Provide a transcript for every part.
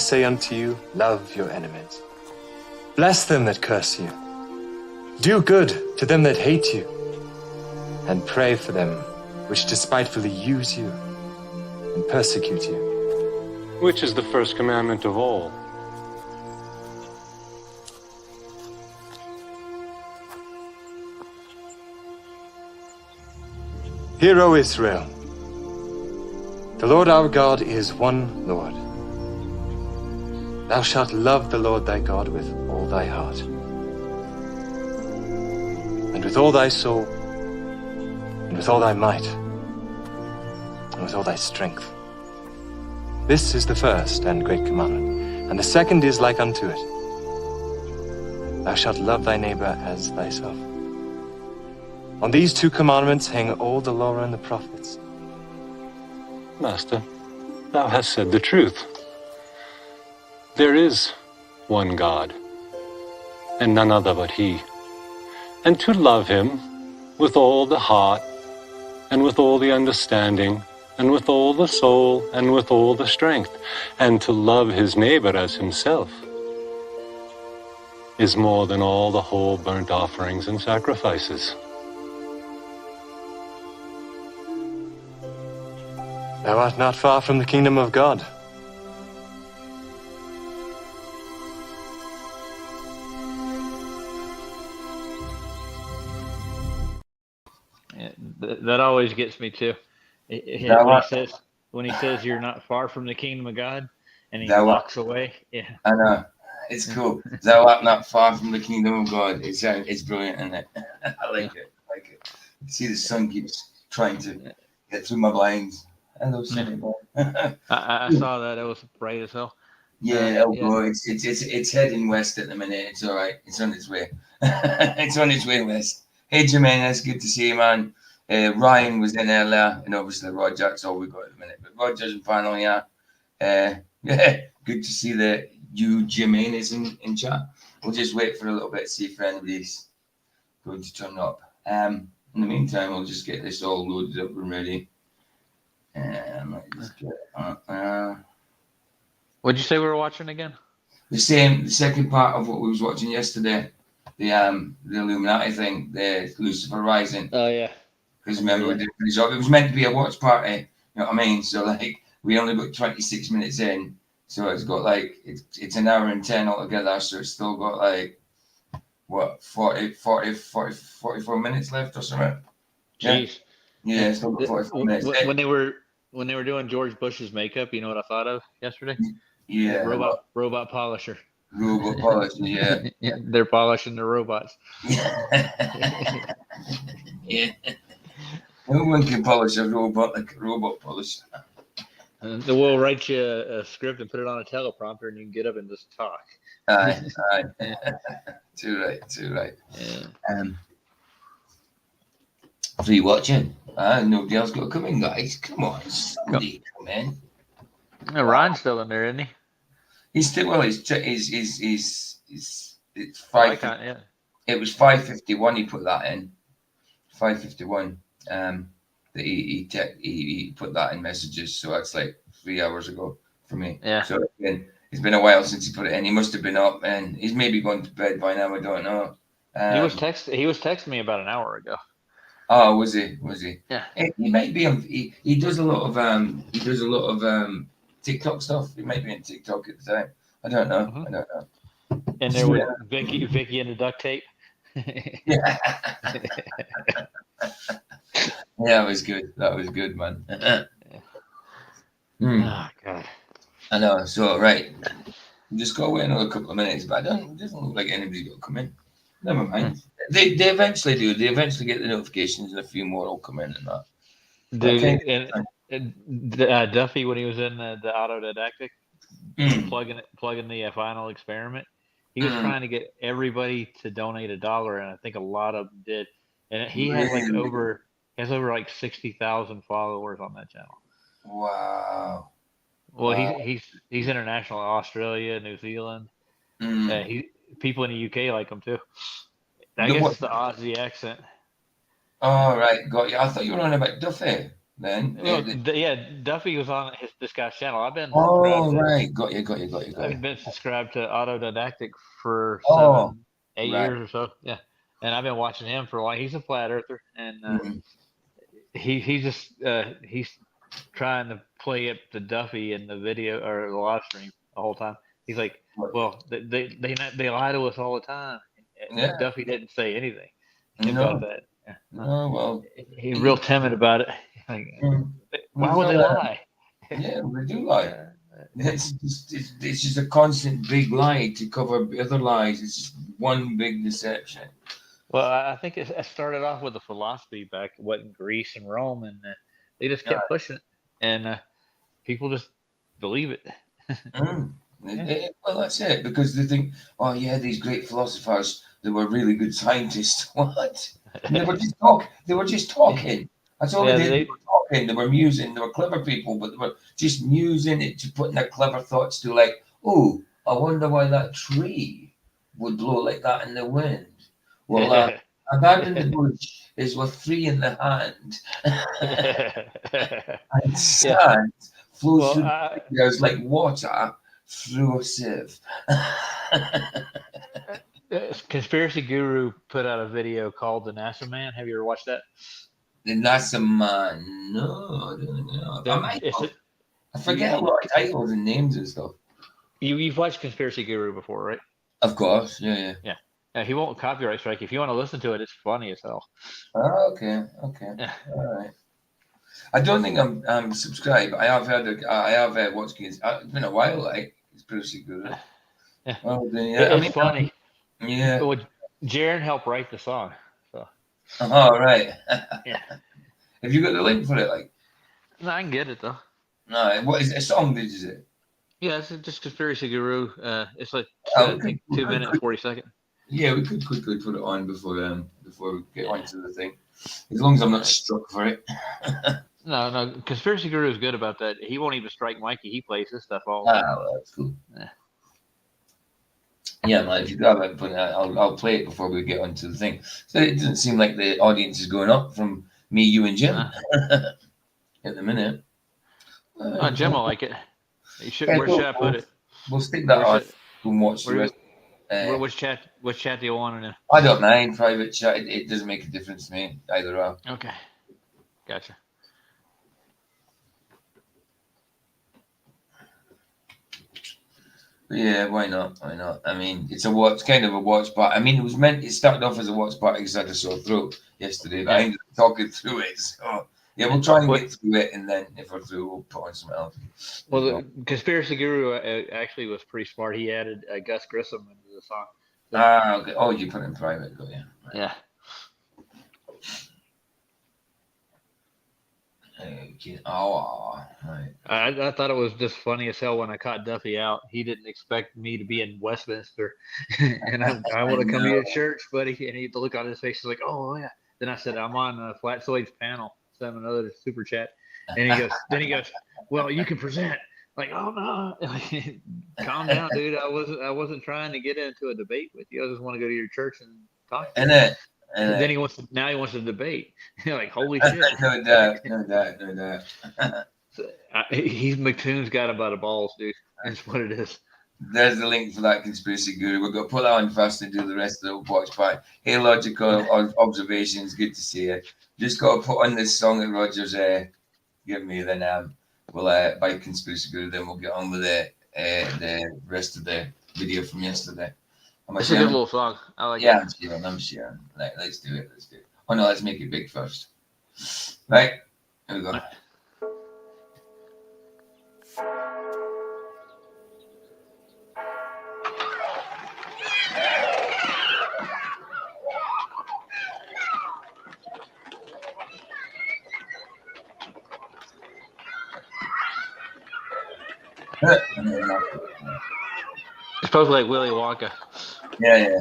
say unto you, love your enemies. Bless them that curse you. Do good to them that hate you. And pray for them which despitefully use you and persecute you. Which is the first commandment of all? Hear, O Israel, the Lord our God is one Lord. Thou shalt love the Lord thy God with all thy heart, and with all thy soul, and with all thy might, and with all thy strength. This is the first and great commandment, and the second is like unto it. Thou shalt love thy neighbor as thyself. On these two commandments hang all the law and the prophets. Master, thou hast said the truth. There is one God, and none other but He. And to love Him with all the heart, and with all the understanding, and with all the soul, and with all the strength, and to love his neighbor as himself, is more than all the whole burnt offerings and sacrifices. Thou art not far from the kingdom of God. Yeah, that always gets me too. When he says you're not far from the kingdom of God, and he walks away. Yeah, I know. It's cool. Thou art not far from the kingdom of God. It's brilliant, isn't it? I like it. See, the sun keeps trying to get through my blinds. Hello, sunny boy. I saw that. It was bright as hell. Yeah, boy. It's heading west at the minute. It's all right. It's on its way. It's on its way west. Hey, Jermaine, it's good to see you, man. Ryan was in earlier, and obviously Roger's all we got at the minute. But Roger's in panel, yeah. Yeah, good to see that you, Jermaine, is in chat. We'll just wait for a little bit to see if anybody's going to turn up. In the meantime, we'll just get this all loaded up and ready. What'd you say we were watching again? The second part of what we was watching yesterday, the Illuminati thing, the Lucifer Rising. Oh yeah. Because remember, we did finish off. It was meant to be a watch party. You know what I mean? So like, we only got 26 minutes in, so it's got like it's an hour and 10 altogether. So it's still got like what 44 minutes left or something. Jeez. Yeah, still got 44 minutes. When they were doing George Bush's makeup, you know what I thought of yesterday? Yeah. Robot polisher. Robot polisher, yeah. Yeah, they're polishing the robots. Yeah. No one can polish a robot like a robot polisher. We'll write you a script and put it on a teleprompter, and you can get up and just talk. Aye. Too right. Yeah. Free watching. Nobody else got to come in, guys. Come on, somebody come in. Ron's still in there, isn't he? He's still it's 5. Yeah. It was 5:51. He put that in 5:51. That he put that in messages, so that's like 3 hours ago for me. Yeah. So it's been a while since he put it in. He must have been up, and he's maybe gone to bed by now. I don't know. He was texting me about an hour ago. Oh, was he? Yeah. He might be on. He does a lot of TikTok stuff. He might be on TikTok at the time. I don't know. Mm-hmm. I don't know. And there was Vicky and the duct tape. Yeah. Yeah, that was good. That was good, man. Oh God. I know. So right, we just got to wait another couple of minutes, but it doesn't look like anybody's going to come in. Never mind. They eventually do. They eventually get the notifications, and a few more will come in and that. Duffy, when he was in the autodidactic, plugging the final experiment, he was trying to get everybody to donate $1, and I think a lot of them did. And he has over 60,000 followers on that channel. Wow. Well, he's international, Australia, New Zealand. People in the UK like him too. I guess it's the Aussie accent. Oh right, got you. I thought you were on about Duffy. then. Well, yeah, Duffy was on this guy's channel. I've been Oh, subscribed to. right. Got you. I've been subscribed to Autodidactic for Oh, 8 right. years or so. Yeah, and I've been watching him for a while. He's a flat earther, and Mhm. he's trying to play up to Duffy in the video or the live stream the whole time. He's like, "Well, they lie to us all the time." Yeah. Duffy didn't say anything about No. that. No, well. He's real timid about it. Like, why would they lie? Yeah, they do lie. It's just a constant big lie to cover other lies. It's just one big deception. Well, I think it started off with a philosophy back what in Greece and Rome, and they just kept pushing it, and people just believe it. Mm. Well, that's it, because they think, oh yeah, these great philosophers, they were really good scientists. What? And they were just talk. They were just talking. That's all Yeah, they did. They were talking. They were musing. They were clever people, but they were just musing it, to putting their clever thoughts to, like, oh, I wonder why that tree would blow like that in the wind. Well, a man in the bush is with three in the hand, and sand flows Well, through the fingers like water through a sieve. Conspiracy Guru put out a video called "The NASA Man." Have you ever watched that? The NASA Man. No, I don't know. I forget a lot of titles and names and stuff. You've watched Conspiracy Guru before, right? Of course, yeah. He won't copyright strike. If you want to listen to it, it's funny as hell. Oh, okay. All right. I don't think I'm subscribed. I have watched it. It's been a while, like Conspiracy Guru. Yeah. Well, It's funny. Yeah. Well, Jaron helped write the song, so. Oh, right. Yeah. Have you got the link for it? Like, no, I can get it though. No, what is it? A song? Did you say? Yeah, it's just Conspiracy Guru. It's like I think 2 minutes 40 seconds. Yeah, we could quickly put it on before we get onto the thing. As long as I'm not struck for it. No, Conspiracy Guru is good about that. He won't even strike Mikey. He plays his stuff all. Well, that's cool. Yeah, man. If you grab it, I'll play it before we get onto the thing. So it doesn't seem like the audience is going up from me, you, and Jim at the minute. Jim will like it. Where should I put it? We'll stick that on and watch the rest. Which chat do you want in? I don't mind private chat. It doesn't make a difference to me either. Okay, gotcha. Yeah, why not? Why not? I mean, it's kind of a watch party. I mean, it started off as a watch party because I had a sore throat yesterday, but I ended up talking through it. So yeah, we'll try and get through it, and then if we're through, we'll put on something else. Well, the Conspiracy Guru actually was pretty smart. He added Gus Grissom into the song. So, okay. Oh, you put it in private, don't you? Right. Yeah. Okay. Oh, right. I thought it was just funny as hell when I caught Duffy out. He didn't expect me to be in Westminster, and I want to come to your church, buddy. And the look on his face was like, "Oh yeah." Then I said, "I'm on Flat Soid's panel." Sent him another super chat, and he goes, "Well, you can present." Like, oh no, calm down, dude. I wasn't trying to get into a debate with you. I just want to go to your church and talk to you. And then he wants to debate. Like, holy shit. No doubt. So, McToon's got him by the balls, dude. That's what it is. There's the link for that Conspiracy Guru. We're going to put that on first and do the rest of the watch party. Hey, logical observations. Good to see you. Just got to put on this song that Roger's given me. Then we'll by Conspiracy Guru. Then we'll get on with the rest of the video from yesterday. It's a good little song. I like it. I'm sharing. Let's do it. Oh no, let's make it big first. Right, here we go. It's probably like Willy Wonka. Yeah.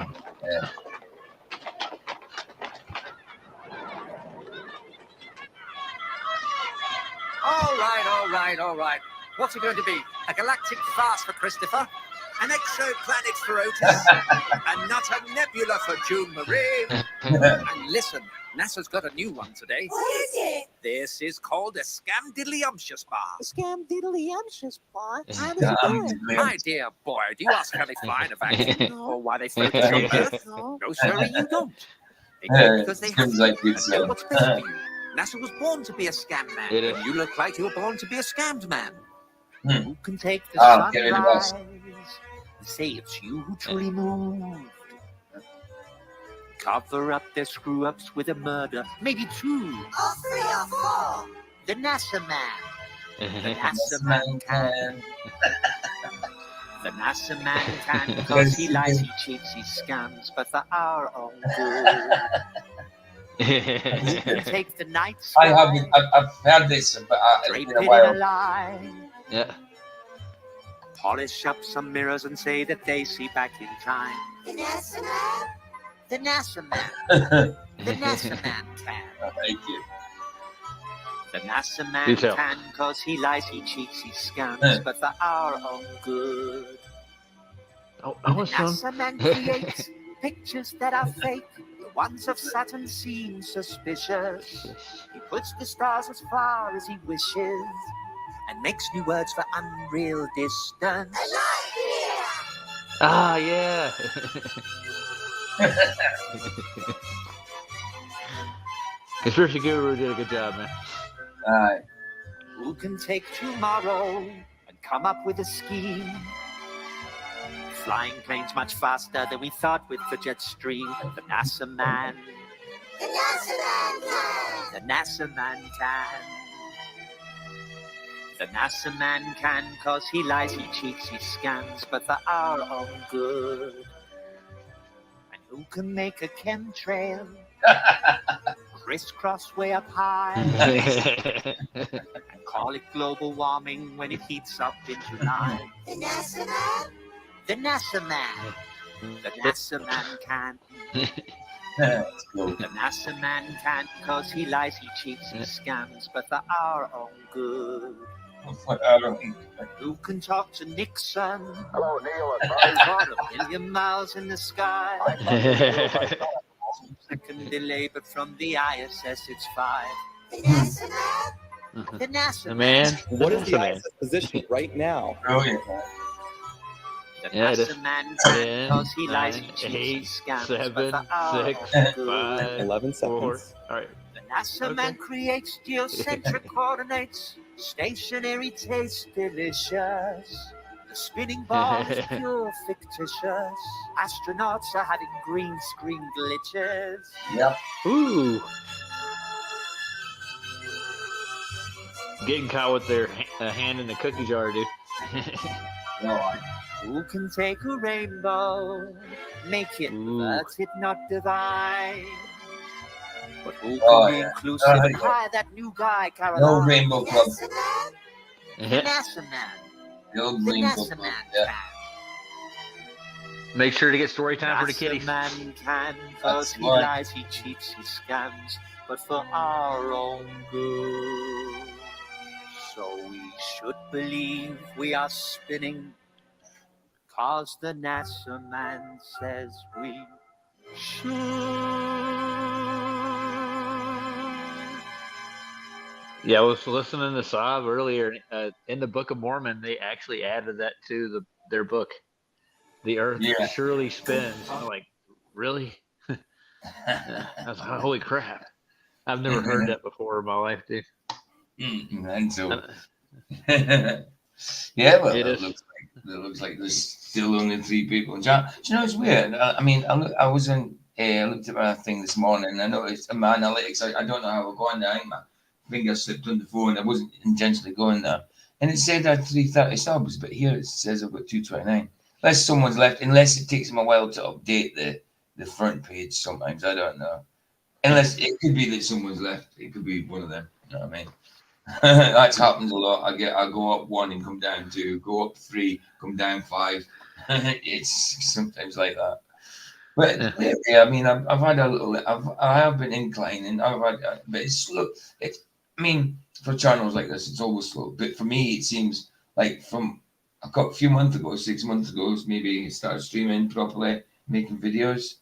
All right. What's it going to be? A galactic farce for Christopher? An exoplanet for Otis, and not a nebula for June Marie. And listen, NASA's got a new one today. What is it? This is called a scamdiddlyumptious bar. Scamdiddlyumptious bar? How does it do it? My dear boy, do you ask how they fly in a vacuum? Or why they float on Earth? No. No, sorry, you don't. They do because they have Seems to. like it's, And know what's best for you? NASA was born to be a scam man, It and is. you look like you were born to be a scammed man. Hmm. Who can take the get rid of us. sunrise and say it's you who truly moved? Cover up their screw-ups with a murder, maybe two. All 3 or 4. The NASA man. The NASA man can. The NASA man can, because he lies, he cheats, he scams, but for our own good. Who can take the night sky, I've heard this, but it's drape been a it in a while. lie, Yeah. polish up some mirrors and say that they see back in time. The NASA man? The NASA man. The NASA man can. Thank you. The NASA man You tell. can, cause he lies, he cheats, he scams, but for our own good. Oh, The was some. NASA man creates pictures that are fake. The ones of Saturn seem suspicious. He puts the stars as far as he wishes and makes new words for unreal distance. Ah, yeah. Conspiracy Guru did a good job, man. Aye. Who can take tomorrow and come up with a scheme? Flying planes much faster than we thought with the jet stream. The NASA man. The NASA man can. The NASA man can. The NASA man can, cause he lies, he cheats, he scams, but for our own good. And who can make a chemtrail crisscross way up high and call it global warming when it heats up in July? The NASA man? The NASA man. The NASA man can. That's cool. The NASA man can, cause he lies, he cheats, he scams, but for our own good. Who can talk to Nixon? Hello, Neil. For a million miles in the sky. Second delay, but from the ISS it's 5. The NASA man? The NASA The man. What is the man? ISS position right now? Brilliant, man. The Yeah, it is. NASA man can, 10, cause he lies, he 9, cheats, he 8, scams, 7, but for our 6, own good. 5, 11 4. seconds. All right. The NASA Okay. man creates geocentric coordinates. Stationary taste delicious. The spinning ball is pure fictitious. Astronauts are having green screen glitches. Yep. Ooh. Getting caught with their hand in the cookie jar, dude. God. Who can take a rainbow, make it, Ooh. but it not divine? But who can Oh, be yeah. inclusive Oh, and yeah. hire that new guy, No Caroline? Rainbow The Club. NASA man? The NASA man. The old The Rainbow NASA Club. man Yeah. can. Make sure to get story time for the NASA kiddies. man can, That's cause he smart. lies, he cheats, he scams, but for our own good. So we should believe we are spinning, cause the NASA man says we should. Yeah, I was listening to Saab earlier. In the Book of Mormon, they actually added that to their book. The Earth Yeah. surely spins. I'm like, really? I was like, holy crap! I've never heard that before in my life, dude. And so, yeah, well, It it is. looks like there's still only 3 people in chat. Do you know it's weird? I mean, I was in. I looked at my thing this morning, and I noticed my analytics. I don't know how we're going there. I think my finger slipped on the phone. I wasn't intentionally going there, and it said I had 330 subs, but here it says I've got 229. Unless someone's left, unless it takes them a while to update the front page. Sometimes I don't know. Unless it could be that someone's left. It could be one of them. You know what I mean? That happens a lot. I go up 1 and come down 2, go up 3, come down 5. It's sometimes like that. But yeah, I mean, I've had a little. I have been inclining. I've had, but it's slow. I mean, for channels like this, it's always slow. But for me, it seems like from a few months ago, 6 months ago, maybe started streaming properly, making videos.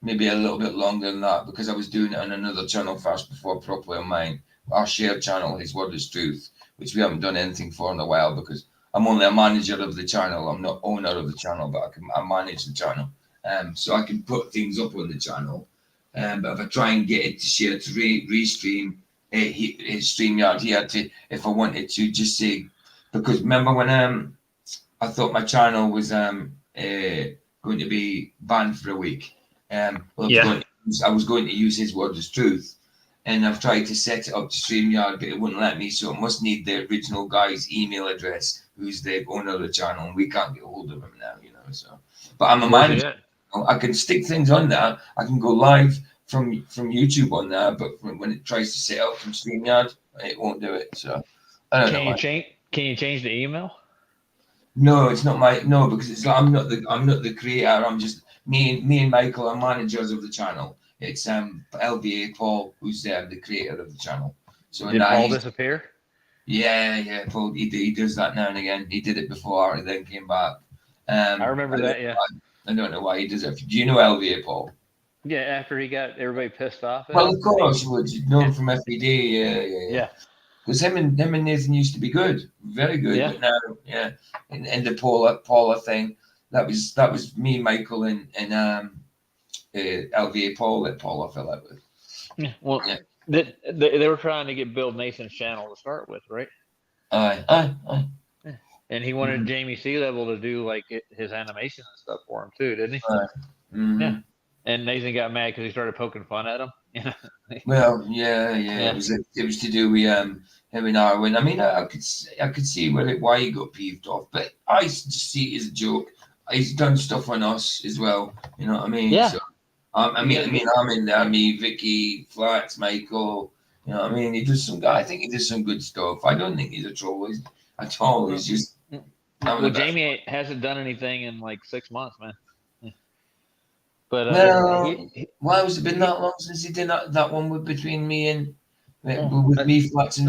Maybe a little bit longer than that because I was doing it on another channel first before properly on mine. Our shared channel, His Word is Truth, which we haven't done anything for in a while because I'm only a manager of the channel. I'm not owner of the channel, but I manage the channel. So I can put things up on the channel. But if I try and get it to share to restream, StreamYard, he had to, if I wanted to just say, because remember when I thought my channel was going to be banned for a week. I was going to use His Word as Truth, and I've tried to set it up to StreamYard, but it wouldn't let me. So it must need the original guy's email address, who's the owner of the channel, and we can't get hold of him now, you know. So, but I'm a manager. I can stick things on there. I can go live from YouTube on there, but when it tries to set up from StreamYard, it won't do it. So I don't know. Can you change the email? No, it's not because it's I'm not the creator. I'm just me and Michael are managers of the channel. It's LVA Paul who's the creator of the channel. So did Paul disappear? Yeah, Paul. He does that now and again. He did it before and then came back. I remember that. Yeah. I don't know why he does it. Do you know LVA Paul? Yeah, after he got everybody pissed off. Well, of course you would. You know him from FED. Yeah. Because him and Nathan used to be good, very good. Yeah. But now, and the Paula thing, that was me, Michael, and LVA Paul that Paula fell out with. Yeah. Well, they were trying to get Bill Nathan's channel to start with, right? Aye. And he wanted Jamie Sea Level to do like his animation and stuff for him too, didn't he? Yeah. And Nathan got mad because he started poking fun at him. Well, yeah. It was to do with him and Arwen. I mean, I could see why he got peeved off, but I just see it as a joke. He's done stuff on us as well. You know what I mean? Yeah. So, I'm in there. Me, Vicky, Flats, Michael. You know what I mean? He does I think he does some good stuff. I don't think he's a troll at all. He's just. Well, Jamie hasn't done anything in like 6 months, man. But why has it been that long since he did that one between me and with me, Flats, and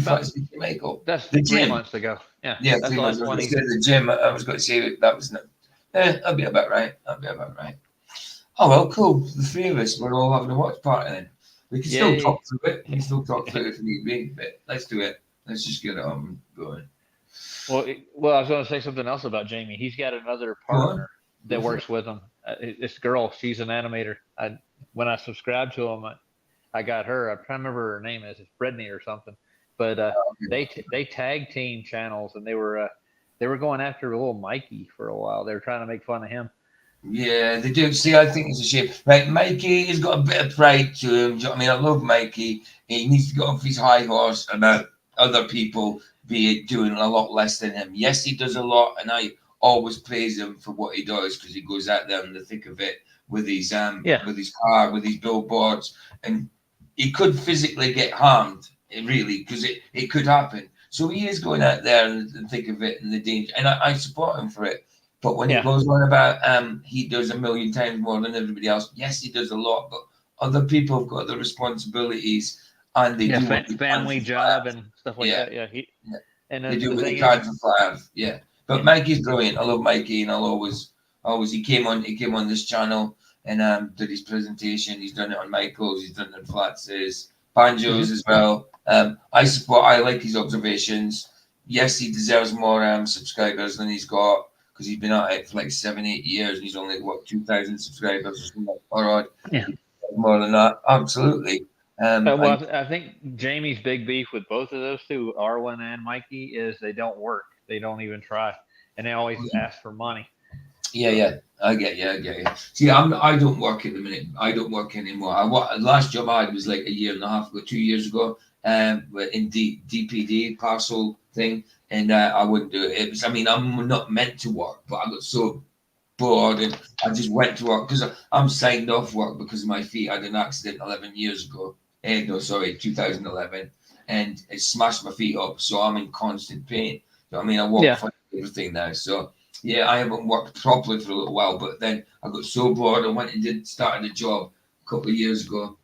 Flats and Michael? That's the 3 months ago. Yeah, that's 3 months ago. The gym. I was going to say that was not. That'll be about right. Oh well, cool. The three of us, we're all having a watch party then. We can still talk through it. We can still talk through it if need be, but let's do it. Let's just get it on going. Well, I was going to say something else about Jamie. He's got another partner that works with him. This girl, she's an animator. When I subscribed to him, I got her. I can't remember her name is. It's Brittany or something. But they tag team channels, and they were going after little Mikey for a while. They were trying to make fun of him. Yeah, they do. See, I think it's a shame. Right, Mikey has got a bit of pride to him. Do you know what I mean? I love Mikey. He needs to get off his high horse about other people doing a lot less than him. Yes, he does a lot, and I always praise him for what he does because he goes out there in the thick of it with his with his car, with his billboards, and he could physically get harmed, really, because it could happen. So he is going out there in the thick of it and the danger, and I support him for it. But when he goes on about he does a million times more than everybody else, yes, he does a lot, but other people have got the responsibilities and they do family job and stuff like that. Yeah, and they do what they can for five. Yeah. But Mikey's brilliant. I love Mikey, and I'll always he came on this channel and did his presentation. He's done it on Michael's, he's done it on Flats's, Banjo's as well. I like his observations. Yes, he deserves more subscribers than he's got because he's been at it for like 7-8 years and he's only 2,000 subscribers or something odd. Yeah, more than that, absolutely. I think Jamie's big beef with both of those two, Arwen and Mikey, is they don't work. They don't even try, and they always ask for money. Yeah, I get you. See, I don't work at the minute. I don't work anymore. Last job I had was like 1.5 years ago, 2 years ago, in DPD parcel thing, and I wouldn't do it. I'm not meant to work, but I got so bored and I just went to work because I'm signed off work because of my feet. I had an accident 11 years ago. 2011, and it smashed my feet up, so I'm in constant pain. You know what I mean? I walk for everything now, so yeah, I haven't worked properly for a little while. But then I got so bored, I went and started a job a couple of years ago.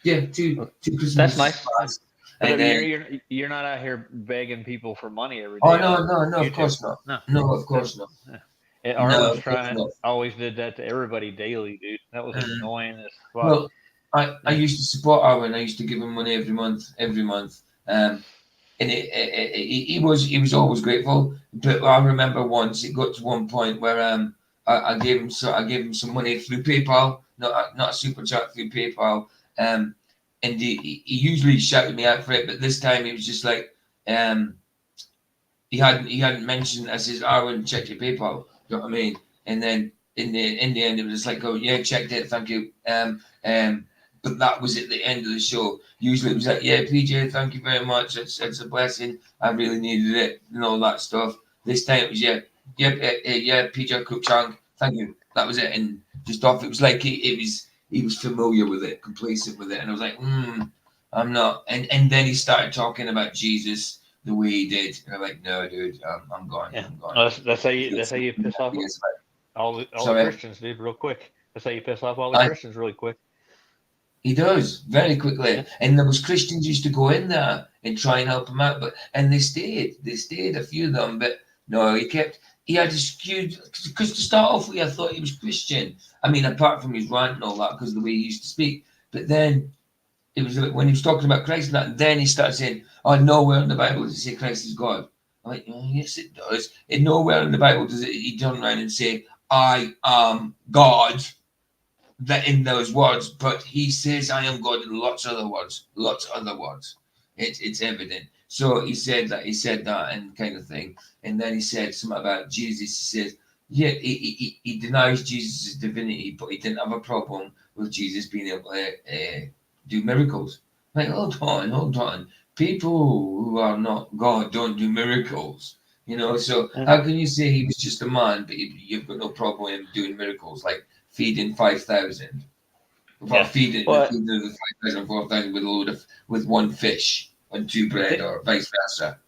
Two Christmas. That's nice. But And you're not out here begging people for money every oh day no, on no, no, of YouTube. course not. No, No, of course not. And No, Arlen's of course not. always did that to everybody daily, dude. That was annoying as fuck. Well, I used to support Arwen. I used to give him money every month. And he was always grateful. But I remember once it got to one point where I gave him some money through PayPal, not a super chat, through PayPal. And he usually shouted me out for it, but this time he was just like he hadn't mentioned, as his Arwen, check your PayPal. You know what I mean? And then in the end it was just like, oh yeah, checked it, thank you. But that was at the end of the show. Usually it was like, yeah, PJ, thank you very much. It's a blessing. I really needed it and all that stuff. This time it was, yeah, PJ Cookchang, thank you. That was it. And just off, it was like he was familiar with it, complacent with it. And I was like, I'm not. And then he started talking about Jesus the way he did. And I'm like, no, dude, I'm gone. Yeah. I'm gone. That's how you piss off all the Christians, dude, real quick. That's how you piss off all the Christians really quick. He does very quickly, Yeah. and there was Christians used to go in there and try and help him out, and they stayed, a few of them, but no, he had a skewed, because to start off with, I thought he was Christian. I mean, apart from his rant and all that, because of the way he used to speak, but then it was when he was talking about Christ and that, and then he started saying, "Oh, nowhere in the Bible does it say Christ is God." I'm like, oh, yes, it does. And nowhere in the Bible does it. He turn around and say, "I am God." That in those words, but he says I am God in lots of other words. It's evident. So he said that and kind of thing. And then he said something about Jesus. He says, yeah, he denies Jesus' divinity, but he didn't have a problem with Jesus being able to do miracles. Like, hold on. People who are not God don't do miracles. So how can you say he was just a man, but you've got no problem with him doing miracles? Like, feeding 5,000, feeding the 5,000, 4,000 with one fish and two bread, or vice versa.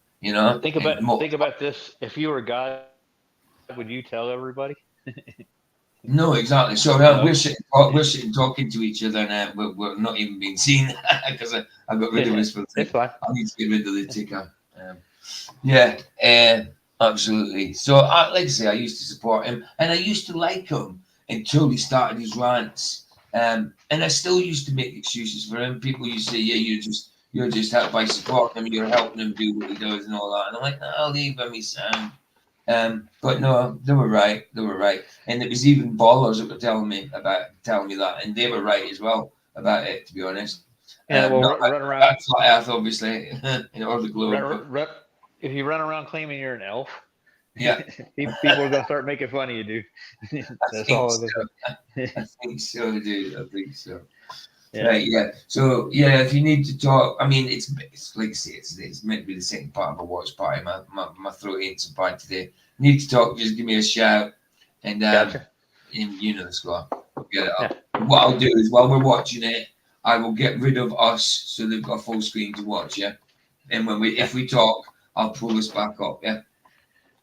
Think about this. If you were God, would you tell everybody? No, exactly. So we're sitting talking to each other, and we're not even being seen because I got rid of this for the It's fine. I need to get rid of the ticker. Absolutely. So, like I say, I used to support him, and I used to like him until he started his rants. And I still used to make excuses for him. People used to say, "Yeah, you're just helped by supporting him. You're helping him do what he does and all that." And I'm like, "I'll leave him, he's sound." But no, they were right. And it was even ballers that were telling me that, and they were right as well about it. To be honest, run around flat Earth, obviously, or the globe. If you run around claiming you're an elf, yeah, people are gonna start making fun of you, dude. That's all. I think so, dude. I think so. Yeah. Right, yeah. So yeah, if you need to talk, I mean, it's like I say, it's meant to be the second part of a watch party. My throat ain't so bad today. Need to talk? Just give me a shout, and Gotcha. you know the score. We'll get it up. Yeah. What I'll do is, while we're watching it, I will get rid of us so they've got a full screen to watch. Yeah, and if we talk, I'll pull us back up. Yeah.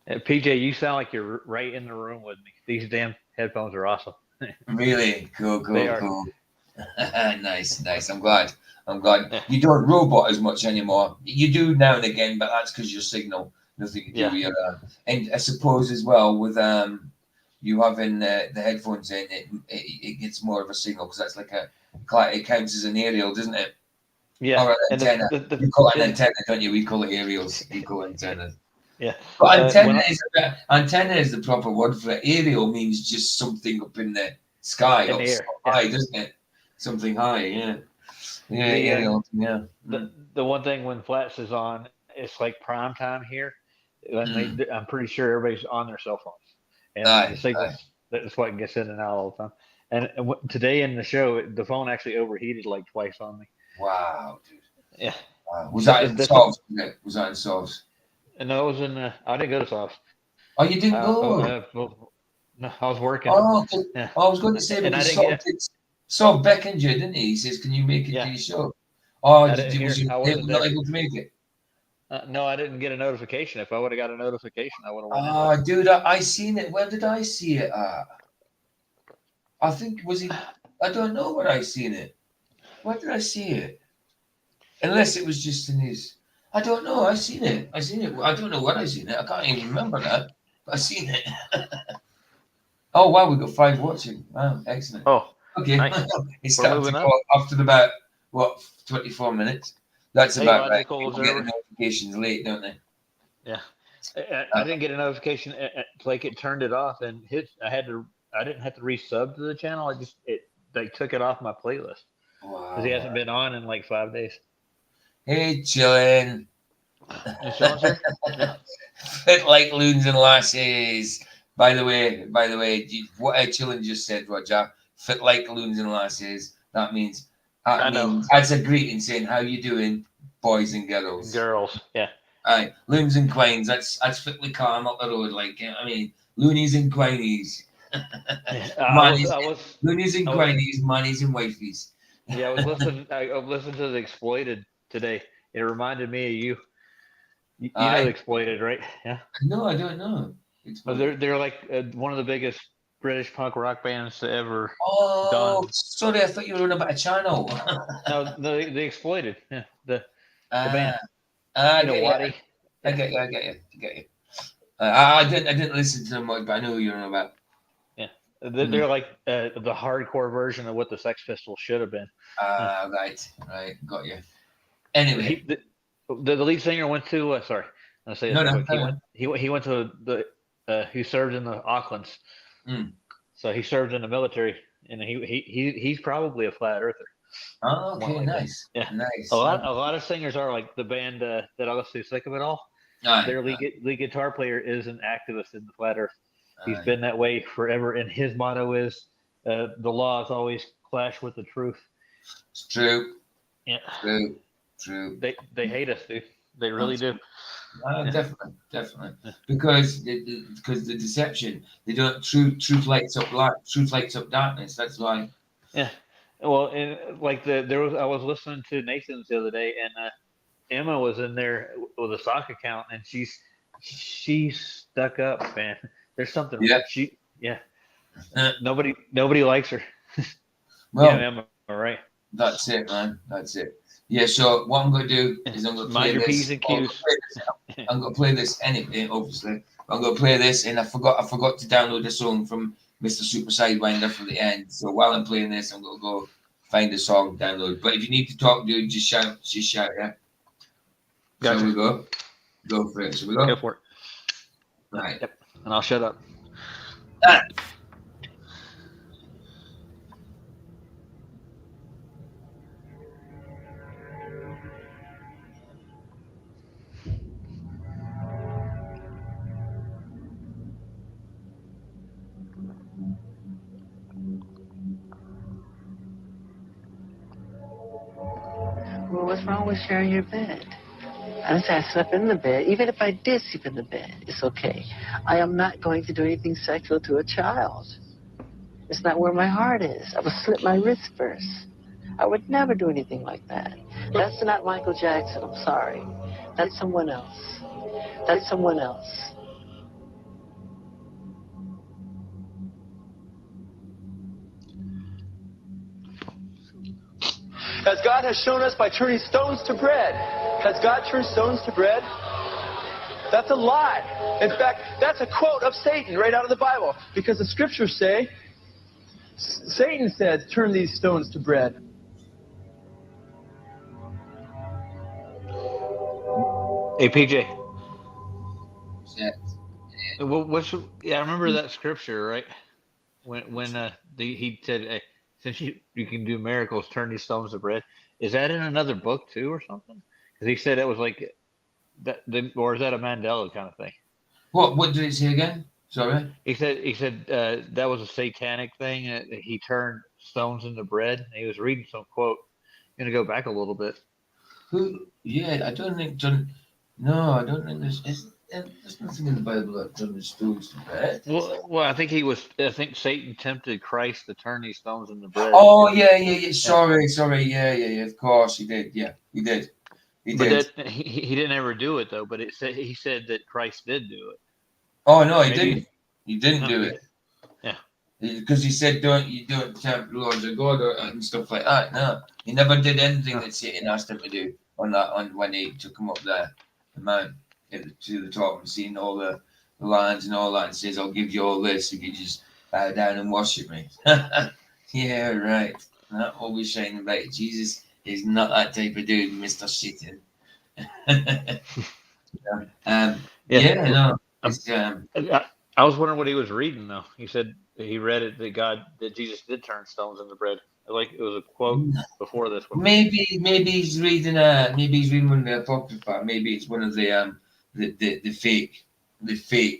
PJ, you sound like you're right in the room with me. These damn headphones are awesome. Really cool. Nice. I'm glad. You don't robot as much anymore. You do now and again, but that's because your signal. Nothing to do with your. And I suppose as well with you having the headphones in, it gets more of a signal because that's like it counts as an aerial, doesn't it? Yeah. Or an antenna. You call it an antenna, don't you? We call it aerials. You call it antennas. Yeah. But antenna is the proper word for it. Aerial means just something up in the sky, in the air. High, doesn't it? Something high, yeah. Yeah, aerial, yeah. The one thing when Flats is on, it's like prime time here. I'm pretty sure everybody's on their cell phones, and the signals. That's what gets in and out all the time. And today in the show, the phone actually overheated like twice on me. Wow, dude. Yeah. Wow. Was that in Solves? Was that in Solves? No, it was in. I didn't go to Solves. Oh, you didn't go? No, I was working. Oh, yeah. I was going to say, because Solve beckoned you, didn't he? He says, "Can you make it to your show?" Oh, was you not able to make it? No, I didn't get a notification. If I would have got a notification, I would have. Oh, dude, I seen it. Where did I see it at? I think I don't know where I seen it. Where did I see it? Unless it was just in his. I don't know. I seen it. I don't know what I seen it. I can't even remember that. But I seen it. Oh wow, we got 5 watching. Wow, excellent. Oh, Okay, nice. it's We're starting to moving go up. after about 24 minutes. That's Hey, about right. logical People get observer. the notifications late, don't they? Yeah, I didn't get a notification. Like it turned it off and hit. I didn't have to resub to the channel. They took it off my playlist because he hasn't been on in like 5 days. Hey, chillin'. Is Sean's here? Yeah. Fit like loons and lasses. By the way, what chillin' just said, Roger. Fit like loons and lasses. That means I know. that's a greeting saying how you doing, boys and girls. Girls, yeah. Aye, loons and quines. That's fitly calm up the road. Like I mean, loonies and quinies. Loonies and quinies, money's and wifies. Yeah, I was listening to the Exploited today. It reminded me of you. You know the Exploited, right? Yeah. No, I don't know. They're like one of the biggest British punk rock bands to ever. Oh, sorry, I thought you were on about a channel. No, the Exploited. Yeah, the band. I get you. I get you. I didn't listen to them much, but I know who you're on about. Yeah, they're like the hardcore version of what the Sex Pistols should have been. Right, got you. Anyway, the lead singer went to. Sorry, I'll say this quick. He went to the. He served in the Aucklands. So he served in the military, and he's probably a flat earther. Oh, okay, nice. Yeah, nice. A lot of singers are like the band that I was too sick of it all. Their lead guitar player is an activist in the flat earth. He's been that way forever, and his motto is the laws always clash with the truth. It's true. Yeah. True. They hate us, dude. They really do. Definitely. Because the deception, they don't. Truth lights up light. Truth lights up darkness. That's why. Yeah. Well, and like I was listening to Nathan's the other day, and Emma was in there with a sock account, and she's stuck up, man. There's something. Yeah. Nobody likes her. Well, Emma, all right. That's it, man. That's it. Yeah. So what I'm going to do is I'm going to play this. P's and Q's. I'm going to play this anyway. Obviously, I'm going to play this, and I forgot to download a song from Mr. Super Sidewinder for the end. So while I'm playing this, I'm going to go find the song, download. But if you need to talk, dude, just shout, yeah. Gotcha. So we go for it. So we go. Go for it. Right. Yep. And I'll shut up. Well, what's wrong with sharing your bed? I didn't say I slept in the bed. Even if I did sleep in the bed, it's okay. I am not going to do anything sexual to a child. It's not where my heart is. I would slit my wrist first. I would never do anything like that. That's not Michael Jackson. I'm sorry. That's someone else. That's someone else. As God has shown us by turning stones to bread. Has God turned stones to bread? That's a lie. In fact, that's a quote of Satan right out of the Bible. Because the scriptures say, Satan said, turn these stones to bread. Hey, PJ. Yeah. I remember that scripture, right? When he said, hey, since you can do miracles, turn these stones to bread. Is that in another book too, or something? Because he said it was like that, or is that a Mandela kind of thing? What did he say again? Sorry. He said that was a satanic thing. He turned stones into bread. He was reading some quote. I'm gonna go back a little bit. Who? Yeah, I don't think I don't think there's nothing in the Bible that turns stones to bread. Well, I think Satan tempted Christ to turn these stones into bread. Oh yeah. Sorry. Yeah. Of course he did. Yeah, he did. He did. He didn't ever do it though. But he said that Christ did do it. Oh no, he didn't. He didn't do it. Yeah. Because he said you don't tempt the Lord of God and stuff like that. No, he never did anything that Satan asked him to do. on when he took him up the mount to the top and seeing all the lands and all that, and says, "I'll give you all this if you just bow down and worship me." Yeah, right. Not always shining bright. Jesus is not that type of dude, Mr. Satan. Yeah, no. It's, I was wondering what he was reading though. He said he read it that Jesus did turn stones into bread. Like it was a quote before this one. maybe he's reading one of the Apocrypha. Maybe it's one of the fake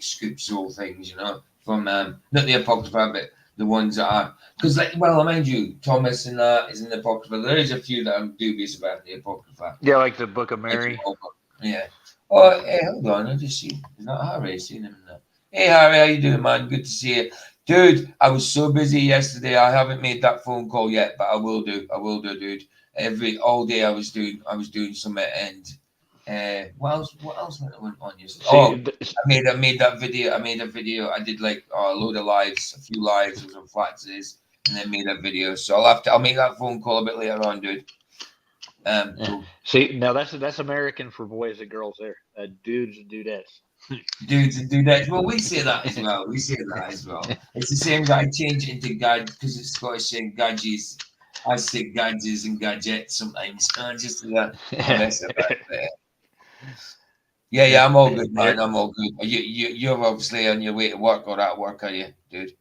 scriptural things, you know, from not the Apocrypha, but the ones that are, because like, well, mind you, Thomas and that is in the Apocrypha. There is a few that I'm dubious about the Apocrypha. Yeah, like the Book of Mary. Yeah. Oh, hey, hold on. I just see. Is that Harry? Seen him now. Hey, Harry, how you doing, man? Good to see you. Dude, I was so busy yesterday. I haven't made that phone call yet, but I will do. I will do, dude. All day I was doing something, and what else went on yesterday? I made that video. I made a video. I did like a load of lives, a few lives, some flats, and then made a video. So I'll make that phone call a bit later on, dude. Cool. See, now that's American for boys and girls there. Dudes and dudettes. Dudes and dudettes. Well, we say that as well. It's the same as I change it into gad because it's Scottish saying gadgets. I say gadgets and gadgets sometimes. Just to mess about there. Yeah, I'm all good, man. I'm all good. You're obviously on your way to work or at work, are you, dude?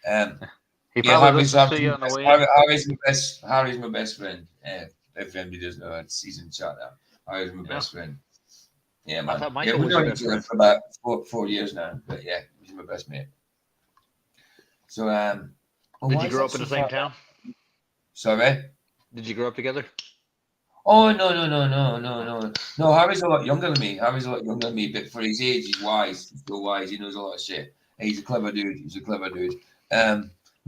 Harry's my best friend. If anybody doesn't know, it's season chat now. Harry's my best friend. Yeah, man. We've known each other for about 4 years now, but yeah, he's my best mate. So, did you grow up in the same town? Sorry? Did you grow up together? Oh, no. No, Harry's a lot younger than me. But for his age, he's wise. He's still wise. He knows a lot of shit. He's a clever dude.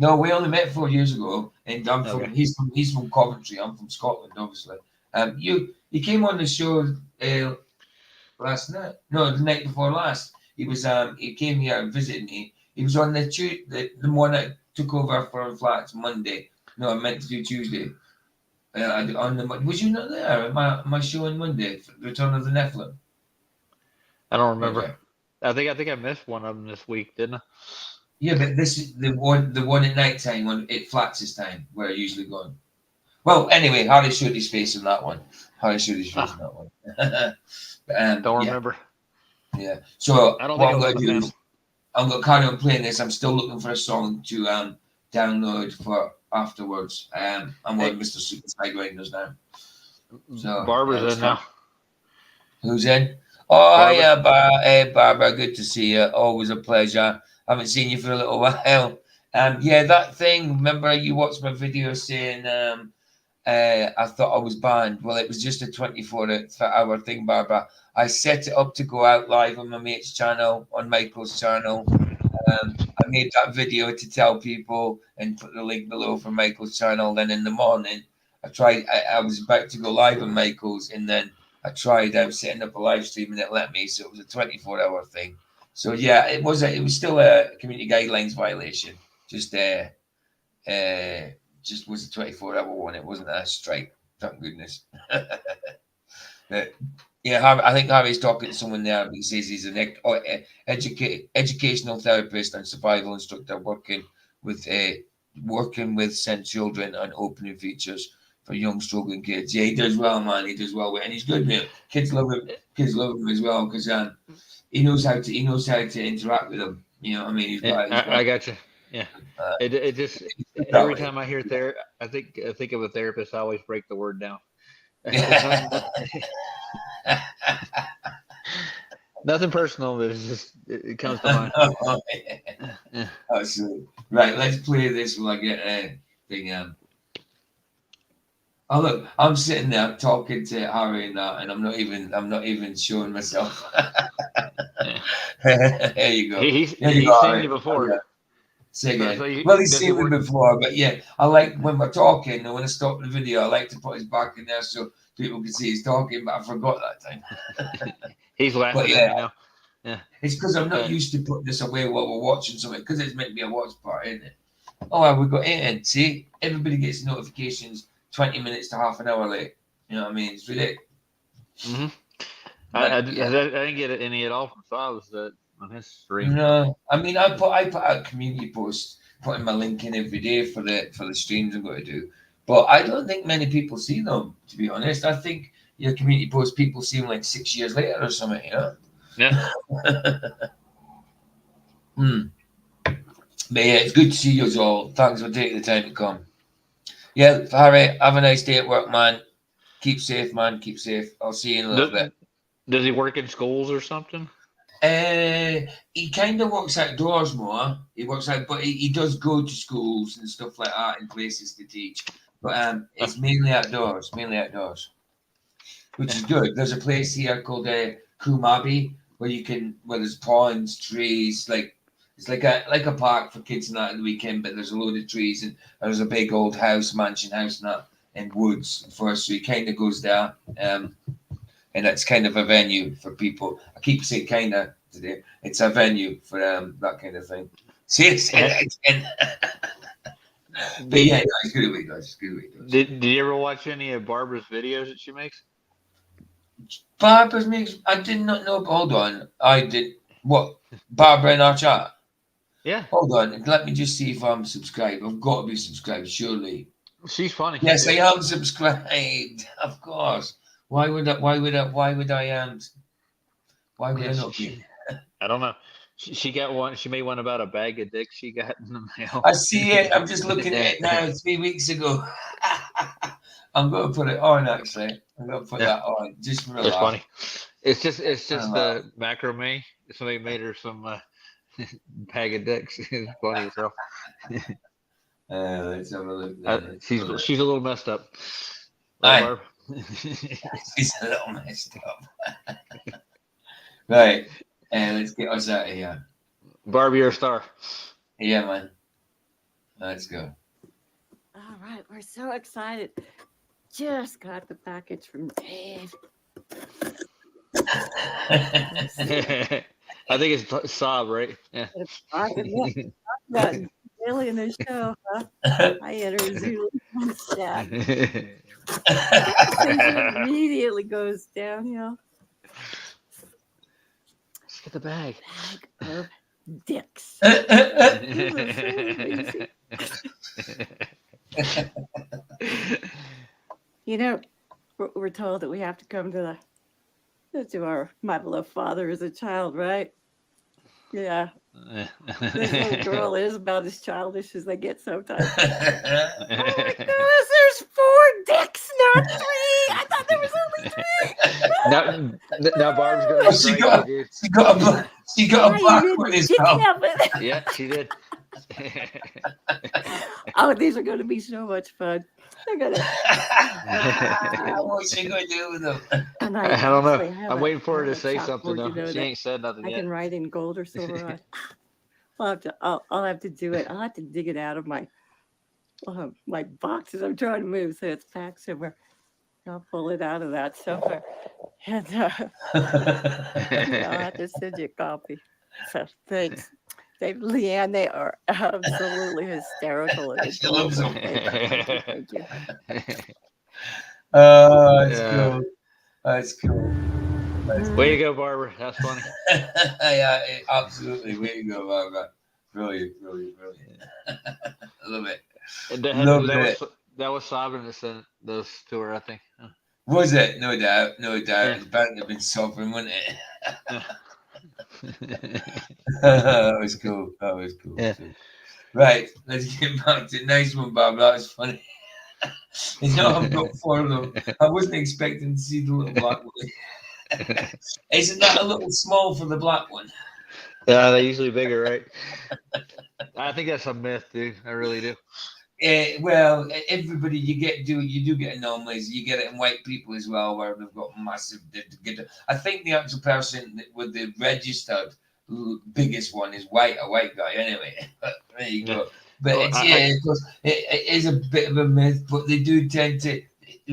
No, we only met 4 years ago, and he's from Coventry. I'm from Scotland, obviously. You came on the show last night. No, the night before last. He came here and visited me. He was on the one that took over for Flats Monday. No, I meant to do Tuesday. Was you not there? My show on Monday, Return of the Nephilim. I don't remember. Okay. I think I missed one of them this week, didn't I? Yeah, but this is the one at night time when it Flats' time where I usually go. Well, anyway, Harry showed his face in that one. Don't remember. Yeah. So what I'm going to do is I'm going to carry on playing this. I'm still looking for a song to download for afterwards. I'm on Mr. Super Sidegrinders now. So Barbara's in now. Who's in? Oh, yeah, Barbara. Good to see you. Always a pleasure. Haven't seen you for a little while. Yeah, that thing. Remember you watched my video saying I thought I was banned. Well, it was just a 24-hour thing, Barbara. I set it up to go out live on my mate's channel, on Michael's channel. I made that video to tell people and put the link below for Michael's channel. Then in the morning, I was about to go live on Michael's, and then I tried setting up a live stream and it let me. So it was a 24-hour thing. So yeah, it was still a community guidelines violation. Just was a 24-hour one. It wasn't a strike. Thank goodness. But yeah, I think Harry's talking to someone there. He says he's an educational therapist and survival instructor working with sent children and opening features for young struggling kids. Yeah, he does well, man. He does well, and he's good, man. Kids love him. Kids love him as well because he knows how to interact with them. You know what I mean? I got you. Yeah. It just every time I hear I think of a therapist. I always break the word down. Nothing personal, but it's just it comes to mind. Yeah. Absolutely. Right, let's play this while I get a thing. Oh look, I'm sitting there talking to Harry and that, and I'm not even showing myself. There you go. He's seen you before. Yeah. Say again. Well, he's seen me before, but yeah, I like when we're talking, and when I stop the video, I like to put his back in there so people can see he's talking, but I forgot that time. He's laughing at me now. Yeah. It's because I'm not used to putting this away while we're watching something, because it's meant to be a watch party, isn't it? Oh, well, we've got it in. See, everybody gets notifications 20 minutes to half an hour late. You know what I mean? It's ridiculous. Mm-hmm. But, I didn't get any at all from Sobs on his stream. no, I mean, I put out community posts, putting my link in every day for the streams I'm going to do. But I don't think many people see them, to be honest. I think your community posts, people see them like 6 years later or something, you know? Yeah. But yeah, it's good to see you all. Thanks for taking the time to come. Yeah, Harry, have a nice day at work, man. Keep safe, man. Keep safe. I'll see you in a little bit. Does he work in schools or something? He kind of works outdoors more. He works out, but he does go to schools and stuff like that and places to teach. But it's mainly outdoors, which is good. There's a place here called Kumabi where there's ponds, trees, like it's like a park for kids and that at the weekend. But there's a load of trees and there's a big old mansion house and that in woods first. So he kind of goes there. And it's kind of a venue for people. I keep saying kind of today. It's a venue for that kind of thing. See, again. But yeah, it's good way, guys. It's good way, guys. Did you ever watch any of Barbara's videos that she makes? Barbara's makes. I did not know. Hold on. I did. What? Barbara in our chat? Yeah. Hold on. Let me just see if I'm subscribed. I've got to be subscribed, surely. She's funny. Yes, I am subscribed. Of course. Why would I not be? I don't know. She got one. She made one about a bag of dicks she got in the mail. I see it. I'm just looking at it now. 3 weeks ago. I'm going to put it on. Actually, I'm going to put that on just for a laugh. Funny. It's just the macrame. Somebody made her some bag of dicks. It's funny as hell. Let's have a look. She's a little messed up. Right. She's a little messed up. Right. Let's get us out of here. Barbie, you're a star. Yeah, man. Let's go. All right, we're so excited. Just got the package from Dave. I think it's Sob, right? Yeah. Got Billy in the show, huh? I entered Zulu chat. Immediately goes downhill. Let's get the bag. Bag of dicks. You know, we're told that we have to come to our My Beloved Father as a child, right? Yeah. This little girl is about as childish as they get sometimes. Oh my gosh, there's 4 dicks, not 3. I thought there was only 3. Now Barb's gonna strike you, dude. She got a black one as well. Yeah, she did. Oh, these are going to be so much fun. They're gonna. What's she going to do with them? I don't know. I'm waiting for her to say something. Though. She ain't said nothing yet. I can write in gold or silver on. I'll have to do it. I'll have to dig it out of my boxes. I'm trying to move, so it's packed somewhere. I'll pull it out of that somewhere, and I'll have to send you a copy. So thanks. Leanne, they are absolutely hysterical. She loves them. Thank you. Oh, that's cool. That's cool. Way to go, Barbara. That's funny. Yeah, absolutely. Way to go, Barbara. Brilliant. I love it. And that was Sobbing that sent those to her, I think. Was it? No doubt. Yeah. It's bound to have been sovereign, wasn't it? Yeah. That was cool. Yeah. Right, let's get back to nice one, Bob. That was funny. You know, I've got 4 of them. I wasn't expecting to see the little black one. Isn't that a little small for the black one? Yeah, they're usually bigger, right? I think that's a myth, dude. I really do. Well, everybody you do get anomalies. You get it in white people as well, where they've got massive. I think the actual person with the registered biggest one is a white guy. Anyway, there you go. But it is a bit of a myth. But they do tend to,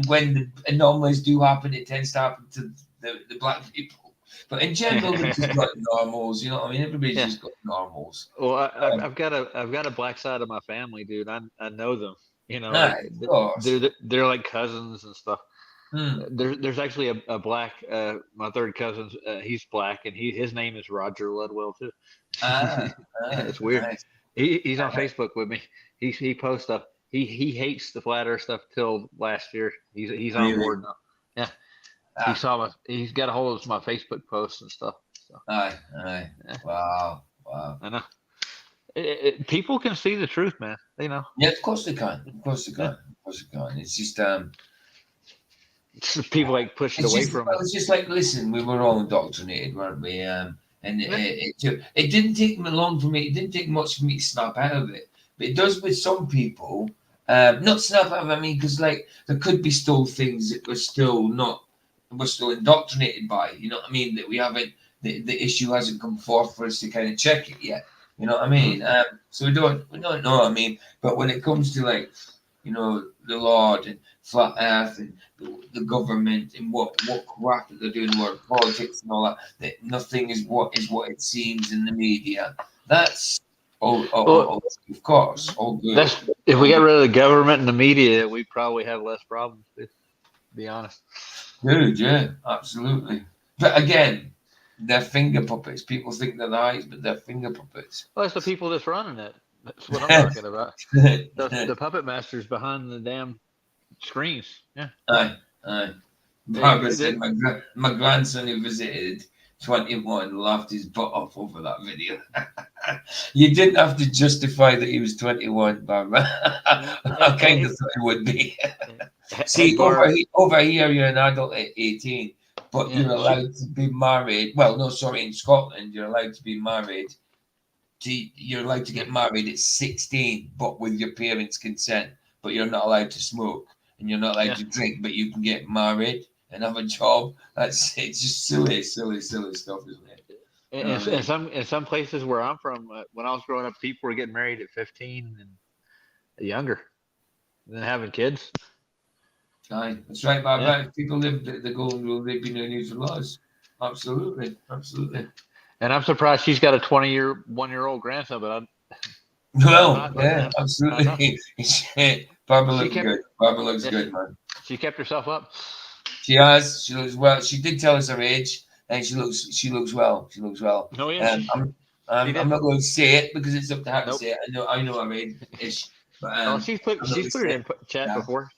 when the anomalies do happen, it tends to happen to the black people. But in general, they've just got normals. You know what I mean? Everybody's just got normals. Well, I've got a black side of my family, dude. I know them. You know, They're they're like cousins and stuff. There's actually a black my third cousin. He's black, and his name is Roger Ludwell too. It's weird. Nice. He's on Facebook with me. He posts stuff. He hates the flat Earth stuff till last year. He's on Really? board now. Yeah. He's got a hold of my Facebook posts and stuff. So. Aye. Yeah. Wow. I know. People can see the truth, man. You know. Yeah, of course they can. It's just people like push it away from it. It's just like, listen, we were all indoctrinated, weren't we? And it didn't take me long for me. It didn't take much for me to snap out of it, but it does with some people. Not snap out of it, I mean, because like there could be still things that we're still indoctrinated by. You know what I mean? That we haven't. The issue hasn't come forth for us to kind of check it yet. You know what I mean? So we don't know. I mean, but when it comes to like, you know, the Lord and flat Earth and the government and what crap that they're doing, what politics and all that nothing is what it seems in the media. That's of course all good. If we got rid of the government and the media, we probably have less problems. To be honest. Good, yeah, absolutely. But again, they're finger puppets. People think they're the eyes, but they're finger puppets. Well, it's the people that's running it. That's what I'm talking about. The puppet masters behind the damn screens. Yeah. Aye. Barbara said my grandson who visited 21 laughed his butt off over that video. You didn't have to justify that he was 21, Barbara. I kind of thought it would be. See, over here you're an adult at 18. But you're allowed to be married. Well, no, sorry, in Scotland, you're allowed to be married. You're allowed to get married at 16, but with your parents' consent. But you're not allowed to smoke and you're not allowed to drink, but you can get married and have a job. It's just silly stuff, isn't it? In some places where I'm from, when I was growing up, people were getting married at 15 and younger, and then having kids. Aye, that's right, Bob. Yeah. If people live the golden rule, they'd be no need for laws. Absolutely. And I'm surprised she's got a 1-year-old grandson, but absolutely. Barbara looks good. Barbara looks good, man. She kept herself up. She has. She looks well. She did tell us her age, and she looks well. No, yeah. I'm not going to say it because it's up to her to say it. I know her age ish. But she's put it in chat before.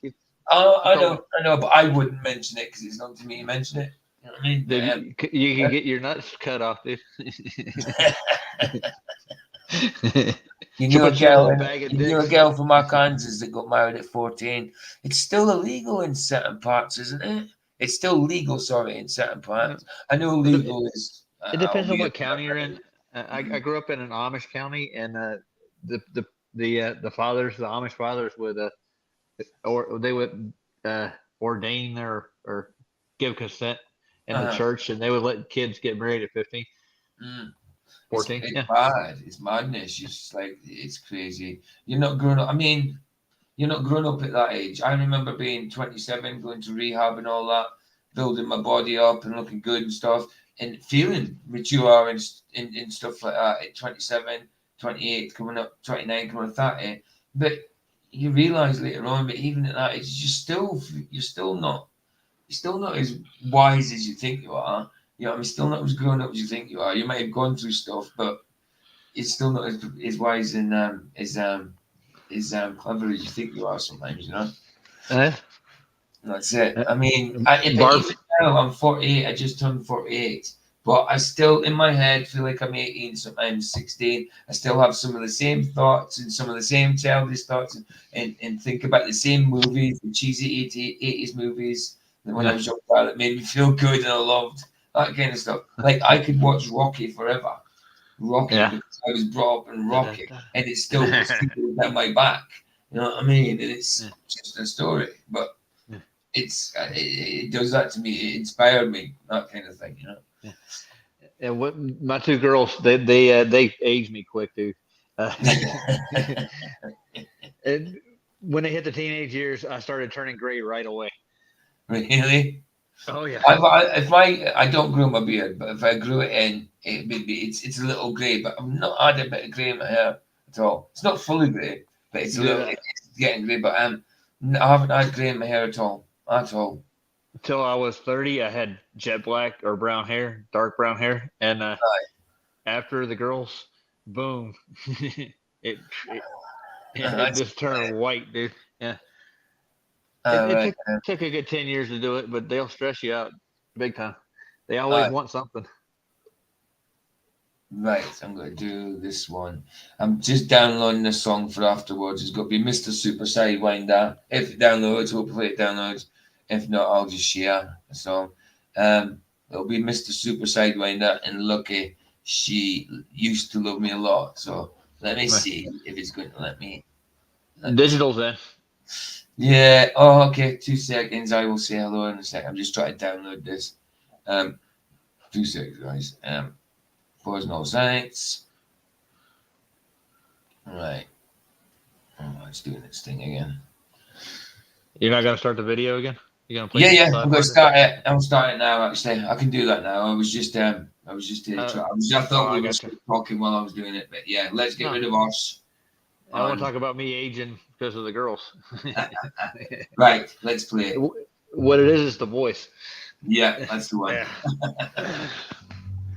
I know, but I wouldn't mention it because it's not to me to mention it. You know what I mean? Dude, you can get your nuts cut off, dude. You knew a girl from Arkansas that got married at 14. It's still illegal in certain parts, isn't it? It's still legal, in certain parts. I know legal is. It depends on what county you're in. I grew up in an Amish county, and the fathers, the Amish fathers, would they would ordain or give consent in the church, and they would let kids get married at 15. 14. It's bad. It's madness. It's just like, it's crazy. You're not grown up. I mean, you're not grown up at that age. I remember being 27, going to rehab and all that, building my body up and looking good and stuff, and feeling mature and stuff like that at 27, 28, coming up 29, coming up 30. But you realize later on, but even at that age, you're still not as wise as you think you are. You know, I'm still not as grown up as you think you are. You might have gone through stuff, but it's still not as wise and as clever as you think you are sometimes, you know? That's it. I mean, I'm 48. I just turned 48. But I still, in my head, feel like I'm 18, sometimes 16. I still have some of the same thoughts and some of the same childish thoughts and think about the same movies, the cheesy 80s movies that when I was young, that made me feel good and I loved. That kind of stuff. Like, I could watch Rocky forever. Because I was brought up in Rocky, and it's still down my back. You know what I mean? And it's just a story, but it does that to me. It inspired me. That kind of thing, you know. And what my two girls, they aged me quick, dude. And when they hit the teenage years, I started turning gray right away. Really? Oh yeah. I don't grow my beard, but if I grew it in, it's a little grey. But I'm not adding a bit of grey in my hair at all. It's not fully grey, but it's a little. It's getting grey. But I haven't had grey in my hair at all. Till I was 30, I had jet black or brown hair, dark brown hair, and after the girls, boom, it just turned white, dude. Yeah, it took a good 10 years to do it, but they'll stress you out big time. They always want something. Right, I'm going to do this one. I'm just downloading the song for afterwards. It's got to be Mr. Super Sidewinder. If it downloads, we'll play it downloads. If not, I'll just share the song. It'll be Mr. Super Sidewinder and Lucky. She used to love me a lot. So let me see if it's going to let me. Digital's then. Yeah. Oh, okay. 2 seconds. I will say hello in a second. I'm just trying to download this. 2 seconds, guys. Pause no sites. Right. Oh, it's doing its thing again. You're not gonna start the video again? You're gonna play? Yeah. I'm gonna start it. I'm starting now. Actually, I can do that now. I was just I thought we were talking while I was doing it, but yeah, let's get rid of us. I want to talk about me aging because of the girls. Right. Let's play it. What it is the voice. Yeah, that's the one. Yeah.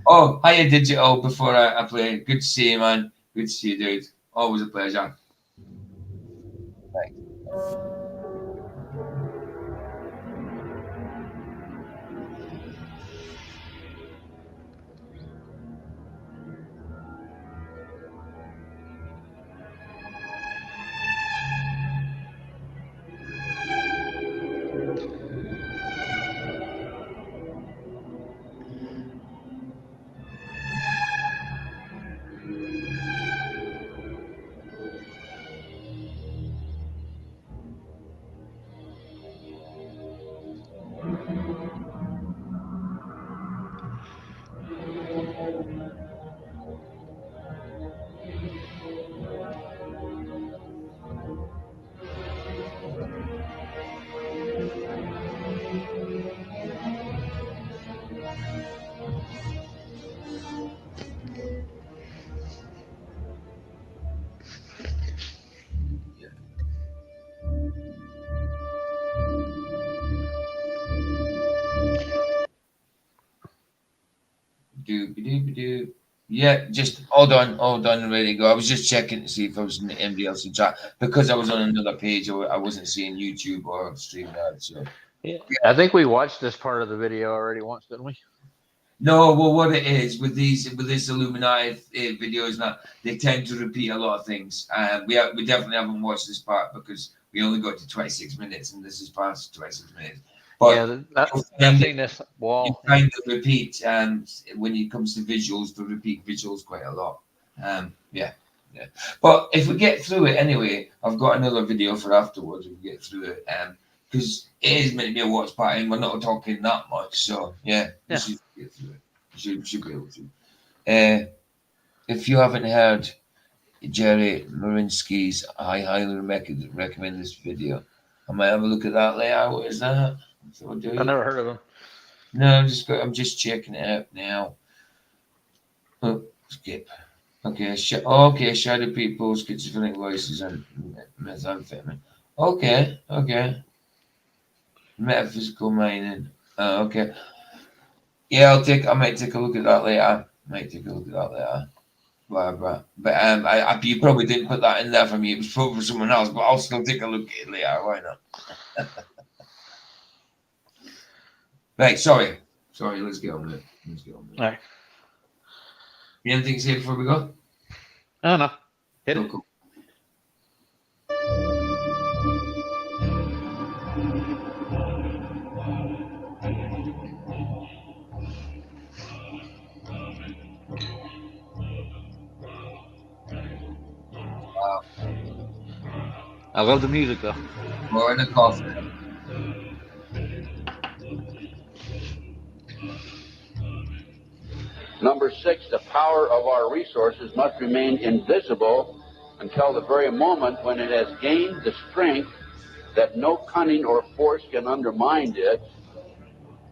Oh, hiya, Digital. Before I play, good to see you, man. Good to see you, dude. Always a pleasure. Right. Yeah, just hold on, ready to go. I was just checking to see if I was in anybody else in chat because I was on another page. I wasn't seeing YouTube or StreamYard. So yeah, I think we watched this part of the video already once, didn't we? No, well, what it is with this Illuminati videos now, they tend to repeat a lot of things. We definitely haven't watched this part because we only got to 26 minutes, and this is past 26 minutes. But I've seen this wall. You kind of repeat, when it comes to visuals, to repeat visuals quite a lot. Yeah. But if we get through it anyway, I've got another video for afterwards. If we get through it, because it is meant to be a watch party, and we're not talking that much. So yeah. We should get through it. Should be able to. If you haven't heard Jerry Marinsky's, I highly recommend this video. I might have a look at that later. What is that? So I never heard of him. No, I'm just checking it out now. Oh, skip. Okay, shadow people, schizophrenic voices, and methamphetamine. Okay. Metaphysical mining. Okay. Yeah, I might take a look at that later. Blah. But you probably didn't put that in there for me. It was probably for someone else, but I'll still take a look at it later. Why not? Right, sorry. Let's get on with it. All right. You anything to say before we go? I don't know. Hit it. Cool. Wow. I love the music though. More in the coffin. Number 6, the power of our resources must remain invisible until the very moment when it has gained the strength that no cunning or force can undermine it.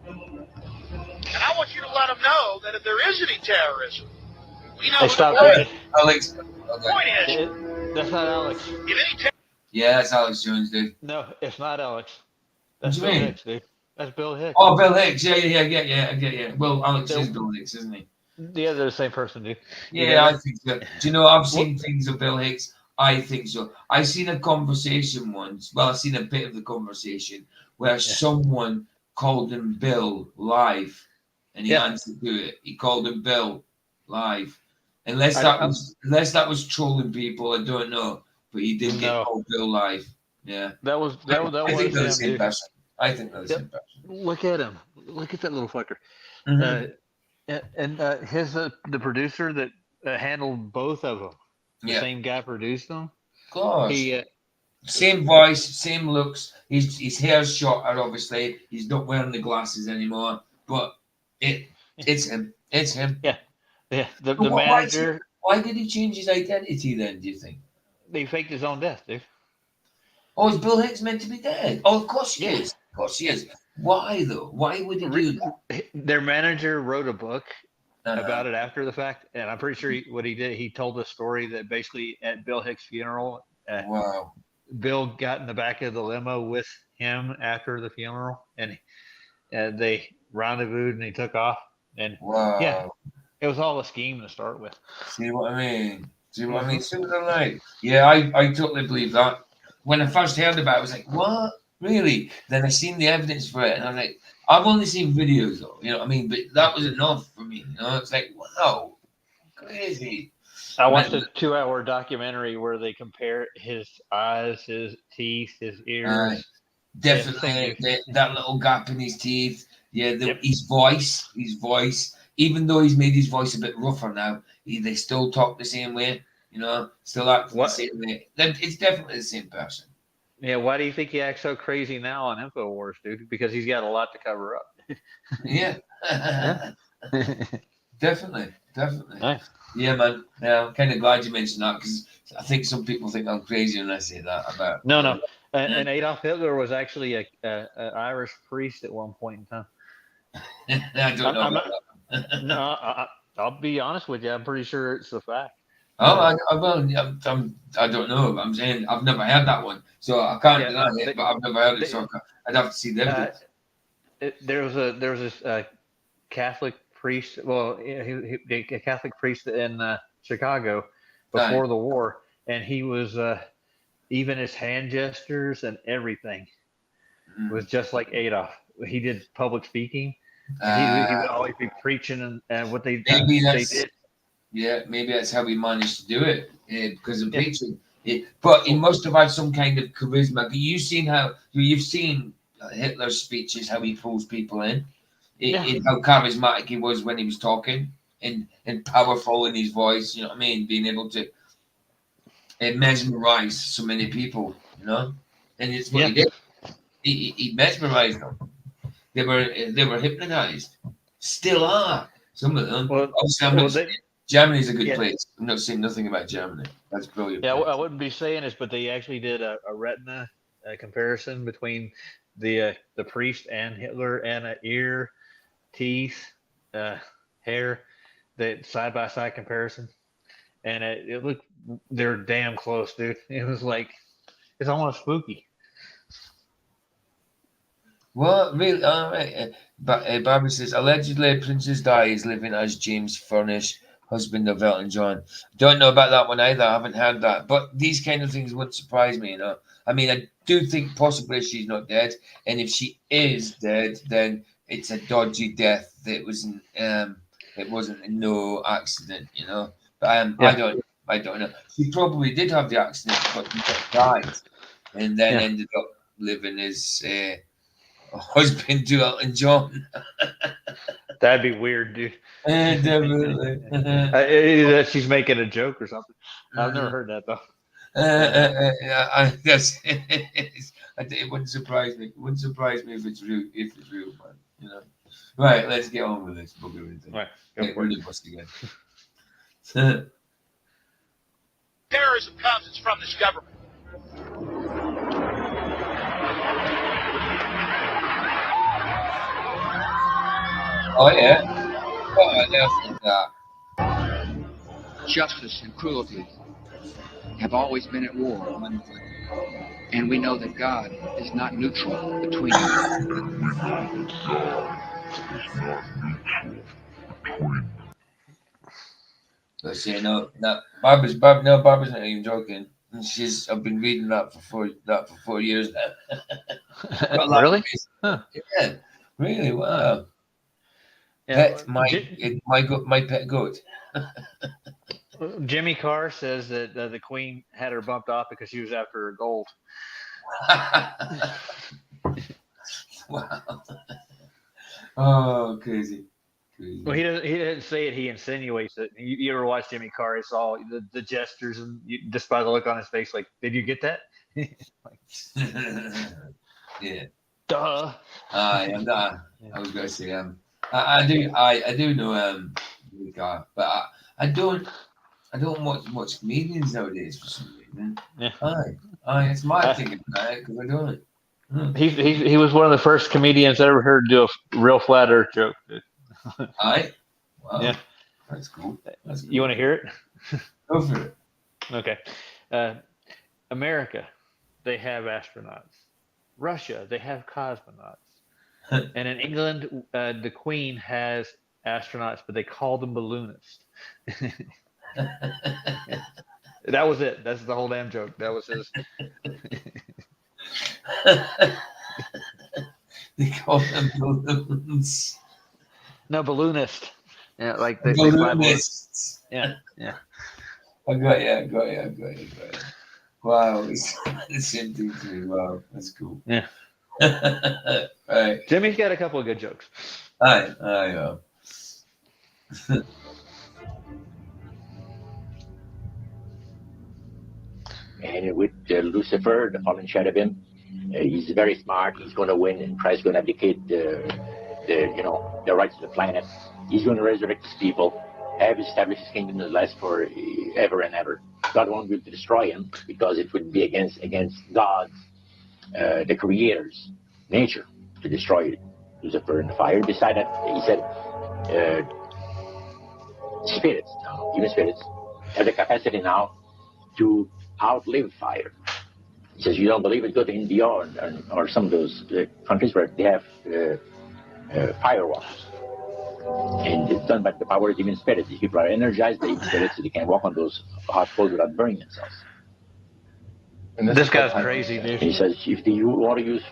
And I want you to let them know that if there is any terrorism, we know. Hey, stop there. Alex. Okay. That's not Alex. If any Yeah, that's Alex Jones, dude. No, it's not Alex. What do you mean? Dude. That's Bill Hicks. Oh, Bill Hicks. Yeah. I get you. Well, Alex is Bill Hicks, isn't he? Yeah, they're the same person, dude. Yeah, I think so. Do you know, I've seen things of Bill Hicks. I think so. I seen a conversation once. Well, I seen a bit of the conversation where someone called him Bill live, and he answered to it. He called him Bill live. Unless that was trolling people, I don't know. But he did get called Bill live. Yeah. I think they're the same dude. person. I think they're the same person. Look at him. Look at that little fucker. And the producer that handled both of them, the same guy produced them. Gosh. He, same voice, same looks. His hair's shorter, obviously. He's not wearing the glasses anymore. But it's him. It's him. Yeah. The manager. Why did he change his identity then, do you think? He faked his own death, dude. Oh, is Bill Hicks meant to be dead? Oh, of course he is. Of course he is. Why, though? Why would he do that? Their manager wrote a book about it after the fact, and I'm pretty sure what he did, he told a story that basically at Bill Hicks' funeral, Bill got in the back of the limo with him after the funeral, and they rendezvoused, and he took off. And it was all a scheme to start with. See what I mean? See what I mean? Yeah, I totally believe that. When I first heard about it, I was like, what? Really? Then I seen the evidence for it, and I'm like, I've only seen videos though, you know what I mean? But that was enough for me, you know? It's like, wow, crazy. I watched a 2-hour documentary where they compare his eyes, his teeth, his ears. Definitely, that little gap in his teeth. Yeah, his voice. Even though he's made his voice a bit rougher now, they still talk the same way, you know? Still act the same way. It's definitely the same person. Yeah, why do you think he acts so crazy now on InfoWars, dude? Because he's got a lot to cover up. Yeah. Definitely. Nice. Yeah, man. Yeah, I'm kind of glad you mentioned that because I think some people think I'm crazy when I say that about. No. And Adolf Hitler was actually an Irish priest at one point in time. I don't know about that. No, I'll be honest with you. I'm pretty sure it's a fact. Oh, I don't know. I'm saying I've never heard that one, so I can't deny it. But I've never heard it, so I'd have to see the evidence. There was this Catholic priest. Well, a Catholic priest in Chicago before the war, and he was even his hand gestures and everything was just like Adolf. He did public speaking. And he would always be preaching and what they did. Yeah, maybe that's how he managed to do it because of preaching. But he must have had some kind of charisma. You've seen Hitler's speeches, how he pulls people in, how charismatic he was when he was talking, and powerful in his voice. You know what I mean? Being able to mesmerize so many people. You know, and it's what he did. He mesmerized them. They were hypnotized. Still are some of them. Germany's a good place. I'm not saying nothing about Germany. That's brilliant. Yeah, I wouldn't be saying this, but they actually did a retina comparison between the priest and Hitler, and an ear, teeth, hair, that side by side comparison, and it looked, they're damn close, dude. It was like, it's almost spooky. Well, really, all right. But Barbara says allegedly Princess Di is living as James Furnish, husband of Elton John. Don't know about that one either. I haven't heard that. But these kind of things wouldn't surprise me, you know. I mean, I do think possibly she's not dead, and if she is dead, then it's a dodgy death. It wasn't no accident, you know. But I don't know. She probably did have the accident, but died, and then ended up living as husband to Elton John. That'd be weird, dude. Definitely. That she's making a joke or something. I've never heard that though. It wouldn't surprise me. It wouldn't surprise me if it's real. If it's real, man. You know. Right. Let's get on with this booger thing. Right. Get rid of us again. Terrorism comes, it's from this government. Oh yeah. What else is that? Justice and cruelty have always been at war. And we know that God is not neutral between them. Let's say no, Barbara's not even joking. I've been reading that for 4 years now. Got a lot of Really? ways. Huh. Yeah, really. Wow. Yeah, My pet goat. Jimmy Carr says that the Queen had her bumped off because she was after her gold. Wow. Oh, crazy. Well, he doesn't say it. He insinuates it. You ever watch Jimmy Carr? It's all the gestures, and just by the look on his face, like, did you get that? Yeah. Duh. I'm not. I was gonna say I do know Jimmy Carr, but I don't watch comedians nowadays for some reason. Yeah. It's my thing about it because I don't. He was one of the first comedians I ever heard do a real flat Earth joke. Aye. Wow. Yeah. That's cool. You want to hear it? Go for it. Okay. America, they have astronauts. Russia, they have cosmonauts. And in England, the Queen has astronauts, but they call them balloonists. That was it. That's the whole damn joke. That was his. They call them balloons. No, balloonist. Yeah, like they fly balloons. Yeah. I got you. Wow, it's the same thing to me. Wow, that's cool. Yeah. Right. Jimmy's got a couple of good jokes. Aye. And with Lucifer, the fallen shadow of him, he's very smart. He's going to win, and Christ's going to abdicate the rights of the planet. He's going to resurrect his people, have established his kingdom that lasts for ever and ever. God won't be able to destroy him because it would be against God's, the Creator's nature to destroy Lucifer in the fire. Beside that, he said, spirits, even spirits, have the capacity now to outlive fire. He says, you don't believe it? Go to India or some of those countries where they have firewalks. And it's done by the power of even spirits. These people are energized, they spirits, so they can walk on those hot coals without burning themselves. And this guy's crazy, dude. He says, if you want to use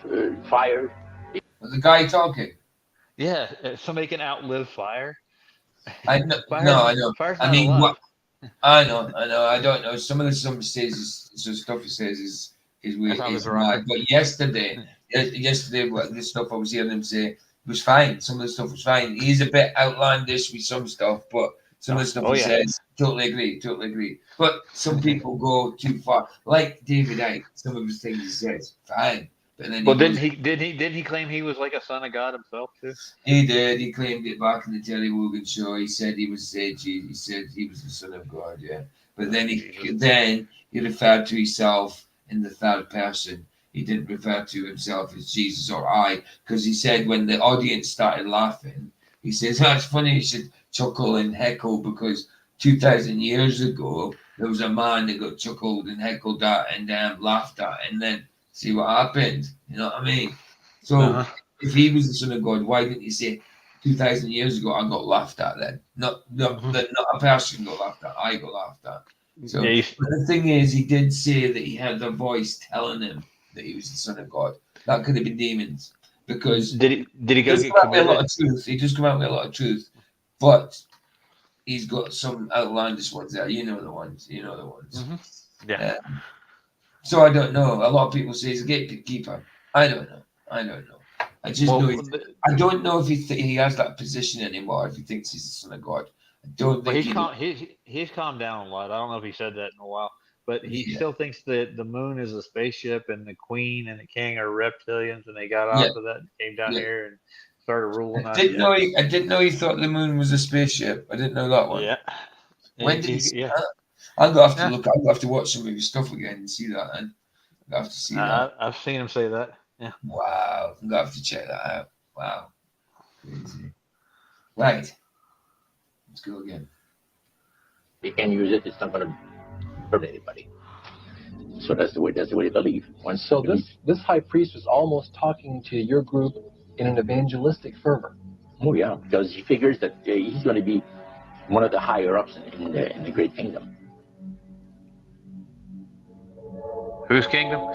fire... Was the guy talking? Yeah, somebody can outlive fire. I know. I mean, what? I know. I don't know. Some of the stuff he says is weird. Is mad. But yesterday, what the stuff I was hearing him say was fine. Some of the stuff was fine. He's a bit outlandish with some stuff, but some of the stuff he says, totally agree. But some people go too far. Like David Icke, some of his things he says, fine. But then didn't he claim he was like a son of God himself too? He did. He claimed it back in the Terry Wogan show. He said he was he said he was the son of God. Yeah, but then he referred to himself in the third person. He didn't refer to himself as Jesus or I, because he said when the audience started laughing, he says, "That's funny. You should chuckle and heckle because 2,000 years ago there was a man that got chuckled and heckled at and laughed at, and then." See what happened, you know what I mean? So if he was the son of God, why didn't he say 2,000 years ago I got laughed at then? Not a person got laughed at, I got laughed at. So but the thing is, he did say that he had a voice telling him that he was the son of God. That could have been demons. Because did he go get committed? A lot of truth. He just come out with a lot of truth. But he's got some outlandish ones there. You know the ones. Mm-hmm. Yeah. So I don't know. A lot of people say he's a gatekeeper. I don't know. I just know. I don't know if he has that position anymore. If he thinks he's the son of God, I don't think. He's calmed down a lot. I don't know if he said that in a while, but he still thinks that the moon is a spaceship and the queen and the king are reptilians, and they got off of that and came down here and started ruling. I didn't know he thought the moon was a spaceship. I didn't know that one. Yeah. When did he say that? I'm gonna have to look. I'm gonna have to watch some of his stuff again and see that. And I have to see that. I've seen him say that. Yeah. Wow. I'm gonna have to check that out. Wow. Crazy. Right. Let's go again. You can use it. It's not going to hurt anybody. So that's the way they believe. So this high priest was almost talking to your group in an evangelistic fervor. Oh yeah, because he figures that he's going to be one of the higher ups in the great kingdom. Whose kingdom?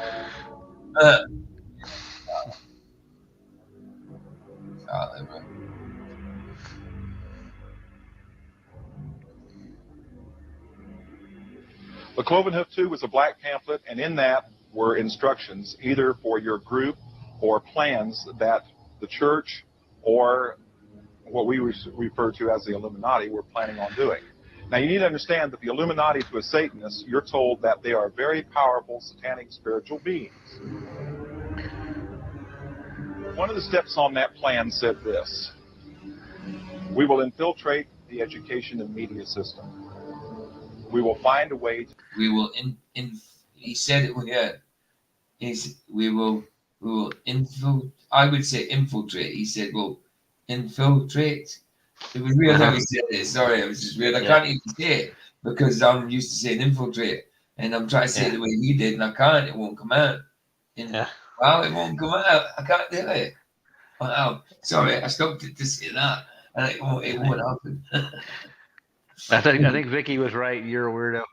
The Cloven Hoof 2 was a black pamphlet, and in that were instructions either for your group or plans that the church or what we refer to as the Illuminati were planning on doing. Now, you need to understand that the Illuminati, to a Satanist, you're told that they are very powerful satanic spiritual beings. One of the steps on that plan said this: we will infiltrate the education and media system. We will find a way to... We will he said it, yeah. We will infiltrate. I would say infiltrate. He said, well, infiltrate. It was weird how he said it. Sorry, it was just weird. I can't even say it because I'm used to saying infiltrate, and I'm trying to say it the way he did, and I can't. It won't come out. Wow, it won't come out. I can't do it. Wow, sorry, I stopped it to say that, and it won't happen. I think Vicky was right. You're a weirdo.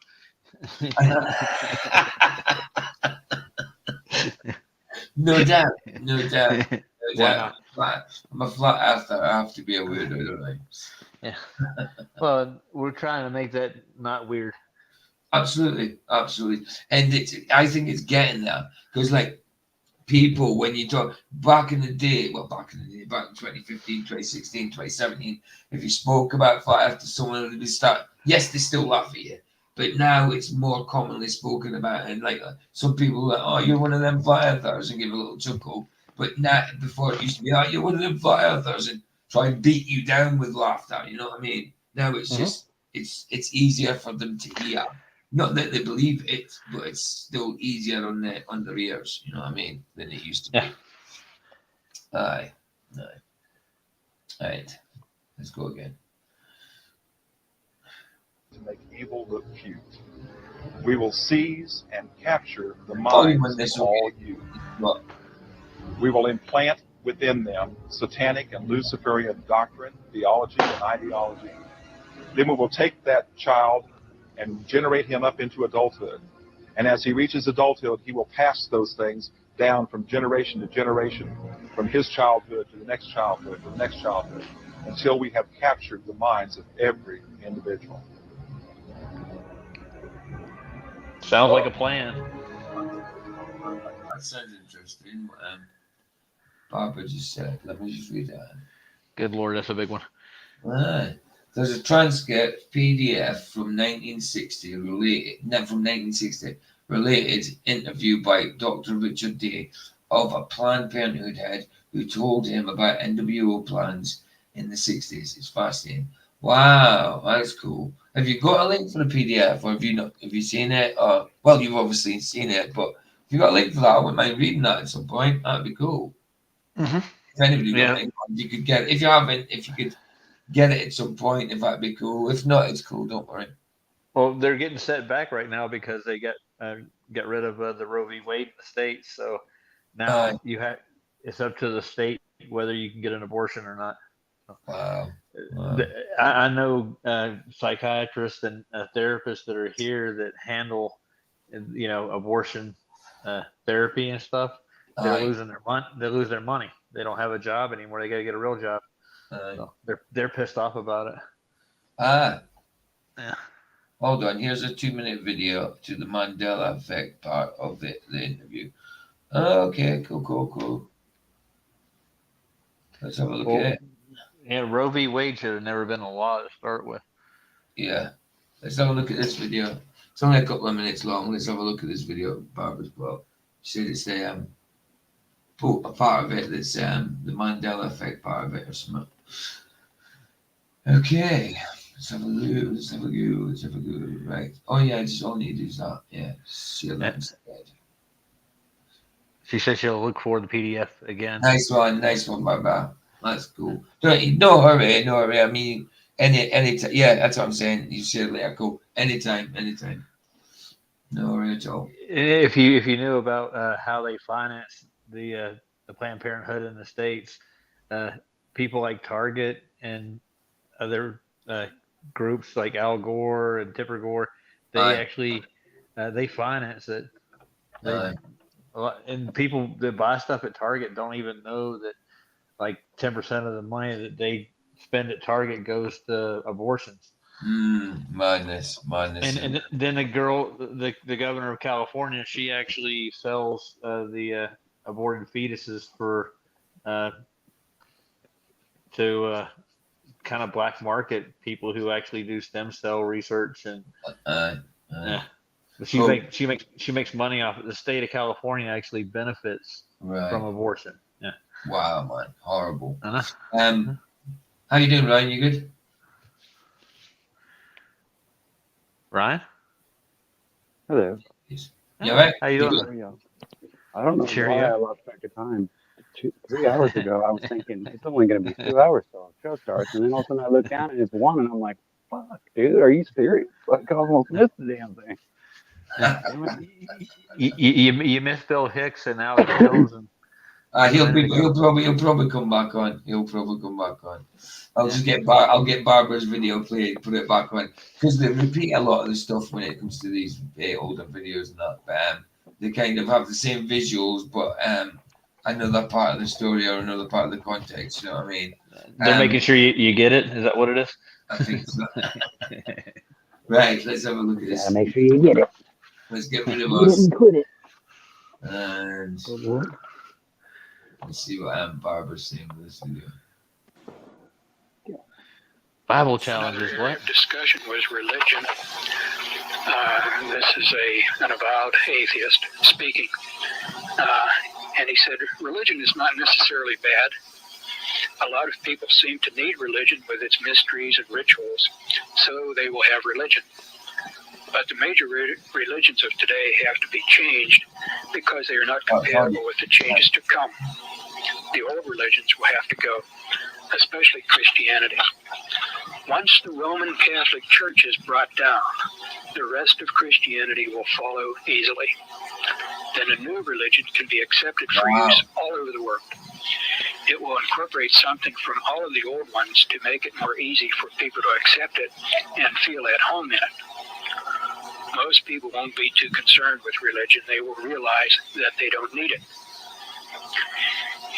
No doubt. I'm a flat earther. I have to be a weirdo, don't I? Yeah. Well, we're trying to make that not weird. Absolutely. And I think it's getting there because, like, people, when you talk back in the day, back in 2015, 2016, 2017, if you spoke about flat earth to someone, would start. Yes, they still laugh at you. But now it's more commonly spoken about, and like some people are like, oh, you're one of them flat earthers, and give a little chuckle. But now, before it used to be, oh, you're one of them flat earthers, and try and beat you down with laughter. You know what I mean? Now it's just it's easier for them to hear. Not that they believe it, but it's still easier on their ears. You know what I mean? Than it used to be. Aye. All right. Let's go again. To make evil look cute. We will seize and capture the minds of all youth. We will implant within them satanic and Luciferian doctrine, theology, and ideology. Then we will take that child and generate him up into adulthood. And as he reaches adulthood, he will pass those things down from generation to generation, from his childhood to the next childhood, to the next childhood, until we have captured the minds of every individual. Sounds like a plan. That sounds interesting. Barbara just said, let me just read that. Good Lord, that's a big one. Right. There's a transcript PDF from 1960 related interview by Dr. Richard Day of a Planned Parenthood head who told him about NWO plans in the 60s. It's fascinating. Wow, that's cool. Have you got a link for the PDF, or have you not? Have you seen it? Well, you've obviously seen it, but if you got a link for that, I wouldn't mind reading that at some point. That'd be cool. If anybody got a link, you could get it. If you haven't, if you could get it at some point, if that'd be cool. If not, it's cool. Don't worry. Well, they're getting set back right now because they get rid of the Roe v. Wade in the states. So now it's up to the state whether you can get an abortion or not. Wow. I know psychiatrists and therapists that are here that handle, abortion therapy and stuff. They're losing their money. They lose their money. They don't have a job anymore. They got to get a real job. So they're pissed off about it. Yeah. Hold on. Here's a 2-minute video to the Mandela effect part of the interview. Okay. Cool. Let's have a look at it. Yeah, Roe v. Wade should have never been a law to start with. Yeah. Let's have a look at this video. It's only a couple of minutes long. Let's have a look at this video. Barbara's well. She said it's a part of it that's the Mandela effect part of it or something. Okay. Let's have a go. Right. Oh yeah, just all you need is that. Yeah. Share that instead. She said she'll look for the PDF again. Nice one, Barbara. That's cool. No hurry. I mean, any time. Yeah, that's what I'm saying. You share it later. Cool. Anytime. No worry at all. If you knew about how they finance the Planned Parenthood in the States, people like Target and other groups like Al Gore and Tipper Gore, they actually they finance it. They and people that buy stuff at Target don't even know that like 10% of the money that they spend at Target goes to abortions. Madness. And then the girl, the governor of California, she actually sells the aborted fetuses for to kind of black market people who actually do stem cell research and she makes money off it. The state of California actually benefits from abortion. Yeah. Wow, man, horrible. How you doing, Ryan? You good? Ryan? Hello. You all right? How you doing? I don't know why I lost track of time. 3 hours ago, I was thinking it's only going to be 2 hours till the show starts, and then all of a sudden I look down and it's 1, and I'm like, "Fuck, dude, are you serious? Like, I almost missed the damn thing." You missed Bill Hicks and Alex Jones and he'll probably come back on. I'll just get Barbara's video played, put it back on, because they repeat a lot of the stuff when it comes to these older videos and that. But they kind of have the same visuals, but another part of the story or another part of the context. You know what I mean? They're making sure you get it. Is that what it is? I think so. Right. Let's have a look at this. Gotta make sure you get it. Let's get rid of You us. didn't quit it. And let's see what Barbara's saying with this video. Bible challenges. What? Discussion was religion. This is an avowed atheist speaking. And he said, religion is not necessarily bad. A lot of people seem to need religion with its mysteries and rituals, so they will have religion. But the major religions of today have to be changed because they are not compatible with the changes to come. The old religions will have to go, especially Christianity. Once the Roman Catholic Church is brought down, the rest of Christianity will follow easily. Then a new religion can be accepted for use all over the world. It will incorporate something from all of the old ones to make it more easy for people to accept it and feel at home in it. Most people won't be too concerned with religion. They will realize that they don't need it.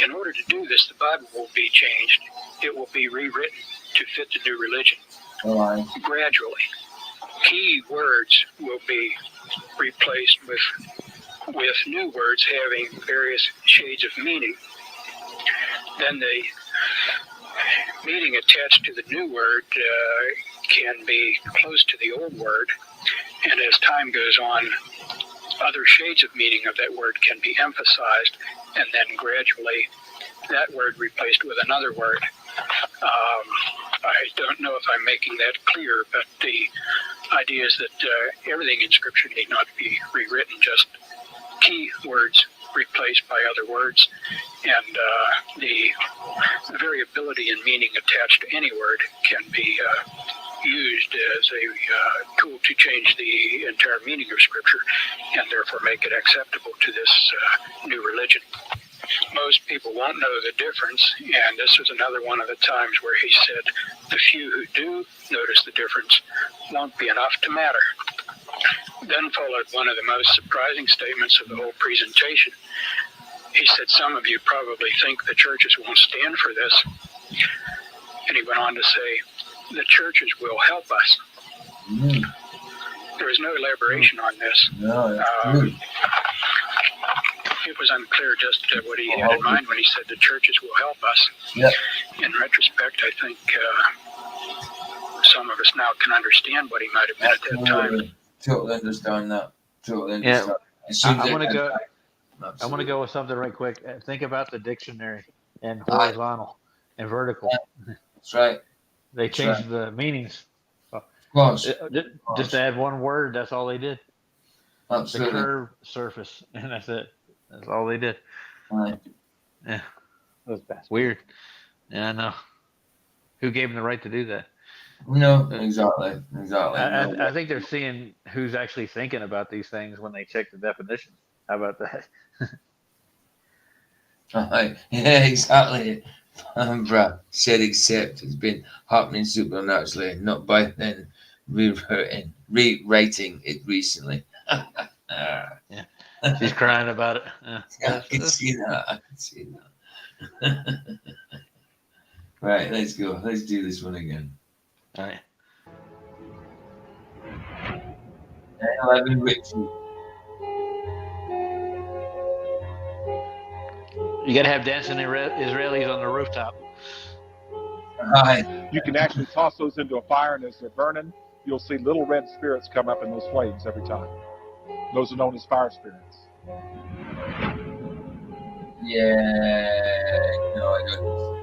In order to do this, the Bible will be changed. It will be rewritten to fit the new religion. Gradually, key words will be replaced with new words having various shades of meaning. Then the meaning attached to the new word can be close to the old word, and as time goes on, other shades of meaning of that word can be emphasized, and then gradually that word replaced with another word. I don't know if I'm making that clear, but the idea is that everything in Scripture need not be rewritten, just key words replaced by other words, and the variability in meaning attached to any word can be used as a tool to change the entire meaning of Scripture and therefore make it acceptable to this new religion. Most people won't know the difference, and this is another one of the times where he said the few who do notice the difference won't be enough to matter. Then followed one of the most surprising statements of the whole presentation. He said, some of you probably think the churches won't stand for this. And he went on to say, the churches will help us. There is no elaboration on this. It was unclear just what he had in mind when he said the churches will help us. In retrospect, I think some of us now can understand what he might have meant at that time. Totally understand that. Yeah, I want to go with something right quick. Think about the dictionary and horizontal and vertical. That's right. They changed the meanings. Just to add one word, that's all they did. Absolutely. The curved surface, and that's it. That's all they did. Yeah. Those bastards. Weird. Yeah, I know. Who gave them the right to do that? No, exactly. I think they're seeing who's actually thinking about these things when they check the definitions. How about that? Yeah, exactly. Bruh said except it's been happening supernaturally, not by then rewriting it recently. Yeah, she's crying about it. I can see that. Right, let's go. Let's do this one again. All right. 11 Richie. You got to have dancing Israelis on the rooftop. You can actually toss those into a fire, and as they're burning, you'll see little red spirits come up in those flames every time. Those are known as fire spirits. Yeah, no, I don't.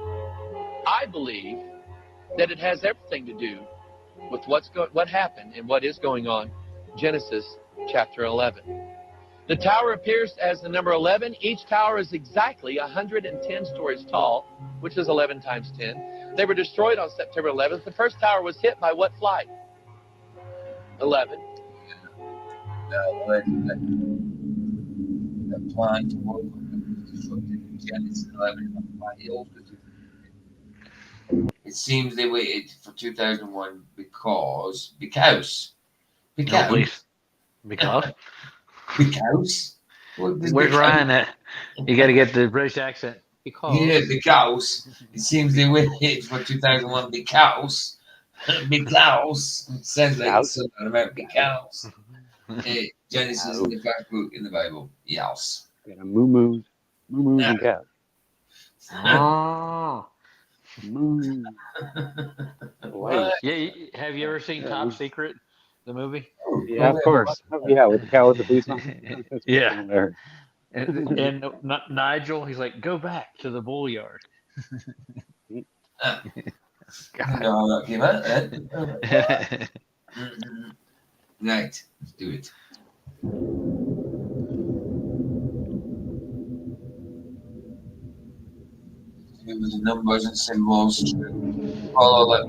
I believe that it has everything to do with what happened and what is going on. Genesis chapter 11. The tower appears as the number 11. Each tower is exactly 110 stories tall, which is 11 times 10. They were destroyed on September 11th. The first tower was hit by what flight? 11. The plan to work on Genesis 11. It seems they waited for 2001 because. No, please. Because. Where's Ryan at? You got to get the British accent. Because. Yeah, because it seems they waited for 2001 because. Sounds like something about because. Genesis is the first book in the Bible. Yes. Got a moo-moos and cows. Oh. Moo. Yeah, have you ever seen Top Secret, the movie? Yeah, of course. Yeah, with the cow with the boots on. Yeah. And Nigel, he's like, go back to the bullyard. God. No, how that came out then. Right, let's do it. It was numbers and symbols. Follow that.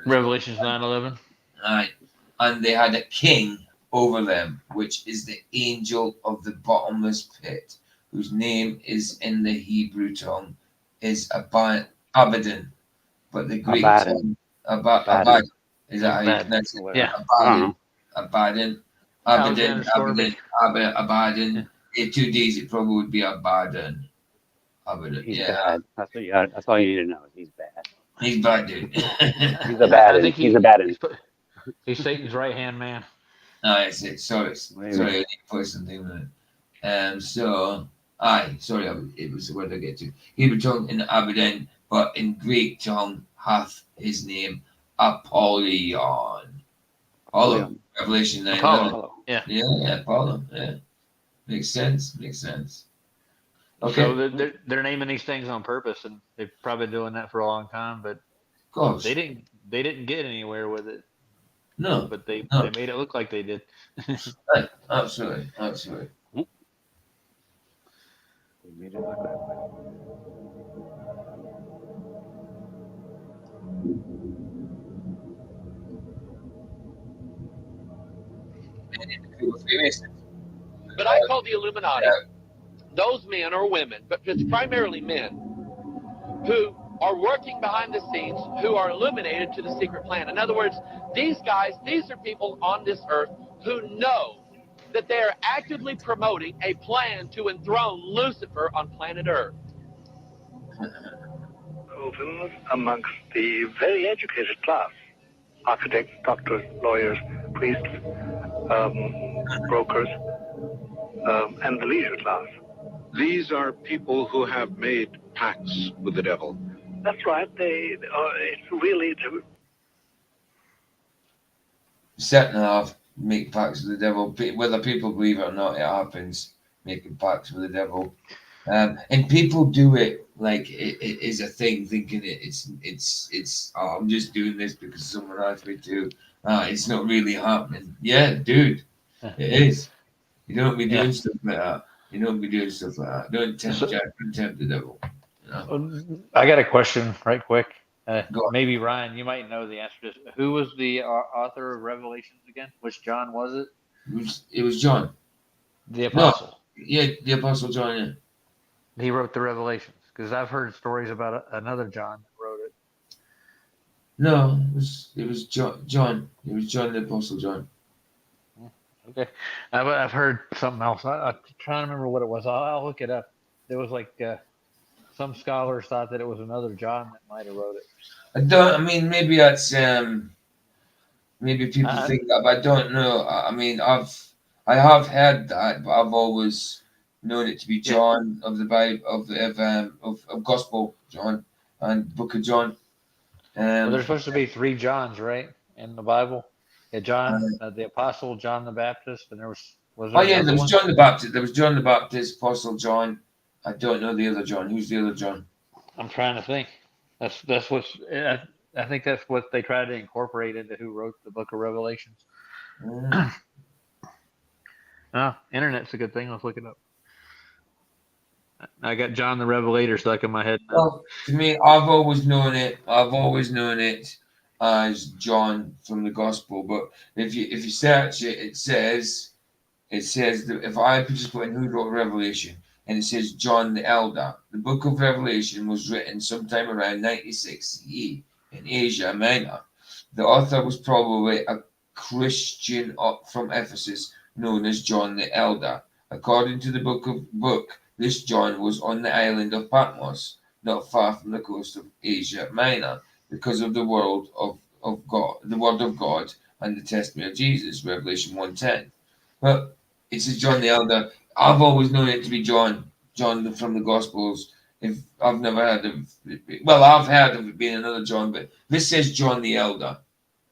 Revelations 9:11. Right, and they had a king over them, which is the angel of the bottomless pit, whose name is in the Hebrew tongue is Abaddon, but the Greek tongue Abaddon. Is that how you pronounce it? Yeah. Abaddon. In 2 days, it probably would be Abaddon. He's bad. That's all you need to know. He's bad. He's bad, dude. He's a bad. He's a bad. He's Satan's right hand man. No, I see. Sorry, I need to put something on it. It was the word I get to. Hebrew tongue in Abaddon, but in Greek tongue hath his name Apollyon. Apollo. Revelation 9. Apollo. Yeah. Yeah, Apollo. Yeah. Makes sense. Okay. So they're naming these things on purpose, and they've probably been doing that for a long time, but of course they didn't get anywhere with it. No. But they made it look like they did. Right. Absolutely. They made it look that way. But I call the Illuminati those men or women, but it's primarily men, who are working behind the scenes, who are illuminated to the secret plan. In other words, these are people on this earth who know that they are actively promoting a plan to enthrone Lucifer on planet Earth. Those amongst the very educated class, architects, doctors, lawyers, priests, brokers, and the leisure class. These are people who have made pacts with the devil. That's right. It's really Certain have make pacts with the devil. Whether people believe it or not, it happens. Making pacts with the devil, and people do it like it is a thing, thinking it's. Oh, I'm just doing this because someone asked me to. It's not really happening. Yeah, dude, it is. You don't be doing stuff like that. Don't tempt the devil. I got a question right quick. Maybe Ryan, you might know the answer to this. Who was the author of Revelations again? Which John was it? It was John. The Apostle. No, yeah, the Apostle John. Yeah. He wrote the Revelations, because I've heard stories about another John that wrote it. No, it was John. It was John the Apostle John. Okay, I've heard something else. I'm trying to remember what it was. I'll look it up. There was like some scholars thought that it was another John that might have wrote it. I mean, maybe that's maybe people think that, but I don't know. I mean, I have heard that, but I've always known it to be John of the Bible of Gospel John and Book of John. Well, there's supposed to be 3 Johns, right, in the Bible? Yeah, John the Apostle, John the Baptist, and there was there there was one? John the Baptist. There was John the Baptist, Apostle John. I don't know the other John. Who's the other John? I'm trying to think. That's what's. I think that's what they tried to incorporate into who wrote the Book of Revelations. Internet's a good thing. Let's look it up. I got John the Revelator stuck in my head now. Well, to me, I've always known it as John from the Gospel. But if you search it, it says that if I just put in who wrote Revelation, and it says John the Elder. The Book of Revelation was written sometime around 96 CE in Asia Minor. The author was probably a Christian from Ephesus known as John the Elder. According to the book, this John was on the island of Patmos, not far from the coast of Asia Minor, because of the word of God, and the testimony of Jesus, Revelation 1:10. But it says John the Elder. I've always known it to be John from the Gospels. If I've never heard of I've heard of it being another John, but this says John the Elder.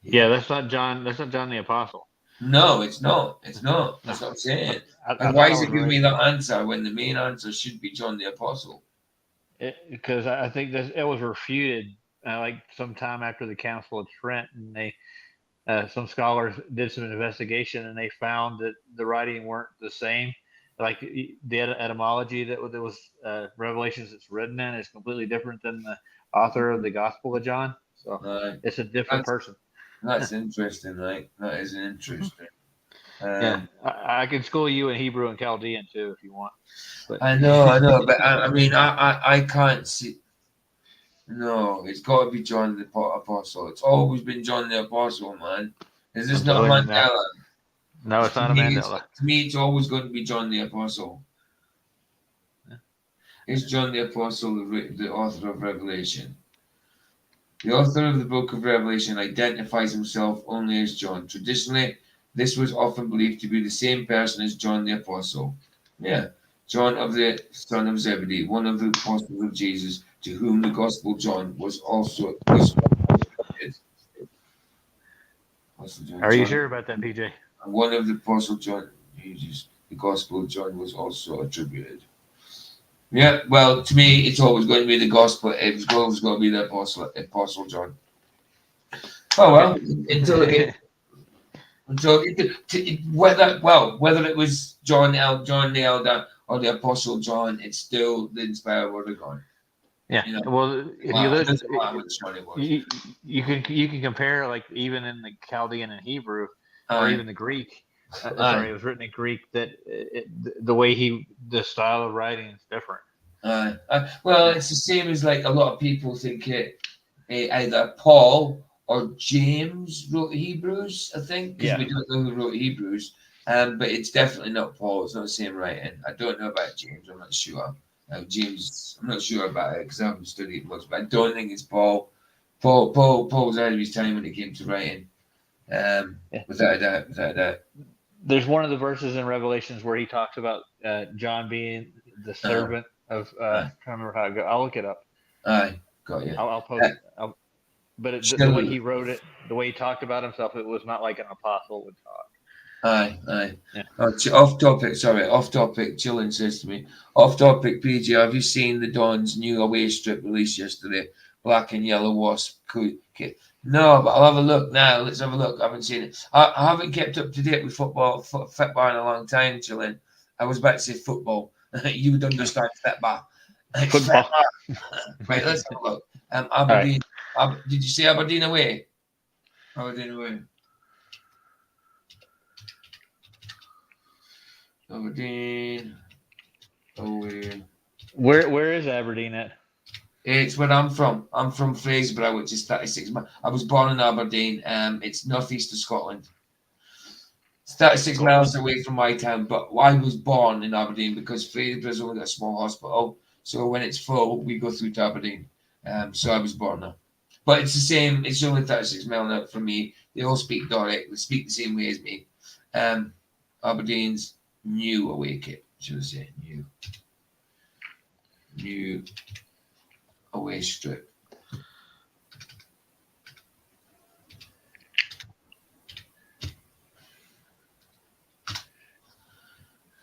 Yeah, that's not John. That's not John the Apostle. No, it's not. It's not. That's what I'm saying. And why is it giving me that answer when the main answer should be John the Apostle? Because I think it was refuted like sometime after the Council of Trent, and they some scholars did some investigation, and they found that the writing weren't the same. Like the etymology that was Revelations that's written in is completely different than the author of the Gospel of John. So it's a different person. That's interesting, right? That is interesting. Yeah, I can school you in Hebrew and Chaldean too if you want. But. I know, but I mean, I can't see. No, it's got to be John the Apostle. It's always been John the Apostle, man. Is this not a Mandela? No, it's not a Mandela. To me, it's always going to be John the Apostle. Yeah. Is John the Apostle the author of Revelation? The author of the Book of Revelation identifies himself only as John. Traditionally, this was often believed to be the same person as John the Apostle. Yeah, John of the son of Zebedee, one of the apostles of Jesus, to whom the Gospel John was also attributed. Are you sure about that, PJ? One of the apostle John, Jesus, the Gospel John was also attributed. Yeah, well, to me, it's always going to be the Gospel. It's always going to be the Apostle John. Oh well, whether it was John the Elder or the Apostle John, it's still the inspired word of God. Yeah. You know? Well, if you look, you can compare, like, even in the Chaldean and Hebrew, or even the Greek. Sorry, it was written in Greek. That the style of writing is different. Well, it's the same as, like, a lot of people think either Paul or James wrote Hebrews, I think, because we don't know who wrote Hebrews. But it's definitely not Paul. It's not the same writing. I don't know about James. I'm not sure. James, I'm not sure about it because I haven't studied much. But I don't think it's Paul. Paul was out of his time when it came to writing. Without a doubt. There's one of the verses in Revelations where he talks about John being the servant of. I can't remember how it goes. I'll look it up. Got you. I'll post it. But the way he wrote it, the way he talked about himself, it was not like an apostle would talk. Aye. Yeah. Off topic. Chillin says to me, off topic. PJ, have you seen the Don's new away strip released yesterday? Black and yellow wasp. Okay. No, but I'll have a look now. Let's have a look. I haven't seen it. I haven't kept up to date with football in a long time, Chillin. I was about to say football. You would understand football. Football. Right, let's have a look. Aberdeen. Did you say Aberdeen away? Aberdeen away. Aberdeen away. Where is Aberdeen at? It's where I'm from. I'm from Fraserburgh, which is 36 miles. I was born in Aberdeen. It's northeast of Scotland. It's 36 miles away from my town, but I was born in Aberdeen because Fraserburgh's only got a small hospital. So when it's full, we go through to Aberdeen. So I was born there. But it's the same. It's only 36 miles out from me. They all speak Doric. They speak the same way as me. Aberdeen's new away kit, should I say? New away strip.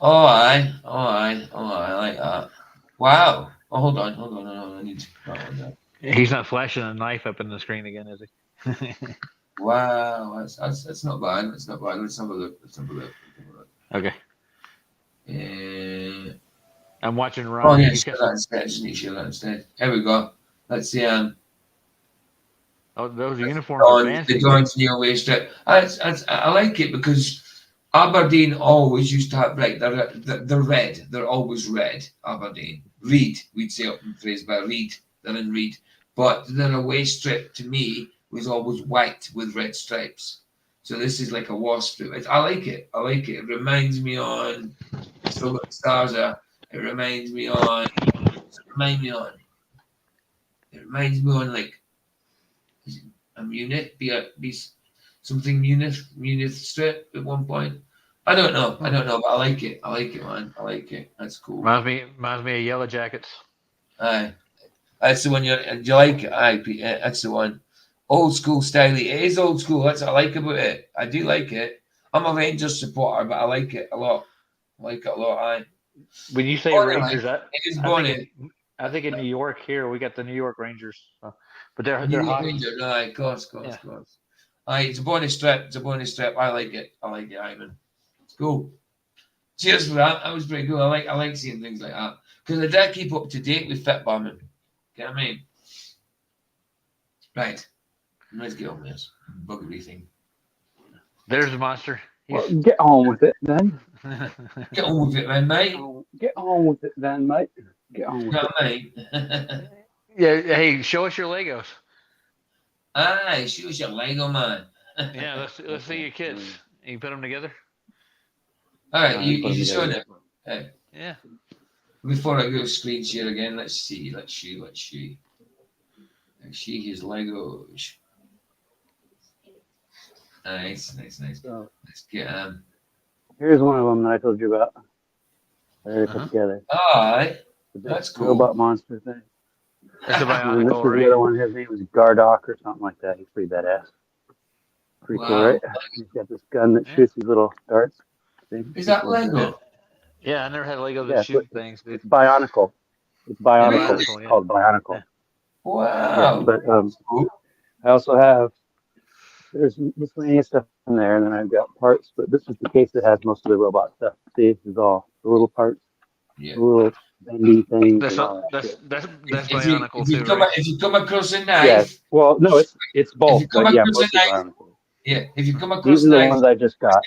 Oh, I like that. Wow. Oh, hold on. I need to put that one down. He's not flashing a knife up in the screen again, is he? Wow, that's not bad. That's not bad. Let's have a look. Okay. I'm watching Ron. Oh, yeah, share that instead. Here we go. Let's see. Oh, those uniforms are fancy. The joints in your waist strip. I like it because Aberdeen always used to have they're red. They're always red. Aberdeen. Reed, we'd say up in Fraserburgh. Reed. They're in Reed. But their away strip to me was always white with red stripes. So this is like a wasp strip. I like it. It reminds me on Still Got the Stars there. It reminds me on like a Munich, be something Munich strip at one point. I don't know, but I like it, man. I like it. That's cool. Reminds me of Yellow Jackets. Aye. That's the one you like it. Aye, that's the one. Old school style. It is old school. That's what I like about it. I do like it. I'm a Rangers supporter, but I like it a lot. Aye. When you say Rangers, I think in New York here we got the New York Rangers, but they're hockey. Rangers. Aye, of course. Aye, it's a bonus strip. I like it, Ivan. It's cool. Cheers for that. That was pretty cool. I like seeing things like that because I did keep up to date with fit bombing. You know what I mean? Right. Let's get on this buggery thing. There's the monster. Well, get on with it then. Get on with it, then, mate. Get on with it then, mate. Get on with it. Mate. Yeah. Hey, show us your Legos. Aye, show us your Lego, man. Yeah, let's see your kits. You put them together. All right, you showing it. Hey. Yeah. Before I go screen share again, let's see. Let's see his Legos. Nice. So, let's get here's one of them that I told you about. I put together. Aye. That's cool. Robot monster thing. That's a bionicle, this was the other one. His name was Gardock or something like that. He's pretty badass. Pretty cool, right? He's got this gun that shoots these little darts. Is that Lego? Yeah, I never had Legos that shoot things. It's Bionicle. It's called Bionicle. Yeah. Wow. Yeah, but I also have, there's miscellaneous stuff in there, and then I've got parts, but this is the case that has most of the robot stuff. See, this is all the little parts, the little bendy things. That's Bionicle too, right? If you come across a knife. Yeah, well, no, it's both. But yeah, mostly Bionicle. Yeah, if you come across these are the ones I just got.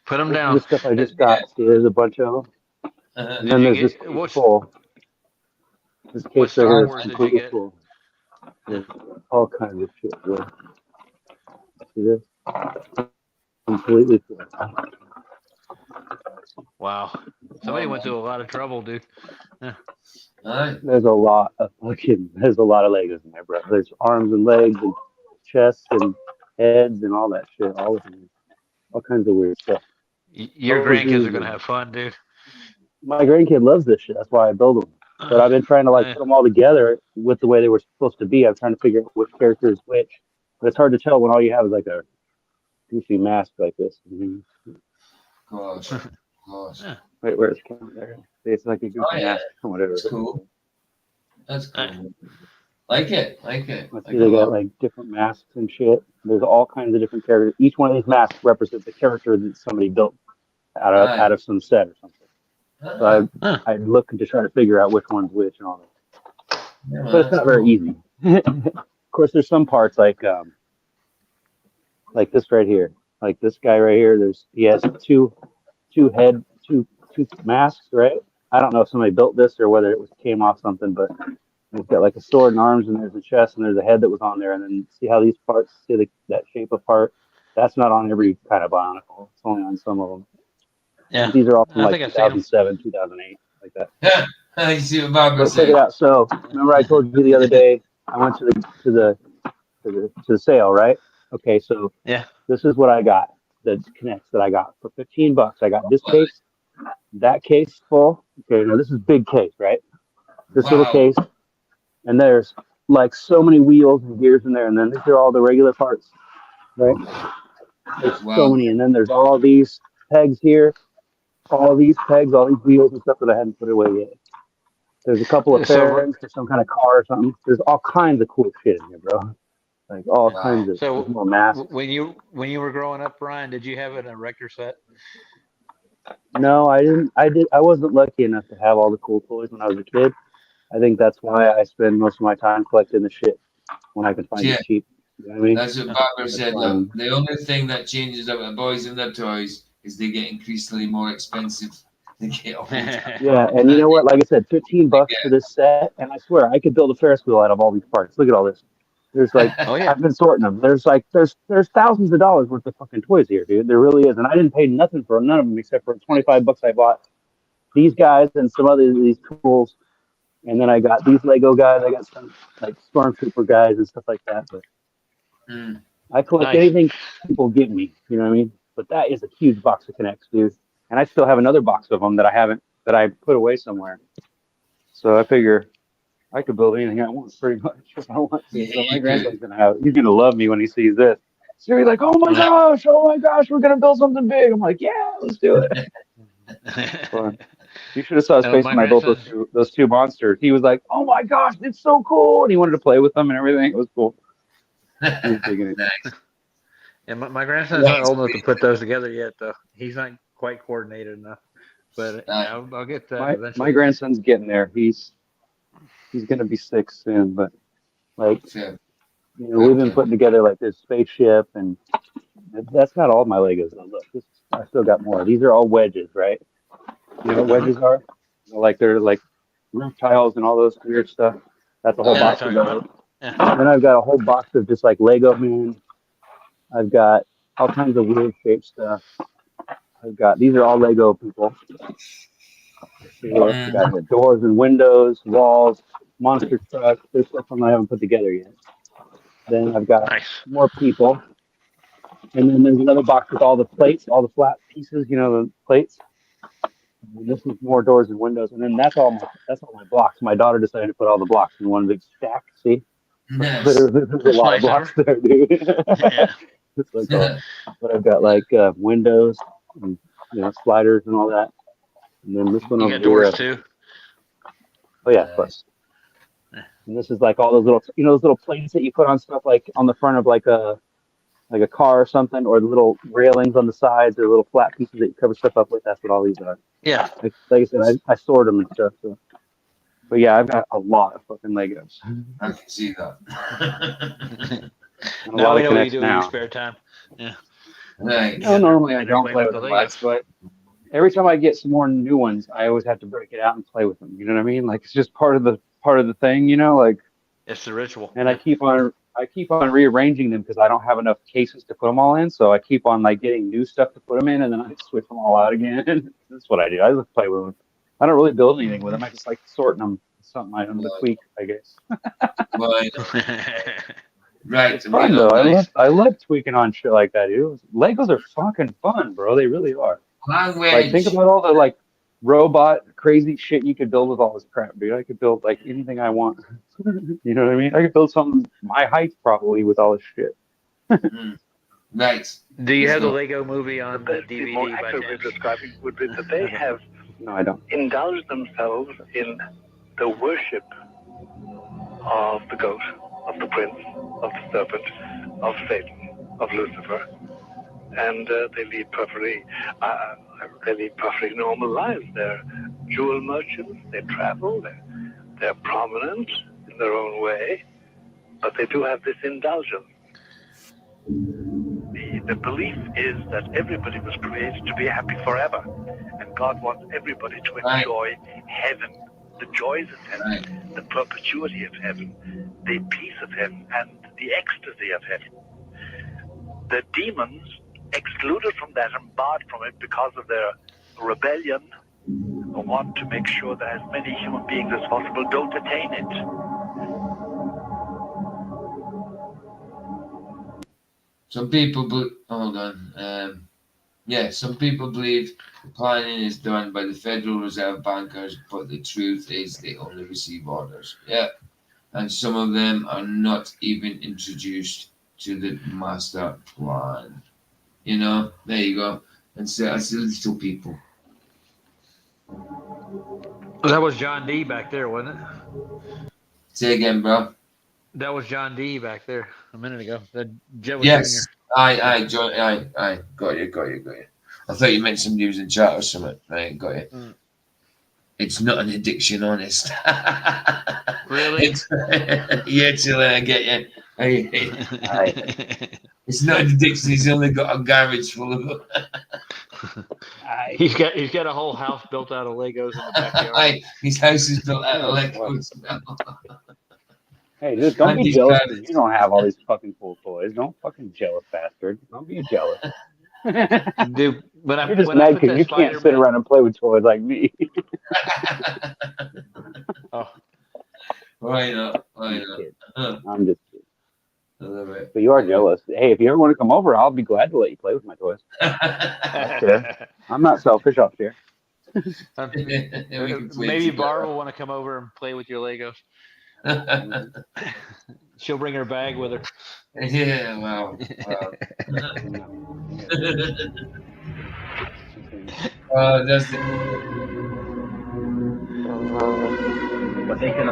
Put them down. This stuff I just got. See, there's a bunch of them. And then there's this case full. This case right here is completely full. There's all kinds of shit. There. See this? Completely full. Wow. Somebody went through a lot of trouble, dude. Yeah. There's a lot of Legos in there, bro. There's arms and legs and chests and heads and all that shit. All kinds of weird stuff. Your grandkids are gonna have fun, dude. My grandkid loves this shit. That's why I build them. But I've been trying to put them all together with the way they were supposed to be. I'm trying to figure out which character is which. But it's hard to tell when all you have is like a goofy mask like this. Gosh. Wait, where's the camera there? It's like a goofy mask or whatever. That's cool. Like it. They got like different masks and shit. There's all kinds of different characters. Each one of these masks represents a character that somebody built out of some set or something. So I'd look to try to figure out which one's which and all that. Yeah, But it's not very easy. Of course, there's some parts like this right here, like this guy right here. He has two masks, right? I don't know if somebody built this or whether came off something, but it's got like a sword and arms, and there's a chest, and there's a head that was on there, and then see how these parts, that shape of part, that's not on every kind of Bionicle. It's only on some of them. Yeah, These are all from I like think I've seen 2007, 2008, like that. Yeah, you see what Barbara But check said. it out. So remember I told you the other day I went to the sale, right? Okay, so yeah. this is what I got. The connects that I got for $15. I got this case, that case full. Okay, now this is big case, right? This little case, and there's like so many wheels and gears in there, and then these are all the regular parts, right? There's so many, and then there's all these pegs here, all these wheels and stuff that I hadn't put away yet. There's a couple of fairings for some kind of car or something. There's all kinds of cool shit in here, bro. Like all kinds of little masks. When you were growing up, Brian, did you have an erector set? No, I didn't. I wasn't lucky enough to have all the cool toys when I was a kid. I think that's why I spend most of my time collecting the shit when I can find it cheap. You know what I mean? That's what Barbara said. Look, the only thing that changes about boys and their toys is they get increasingly more expensive. They get older. Yeah, and you know what? Like I said, $15 for this set, and I swear I could build a Ferris wheel out of all these parts. Look at all this. There's like, I've been sorting them. There's thousands of dollars worth of fucking toys here, dude. There really is, and I didn't pay nothing for none of them except for $25 I bought these guys and some other these tools, and then I got these Lego guys. I got some like Stormtrooper guys and stuff like that. But I collect anything people give me. You know what I mean? But that is a huge box of Connects, dude. And I still have another box of them that I put away somewhere. So I figure I could build anything I want pretty much if I want to. So my grandson's he's gonna love me when he sees this. So he's like, oh my gosh, we're gonna build something big. I'm like, yeah, let's do it. You should have saw his face when I built those two monsters. He was like, oh my gosh, it's so cool, and he wanted to play with them and everything. It was cool. He was digging it. Nice. And my grandson's not old enough to put those together yet, though. He's not quite coordinated enough. But I'll get that eventually. My grandson's getting there. He's gonna be 6 soon, but like we've been putting together like this spaceship, and that's not all my Legos. Look, I still got more. These are all wedges, right? You know what wedges are? Like they're like roof tiles and all those weird stuff. That's a whole box of those. Then I've got a whole box of just like Lego Man. I've got all kinds of weird shaped stuff. These are all Lego people. I've got the doors and windows, walls, monster trucks. There's stuff I haven't put together yet. Then I've got more people. And then there's another box with all the plates, all the flat pieces, the plates. And this is more doors and windows. And then that's all my blocks. My daughter decided to put all the blocks in one big stack. See? Nice. There's a lot of blocks there, dude. But I've got like windows and sliders and all that. And then this one over here. Doors too. Oh yeah, of course. And this is like all those little, those little plates that you put on stuff like on the front of like a car or something, or the little railings on the sides, or little flat pieces that you cover stuff up with. That's what all these are. Yeah. Like I said, I sort them and stuff. So. But yeah, I've got a lot of fucking Legos. I can see that. Now we know what you do in your spare time. Yeah. Right. No, normally I don't play with them much, but every time I get some more new ones, I always have to break it out and play with them. You know what I mean? Like it's just part of the thing, like it's the ritual. And I keep on rearranging them because I don't have enough cases to put them all in. So I keep on like getting new stuff to put them in, and then I switch them all out again. That's what I do. I just play with them. I don't really build anything with them. I just like sorting them. Something I don't tweak, I guess. Right. It's fun though. I love tweaking on shit like that, dude. Legos are fucking fun, bro. They really are. Like think about all the like robot crazy shit you could build with all this crap, dude. I could build like anything I want. You know what I mean? I could build something my height probably with all this shit. Right. Do you have the Lego Movie on the DVD? More accurately describing would be that they have no, I don't. indulged themselves in the worship of the goat, of the prince, of the serpent, of Satan, of Lucifer, and they lead perfectly normal lives. They're jewel merchants. They travel. They're prominent in their own way, but they do have this indulgence. The belief is that everybody was created to be happy forever, and God wants everybody to enjoy heaven, the joys of heaven, the perpetuity of heaven, the peace of heaven, and the ecstasy of heaven. The demons, excluded from that and barred from it because of their rebellion, want to make sure that as many human beings as possible don't attain it. Some people, hold on. Some people believe the planning is done by the Federal Reserve bankers, but the truth is they only receive orders. Yeah, and some of them are not even introduced to the master plan. You know, there you go. And so it's the little people. That was John D back there, wasn't it? Say again, bro. That was John D back there a minute ago. That Jet was Yes. Jr. Aye. Got you. I thought you meant somebody was in chat or something. Right, got you. It's not an addiction, honest. Really? Yeah, till I get you. It's not an addiction. He's only got a garage full of them. He's got a whole house built out of Legos in the backyard. His house is built out of Legos. Hey, just don't be jealous because you don't have all these fucking cool toys. Don't fucking jealous bastard. Don't be jealous. Dude, but you're just mad because you can't sit around and play with toys like me. Oh, why not? I'm just kidding. But you are jealous. Hey, if you ever want to come over, I'll be glad to let you play with my toys. I'm not selfish, I'll share. Maybe Barb will want to come over and play with your Legos. She'll bring her bag with her. Yeah, wow. That's But they can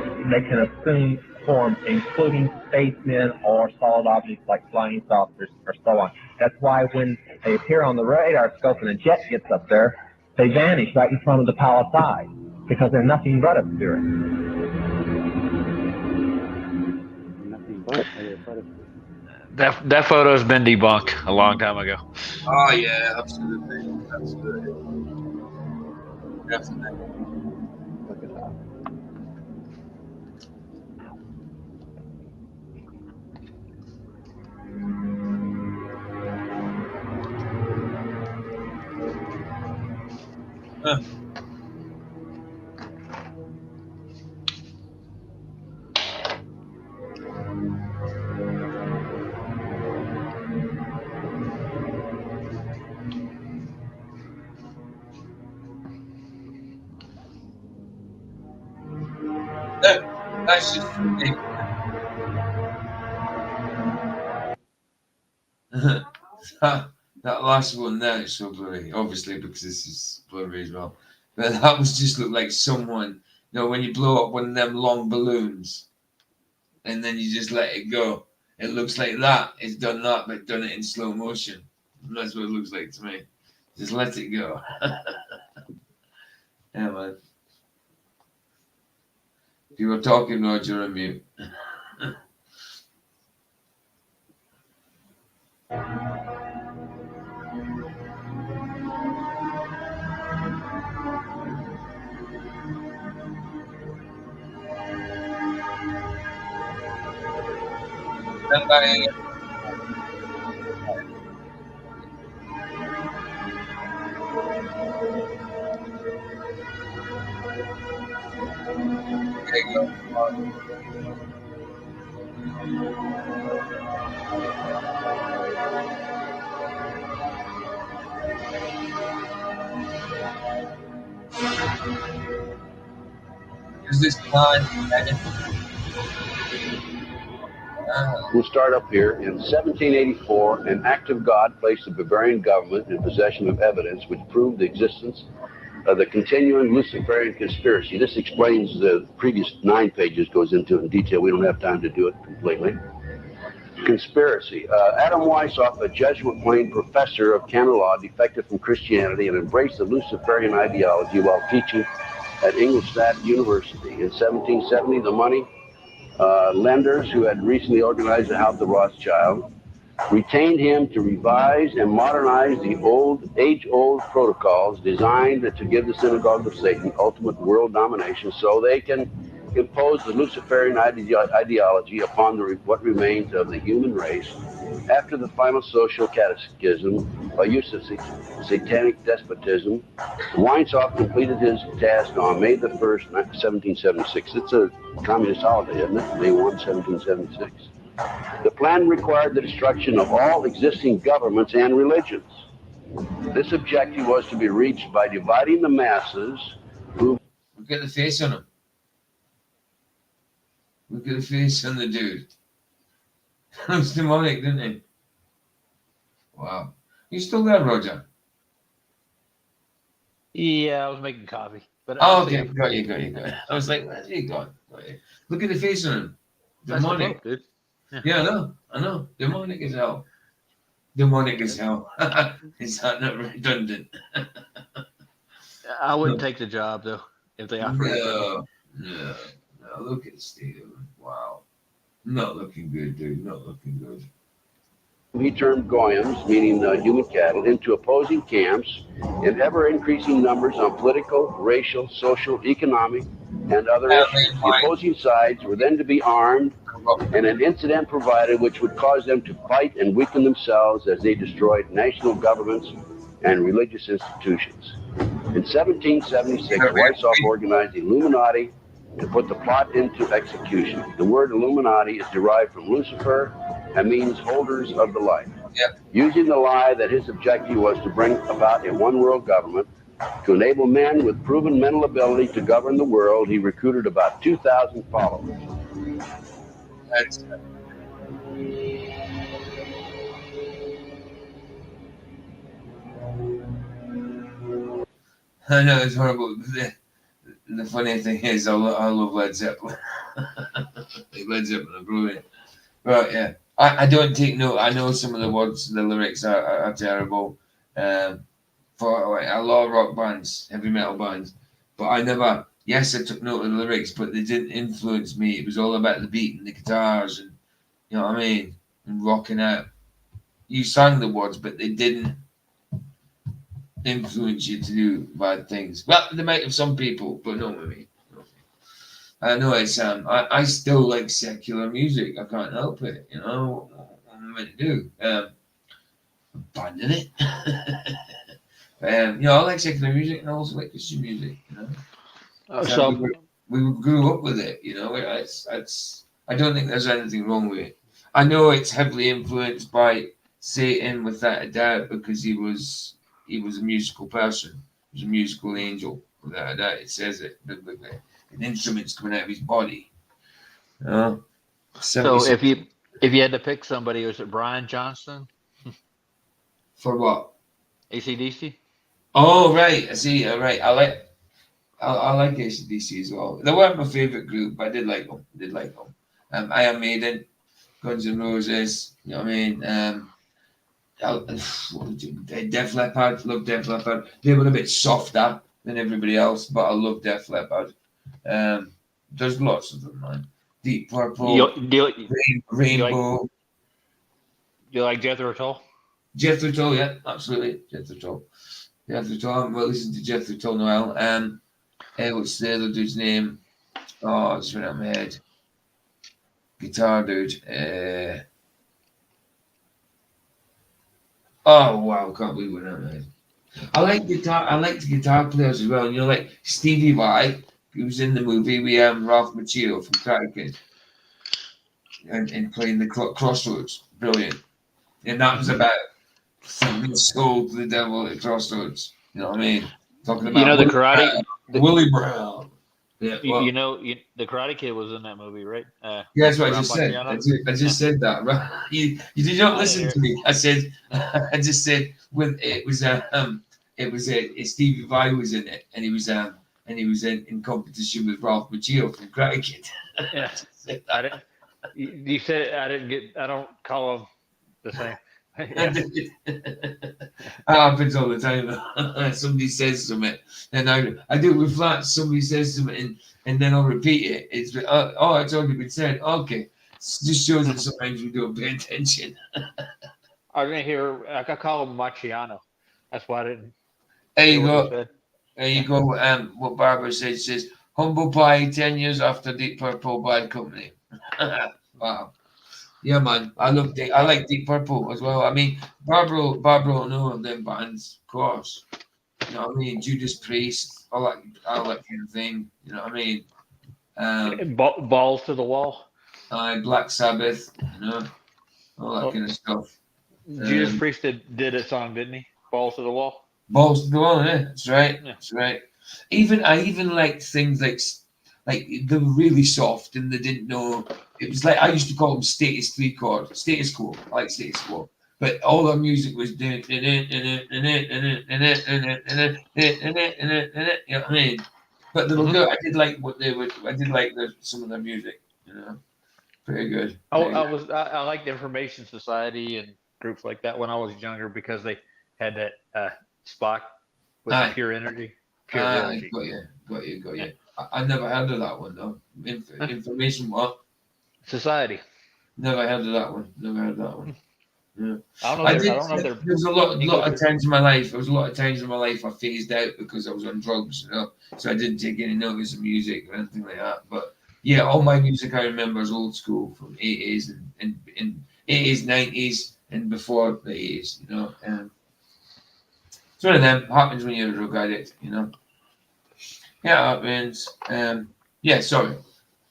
assume forms, including spacemen or solid objects like flying saucers or so on. That's why when they appear on the radar scope and a jet gets up there, they vanish right in front of the palisade because they're nothing but a spirit. That photo's been debunked a long time ago. Oh yeah, absolutely. Definitely. Look at that. That's just that last one there is so blurry, obviously because this is blurry as well. But that was just looked like someone, when you blow up one of them long balloons and then you just let it go. It looks like that. It's done that, but done it in slow motion. And that's what it looks like to me. Just let it go. Yeah, man. If you were talking, Roger, on mute. Is this time? We'll start up here. In 1784, an act of God placed the Bavarian government in possession of evidence which proved the existence of the continuing Luciferian conspiracy. This explains the previous 9 pages, goes into it in detail. We don't have time to do it completely. Conspiracy. Adam Weishaupt, a Jesuit-trained professor of canon law, defected from Christianity and embraced the Luciferian ideology while teaching at Ingolstadt University. In 1770, the money lenders who had recently organized the House of Rothschild retained him to revise and modernize the age-old protocols designed to give the synagogue of Satan ultimate world domination so they can impose the Luciferian ideology upon what remains of the human race after the final social cataclysm by use of satanic despotism. Weinstock completed his task on May the 1st, 1776. It's a communist holiday, isn't it? May 1, 1776. The plan required the destruction of all existing governments and religions. This objective was to be reached by dividing the masses who... Look at the face on him. Look at the face on the dude. That was demonic, didn't he? Wow. You still there, Roger? Yeah, I was making coffee. But okay, got you. I was like, where's he gone? Look at the face on him. Demonic. Dude. Yeah, I know. Demonic as hell. Demonic as hell. Is that not redundant? I wouldn't take the job, though, if they offered it. No. Look at Steve. Wow. Not looking good, dude. Not looking good. He turned goyams, meaning human cattle, into opposing camps in ever-increasing numbers on political, racial, social, economic, and other issues. The opposing sides were then to be armed, and an incident provided which would cause them to fight and weaken themselves as they destroyed national governments and religious institutions. In 1776, Weishaupt organized the Illuminati to put the plot into execution. The word Illuminati is derived from Lucifer and means holders of the light. Using the lie that his objective was to bring about a one-world government, to enable men with proven mental ability to govern the world, he recruited about 2,000 followers. I know it's horrible. The funny thing is, I love Led Zeppelin. Led Zeppelin are brilliant. But yeah, I don't take note. I know some of the words, the lyrics are terrible. For a lot of rock bands, heavy metal bands, but I never. Yes, I took note of the lyrics, but they didn't influence me. It was all about the beat and the guitars, and you know what I mean, and rocking out. You sang the words, but they didn't influence you to do bad things. Well, they might have some people, but not with me. I know it's I still like secular music. I can't help it. You know what am I meant to do? Abandon it. You know, I like secular music and I also like Christian music. You know, we grew up with it. You know, it's I don't think there's anything wrong with it. I know it's heavily influenced by Satan, without a doubt, because he was a musical person. He was a musical angel. Without a doubt, it says it biblically. And instruments coming out of his body. So if you had to pick somebody, was it Brian Johnston? For what? AC/DC? Oh, right. I see. Right. I like AC/DC as well. They weren't my favorite group, but I did like them. Iron Maiden, Guns N' Roses. You know what I mean? Def Leppard. Love Def Leppard. They were a bit softer than everybody else, but I love Def Leppard. There's lots of them, man. Deep Purple, Rainbow. Do you like Jethro Tull? Jethro Tull, yeah, absolutely. Jethro Tull. I haven't listened to Jethro Tull Noel. What's the other dude's name? Oh, it's right out of my head. Guitar dude. Oh wow, can't believe we're out of my head. I like the guitar players as well. You know, like Stevie Vai, who was in the movie with Ralph Macchio from Karate Kid, and playing the Crossroads, brilliant. And that was about something sold to the devil at Crossroads. You know what I mean? Talking about the karate, Willie Brown. Yeah, well, the Karate Kid was in that movie, right? Yeah, that's what I just said. I just said that, right? You did not listen to me. I just said when it was Stevie Vai was in it, and he was in competition with Ralph Macchio from Karate Kid. Yeah, you said it, I didn't get. I don't call them the same. I did. That happens all the time. Somebody says something, and I do it with flats. Somebody says something, and then I'll repeat it. It's it's already been said. Okay, it just shows that sometimes we don't pay attention. I didn't hear. I call him Machiano. That's why I didn't. There you hear what go. he said. There you go. What Barbara says, humble pie, 10 years after Deep Purple, Bad Company. Wow. Yeah, man. I like Deep Purple as well. I mean, Barbara will know them bands, of course. You know what I mean? Judas Priest, all that kind of thing. You know what I mean? Balls to the wall. Black Sabbath, you know, all that kind of stuff. Judas Priest did a song, didn't he? Balls to the wall. Balls to the wall, yeah. That's right. Yeah. That's right. I even liked things like they were really soft and they didn't know. It was like I used to call them status quo. I like status quo. But all their music was you know what I mean? But they were good. I did like what they were. I did like some of their music. You know, pretty good. I liked Information Society and groups like that when I was younger because they had that Spock with the pure energy. Pure energy. Got you. I never heard of that one though. Information what? Society. Never heard of that one. Yeah. I don't know. There was a lot of times in my life. There was a lot of times in my life I phased out because I was on drugs, you know. So I didn't take any notice of music or anything like that. But yeah, all my music I remember is old school from 80s and 80s, 90s, and before the 80s, you know. It's one of them. Happens when you're a drug addict, you know. Yeah, happens. Yeah, sorry.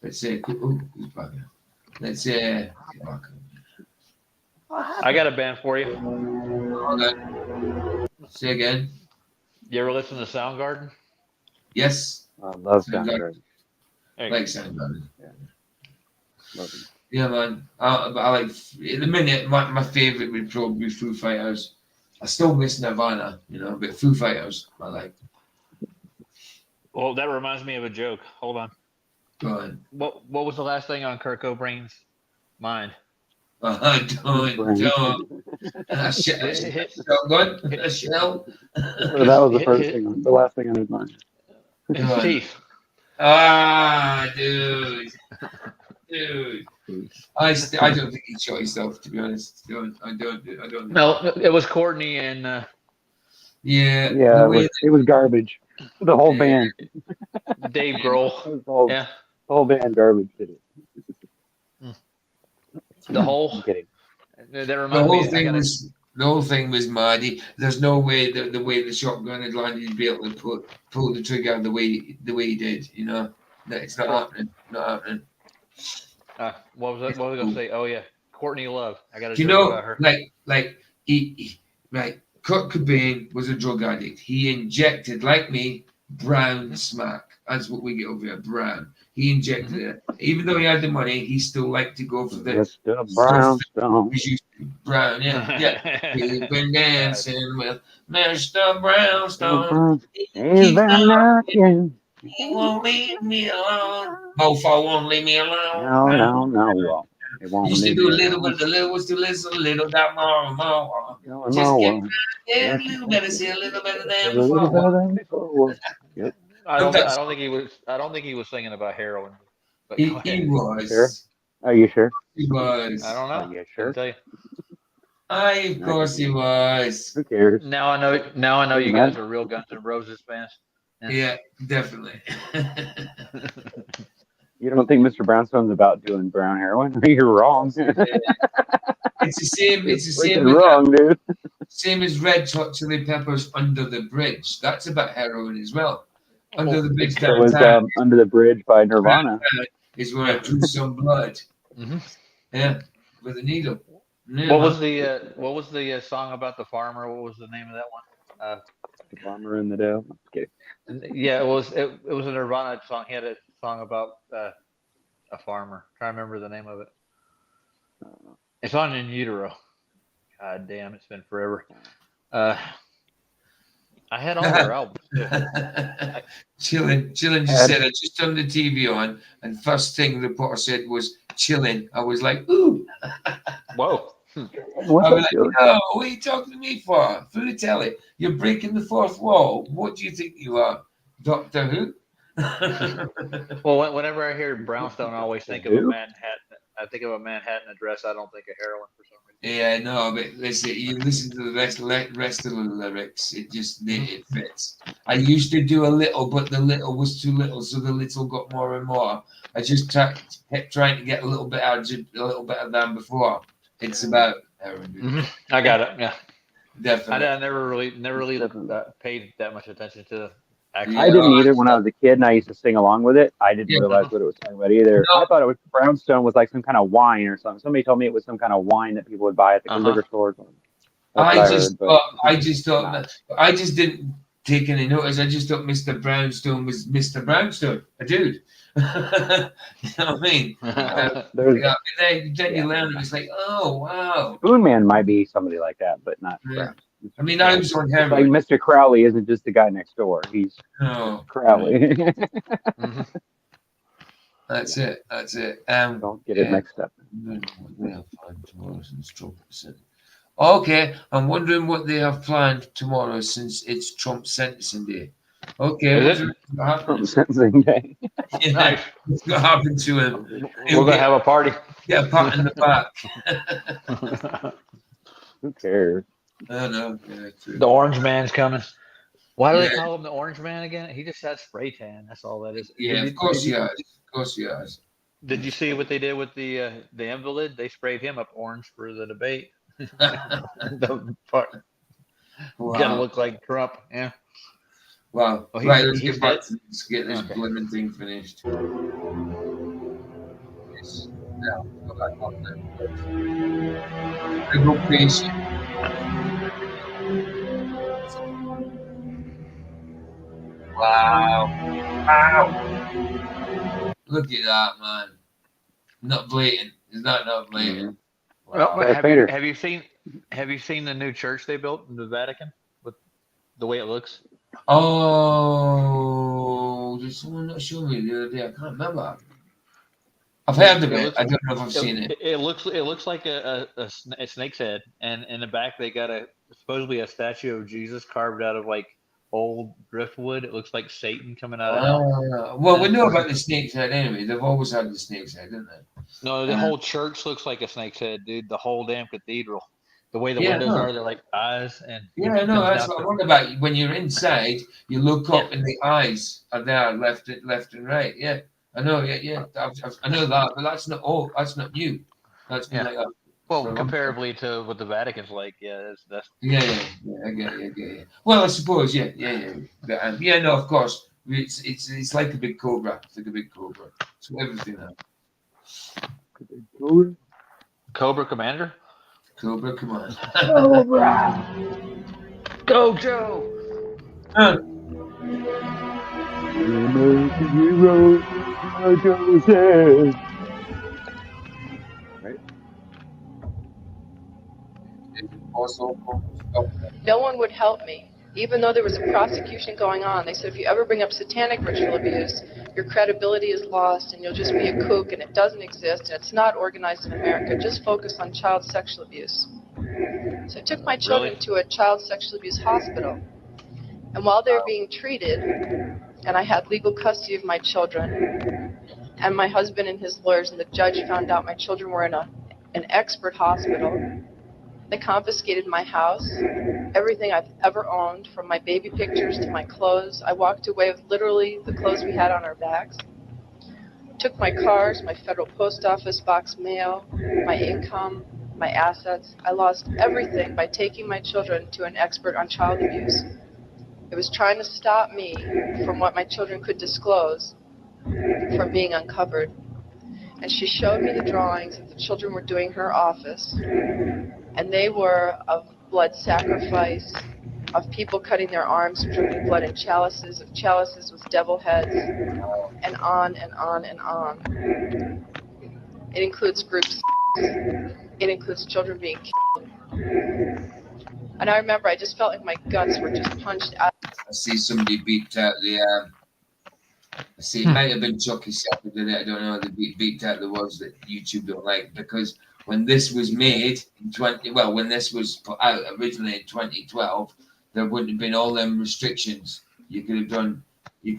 Let's say who's back here? Let's say I got a band for you. Say again. You ever listen to Soundgarden? Yes. I love Soundgarden. Like Soundgarden. Yeah. Love them. Yeah, man. I like. In a minute, my favorite would probably be Foo Fighters. I still miss Nirvana, you know, but Foo Fighters I like. Well, that reminds me of a joke. Hold on. Go ahead. What was the last thing on Kurt Cobain's mind? Don't. A shell. That was the last thing on his mind. His teeth. Dude. I don't think he shot himself, to be honest. I don't. No, it was Courtney and. Yeah. It was garbage. The whole band. Dave Grohl. The whole band garbage did it. The whole. I'm kidding. The whole thing was mad. There's no way the way the shotgun had landed, you'd be able to pull the trigger the way he did. You know, it's not happening. Not happening. What was I going to say? Oh yeah, Courtney Love. I got to. You know, about her. like Kurt Cobain was a drug addict. He injected, like me, brown smack. That's what we get over here, brown. He injected it. Even though he had the money, he still liked to go for the brownstone. Brown, yeah. He's been dancing with Mr. Brownstone. He's been knocking. He won't leave me alone. Mofo won't leave me alone. No. It won't used to leave do a me little, alone. but the little was to listen, a little got more. Just get a little better, see a little better than before. Yep. I don't think he was singing about heroin. But he was. Sure? Are you sure? He was. I don't know. Are you sure? I'll tell you. Of course he was. Who cares? Now I know you guys are real Guns N' Roses fans. Yeah, definitely. You don't think Mr. Brownstone's about doing brown heroin? You're wrong. It's the same. It's the same. Wrong, dude. Same as Red Hot Chili Peppers Under the Bridge. That's about heroin as well. Under the Bridge That was Under the Bridge by Nirvana. Is where I drew some blood. Yeah, with a needle. Yeah, what was the song about the farmer? What was the name of that one? The Farmer in the Dough. Okay. Yeah, it was a Nirvana song. He had a song about a farmer. I'm trying to remember the name of it. It's on In Utero. God damn, it's been forever. I had all their albums. Chilling just said, I just turned the TV on, and first thing the reporter said was chilling. I was like, ooh. Whoa. What's I'll be up, like, George? no, what are you talking to me for? Through the telly. You're breaking the fourth wall. What do you think you are? Doctor Who? Well, whenever I hear brownstone, I always think of a Manhattan. I think of a Manhattan Address. I don't think of heroin for some reason. Yeah, no, but listen, you listen to the rest of the lyrics. It just it fits. I used to do a little, but the little was too little, so the little got more and more. I just kept trying to get a little bit out, a little better than before. It's about heroin. I got it. Yeah, definitely. I never really paid that much attention to. I didn't either when I was a kid, and I used to sing along with it. I didn't realize what it was talking about either. No. I thought it was brownstone was like some kind of wine or something. Somebody told me it was some kind of wine that people would buy at the liquor stores. I just didn't take any notice. I just thought Mr. Brownstone was Mr. Brownstone, a dude. You know what I mean? Then you learn it. It's like, oh wow. Spoon Man might be somebody like that, but not Brownstone. I mean, I was on heroin. Like Mr. Crowley isn't just the guy next door. He's Crowley. That's it. That's it. Don't get it mixed up. Okay, I'm wondering what they have planned tomorrow since it's Trump sentencing day. Okay, what's Trump sentencing day? Yeah, what's going to happen to him? We're going to have a party. Get a pat in the back. Who cares? I know. Yeah, the Orange Man's coming. Why do they call him the Orange Man again? He just has spray tan. That's all that is. Yeah, of course he has. Of course he has. Did you see what they did with the invalid? They sprayed him up orange for the debate. The part. Wow. Gotta look like Trump. Yeah. Wow. Oh, right, let's get back to this. Get this blooming thing finished. Yes. Now, go back on there. Go patient. Wow. Wow. Look at that, man. Not blatant. It's not blatant. Wow. Well, have you seen the new church they built in the Vatican with the way it looks? Oh, did someone not show me the other day? I can't remember. I've heard of it. I don't know if I've seen it. It looks like a snake's head, and in the back they got supposedly a statue of Jesus carved out of like old driftwood. It looks like Satan coming out of hell. Well, we know about the snake's head anyway. They've always had the snake's head, haven't they? No, the whole church looks like a snake's head, dude. The whole damn cathedral. The way the windows are, they're like eyes. And that's what I wonder about. When you're inside, you look up and the eyes are there, left and right. Yeah, I know. Yeah. I know that, but that's not all. That's not new. That's been like that. Well, comparably to what the Vatican's like, that's. Yeah. I get it. Well, I suppose, yeah. No, of course. It's like a big cobra. It's like a big cobra. So everything else. Cobra Commander? Cobra Commander. Cobra! Go, Joe! American hero, Joseph. Right? No one would help me. Even though there was a prosecution going on, they said if you ever bring up satanic ritual abuse, your credibility is lost and you'll just be a kook and it doesn't exist and it's not organized in America. Just focus on child sexual abuse. So I took my children to a child sexual abuse hospital. And while they were being treated, and I had legal custody of my children, and my husband and his lawyers and the judge found out my children were in an expert hospital, they confiscated my house, everything I've ever owned, from my baby pictures to my clothes. I walked away with literally the clothes we had on our backs. Took my cars, my federal post office box mail, my income, my assets. I lost everything by taking my children to an expert on child abuse. It was trying to stop me from what my children could disclose from being uncovered. And she showed me the drawings that the children were doing in her office. And they were of blood sacrifice, of people cutting their arms, drinking blood in chalices, of chalices with devil heads, and on and on and on. It includes groups. It includes children being killed. And I remember I just felt like my guts were just punched out. I see somebody beat out the. I see it might have been Chucky Shepard did it. I don't know. The beat out the ones that YouTube don't like, because when this was made in when this was put out originally in 2012, there wouldn't have been all them restrictions. You could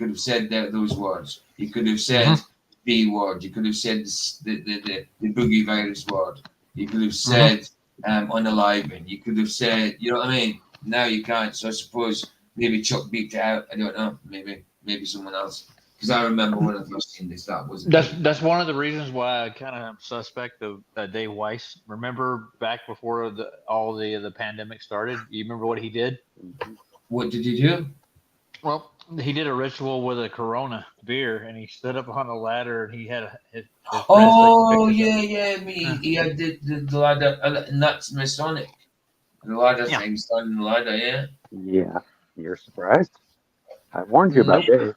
have said those words. You could have said B word. You could have said the boogie virus word. You could have said unaliving. You could have said, you know what I mean? Now you can't. So I suppose maybe Chuck beat it out. I don't know. Maybe someone else. Because I remember when I first seen this, that wasn't. That's one of the reasons why I kind of suspect of Dave Weiss. Remember back before all the pandemic started? You remember what he did? What did he do? Well, he did a ritual with a Corona beer, and he stood up on a ladder, and he had his Oh yeah. He had the ladder, and that's Masonic. The ladder thing, standing the ladder, yeah. Yeah, you're surprised. I warned you about Dave.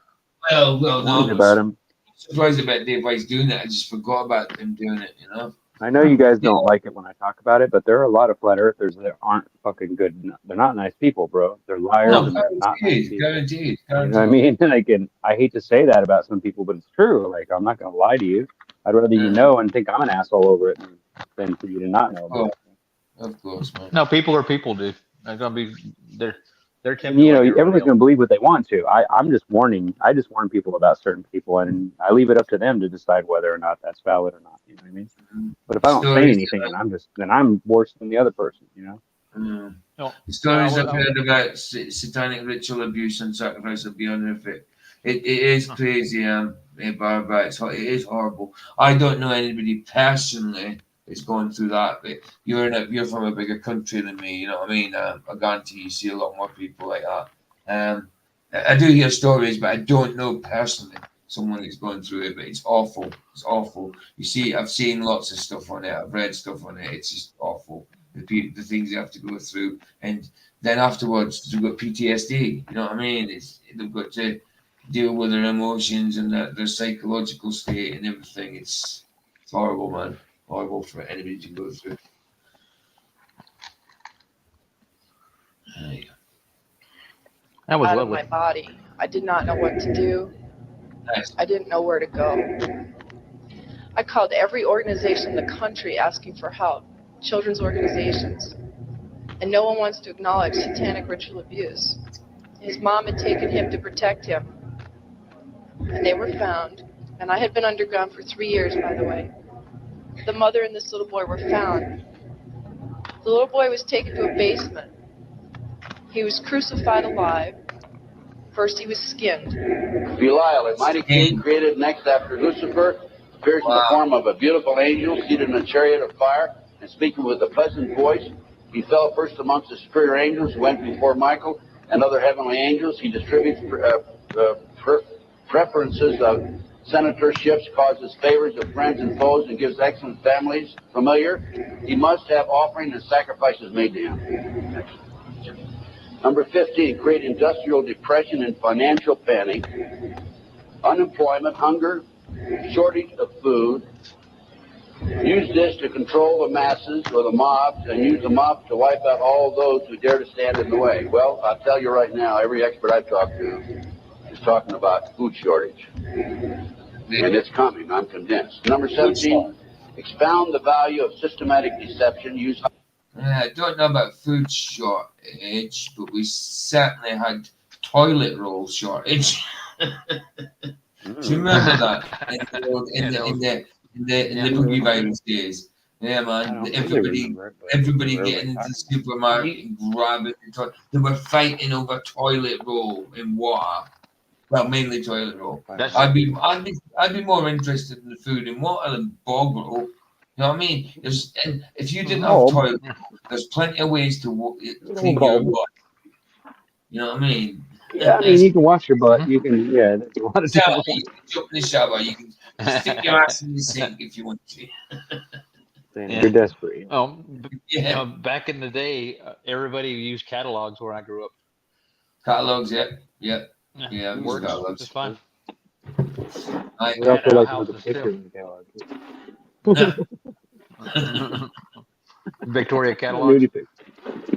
Well, warned about him. I'm surprised about Dave Weiss doing it. I just forgot about him doing it. You know. I know you guys don't like it when I talk about it, but there are a lot of flat earthers that aren't fucking good. They're not nice people, bro. They're liars and they're not nice people. Guaranteed. You know what I mean? Like, and I hate to say that about some people, but it's true. Like, I'm not gonna lie to you. I'd rather you know and think I'm an asshole over it than for you to not know. Oh, of course, man. No, people are people, dude. They're gonna be they're And, you know, everyone's going to believe what they want to. I'm just warning. I just warn people about certain people, and I leave it up to them to decide whether or not that's valid or not. You know what I mean? But if I don't say anything, then I'm worse than the other person. You know? No. Stories I've heard about satanic ritual abuse and sacrifice are beyond horrific. It is crazy, Barbara. It is horrible. I don't know anybody personally is going through that, but you're from a bigger country than me, you know what I mean? I guarantee you see a lot more people like that. I do hear stories, but I don't know personally someone who's going through it, but it's awful. It's awful. You see, I've seen lots of stuff on it. I've read stuff on it. It's just awful. The things you have to go through, and then afterwards they've got PTSD. You know what I mean? They've got to deal with their emotions and their psychological state and everything. It's horrible, man. Horrible for anybody to go through. That was out lovely. of my body. I did not know what to do. Nice. I didn't know where to go. I called every organization in the country asking for help, children's organizations, and no one wants to acknowledge satanic ritual abuse. His mom had taken him to protect him, and they were found. And I had been underground for 3 years, by the way. The mother and this little boy were found. The little boy was taken to a basement. He was crucified alive. First he was skinned. Belial, a mighty king created next after Lucifer, appears in the form of a beautiful angel seated in a chariot of fire and speaking with a pleasant voice. He fell first amongst the superior angels who went before Michael and other heavenly angels. He distributes preferences of senatorships, causes favors of friends and foes, and gives excellent families familiar. He must have offering and sacrifices made to him. Number 15, create industrial depression and financial panic, unemployment, hunger, shortage of food. Use this to control the masses or the mobs, and use the mob to wipe out all those who dare to stand in the way. Well, I'll tell you right now, every expert I've talked to is talking about food shortage. And it's coming, I'm convinced. Number 17, expound the value of systematic deception. Use. I don't know about food shortage, but we certainly had toilet roll shortage. Do you remember that in the boogie virus days? Yeah, man. Everybody getting into the supermarket and grabbing the toilet. They were fighting over toilet roll in water. Well, mainly toilet roll. I'd be more interested in the food in water than bog roll. You know what I mean? And if you didn't have toilet roll, there's plenty of ways to clean your butt. You know what I mean? Yeah, I mean, you can wash your butt. You can, yeah. If you want to shower, you can jump in the shower. You can stick your ass in the sink if you want to. You're desperate. You know, back in the day, everybody used catalogs where I grew up. Catalogs, yeah. It works. Catalogs. It's fine. We also like to look at the pictures in the catalog. Victoria catalog.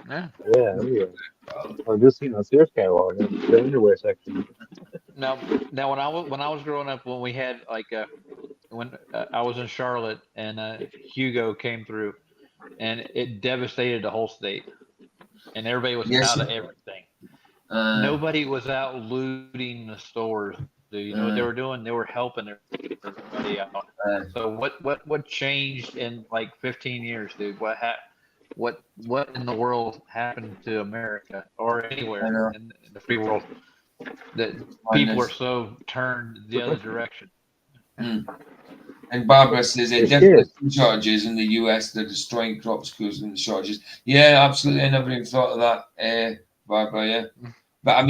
Yeah, there you go. Or just Sears catalog, the underwear section. Now, when I was growing up, when we had like when I was in Charlotte and Hugo came through, and it devastated the whole state, and everybody was Yes. out of everything. Nobody was out looting the stores. Dude. You know what they were doing? They were helping everybody out. So what changed in like 15 years, dude? What in the world happened to America or anywhere in the free world that people are so turned the other direction? And Barbara says there definitely food shortages in the US. They're destroying crops because of the shortages. Yeah, absolutely. I never even thought of that, Barbara. Yeah, but I